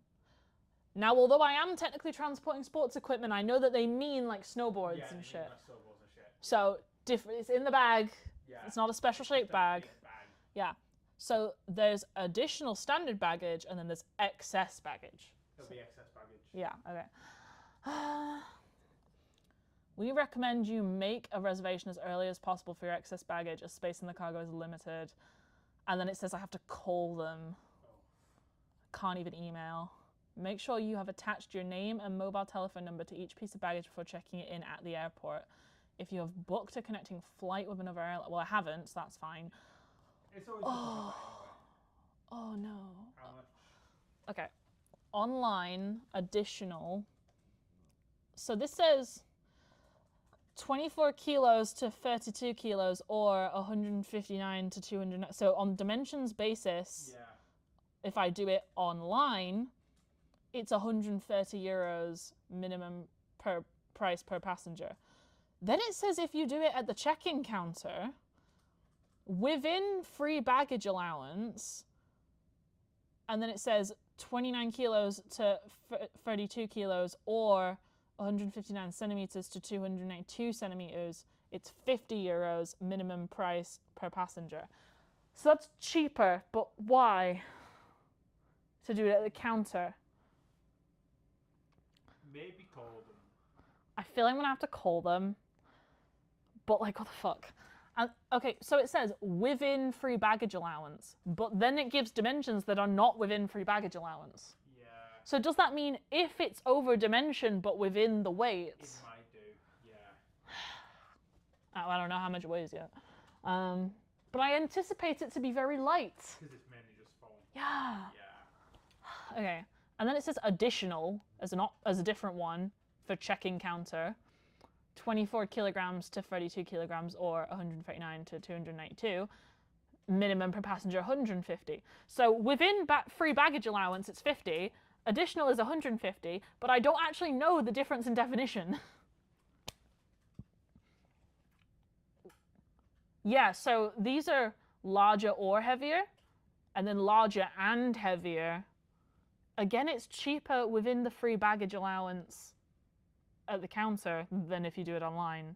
Now, although I am technically transporting sports equipment, I know that they mean like snowboards and shit. Like snowboards and shit. So different. It's in the bag. Yeah. It's not a special shaped bag. Yeah. So there's additional standard baggage, and then there's excess baggage. There'll be excess baggage. Yeah. Okay. We recommend you make a reservation as early as possible for your excess baggage, as space in the cargo is limited. And then it says I have to call them. Can't even email. Make sure you have attached your name and mobile telephone number to each piece of baggage before checking it in at the airport. If you have booked a connecting flight with another airline, well, I haven't, so that's fine. It's always good to have that anyway. Oh no. How much? Okay. Online, additional. So this says 24 kilos to 32 kilos or 159 to 200. So on dimensions basis, Yeah. if I do it online, it's 130 euros minimum per price per passenger. Then it says if you do it at the check-in counter, within free baggage allowance, and then it says 29 kilos to 32 kilos or 159 centimeters to 292 centimeters, it's 50 euros minimum price per passenger. So that's cheaper, but why? To do it at the counter. Maybe call them. I feel like I'm gonna have to call them, but like, what the fuck? And, okay, so it says within free baggage allowance, but then it gives dimensions that are not within free baggage allowance. Yeah. So does that mean if it's over dimension but within the weight? It might do. Yeah. I don't know how much it weighs yet. But I anticipate it to be very light. Because it's mainly just foam. Yeah. Yeah. Okay. And then it says additional as a different one for check-in counter. 24 kilograms to 32 kilograms or 139 to 292. Minimum per passenger 150. So within free baggage allowance it's 50. Additional is 150, but I don't actually know the difference in definition. Yeah, so these are larger or heavier, and then larger and heavier. Again, it's cheaper within the free baggage allowance at the counter than if you do it online.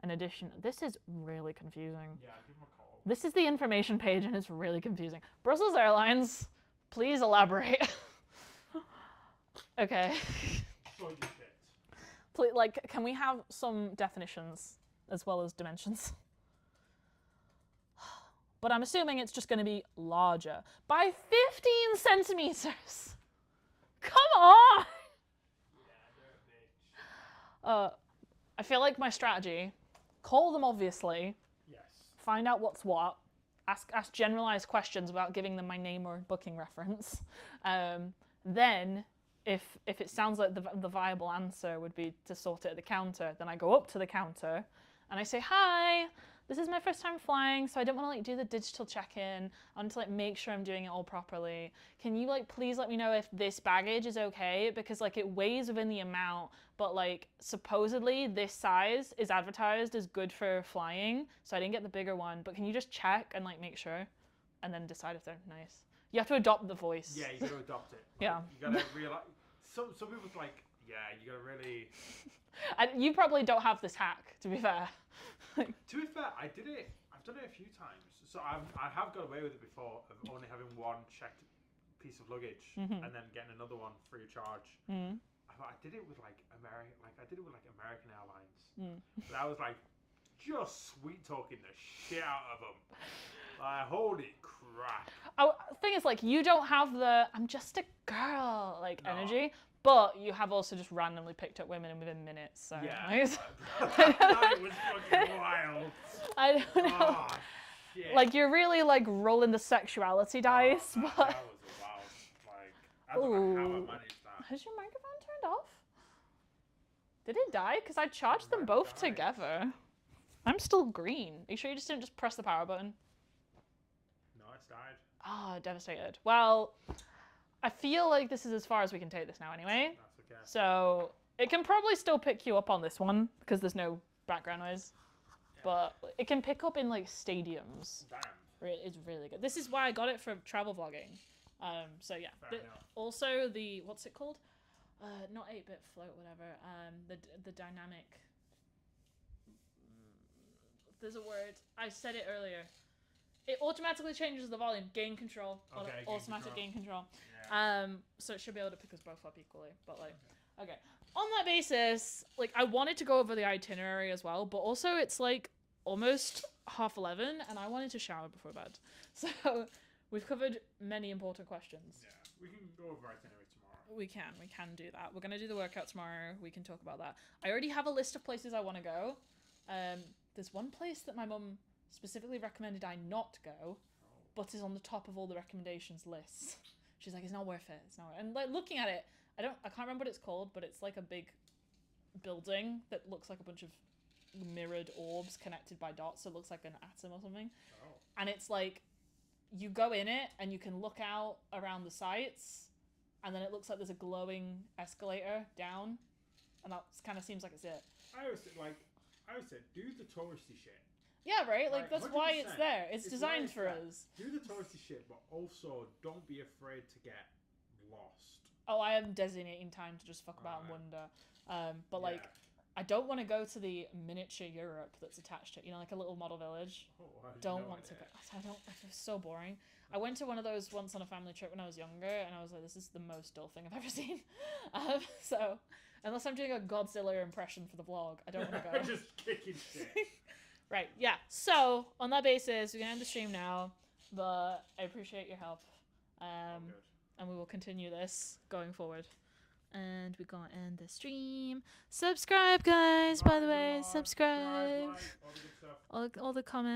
In addition, this is really confusing. Yeah, give them a call. This is the information page and it's really confusing. Brussels Airlines, please elaborate. Okay. So you fit. Please, like, can we have some definitions as well as dimensions? But I'm assuming it's just going to be larger by 15 centimeters. Come on! Yeah, I feel like my strategy, call them obviously, yes. find out what's what, ask generalized questions without giving them my name or booking reference. Then, if it sounds like the viable answer would be to sort it at the counter, then I go up to the counter and I say, hi, this is my first time flying, so I don't want to like do the digital check-in. I want to like make sure I'm doing it all properly. Can you like please let me know if this baggage is okay? Because like it weighs within the amount, but like supposedly this size is advertised as good for flying, so I didn't get the bigger one. But can you just check and like make sure, and then decide if they're nice? You have to adopt the voice. Yeah, you got to adopt it. Yeah. You got to realize. Some people's like, yeah, you got to really. And you probably don't have this hack, to be fair. To be fair, I've done it a few times. So I have got away with it before of only having one checked piece of luggage and then getting another one free of charge. I did it with American Airlines. But I was like just sweet talking the shit out of them. Holy crap. Oh, thing is, like, you don't have the I'm just a girl energy, but you have also just randomly picked up women within minutes. So Yeah. nice. That was fucking wild. I don't know. Oh, shit. Like, you're really like rolling the sexuality dice, that but was a wild. Like, I don't know how I managed that. has your microphone turned off? Did it die? Because I charged them both together. I'm still green. Are you sure you just didn't just press the power button? No, it's died. Oh, devastated. Well, I feel like this is as far as we can take this now anyway. That's okay. So it can probably still pick you up on this one because there's no background noise. Yeah. But it can pick up in like stadiums. Damn. It's really good. This is why I got it for travel vlogging. So yeah. Also the, what's it called? Not 8-bit float, whatever. The dynamic. There's a word. I said it earlier. It automatically changes the volume. Gain control. Okay, automatic gain control. Yeah. So it should be able to pick us both up equally. But like, okay. On that basis, like I wanted to go over the itinerary as well, but also it's like almost 11:30 and I wanted to shower before bed. So we've covered many important questions. Yeah, we can go over itinerary tomorrow. We can do that. We're going to do the workout tomorrow. We can talk about that. I already have a list of places I want to go. There's one place that my mum specifically recommended I not go, but is on the top of all the recommendations lists. She's like, it's not worth it. It's not worth it. And like looking at it, I can't remember what it's called, but it's like a big building that looks like a bunch of mirrored orbs connected by dots. So it looks like an atom or something. Oh. And it's like, you go in it and you can look out around the sites, and then it looks like there's a glowing escalator down, and that kind of seems like it's it. I always said, do the touristy shit. Yeah, right? Like, that's 100%. why it's there. It's designed for us. Do the touristy shit, but also don't be afraid to get lost. Oh, I am designating time to just fuck about and wonder. But, like, I don't want to go to the miniature Europe that's attached to it. You know, like a little model village. Oh, Don't want to go. I don't. It's so boring. I went to one of those once on a family trip when I was younger, and I was like, this is the most dull thing I've ever seen. So, unless I'm doing a Godzilla impression for the vlog, I don't want to go. Just kicking shit. Right, yeah. So, on that basis, we can end the stream now, but I appreciate your help. And we will continue this going forward. And we're going to end the stream. Subscribe, guys, by the way. Subscribe. All the good stuff. All the comments.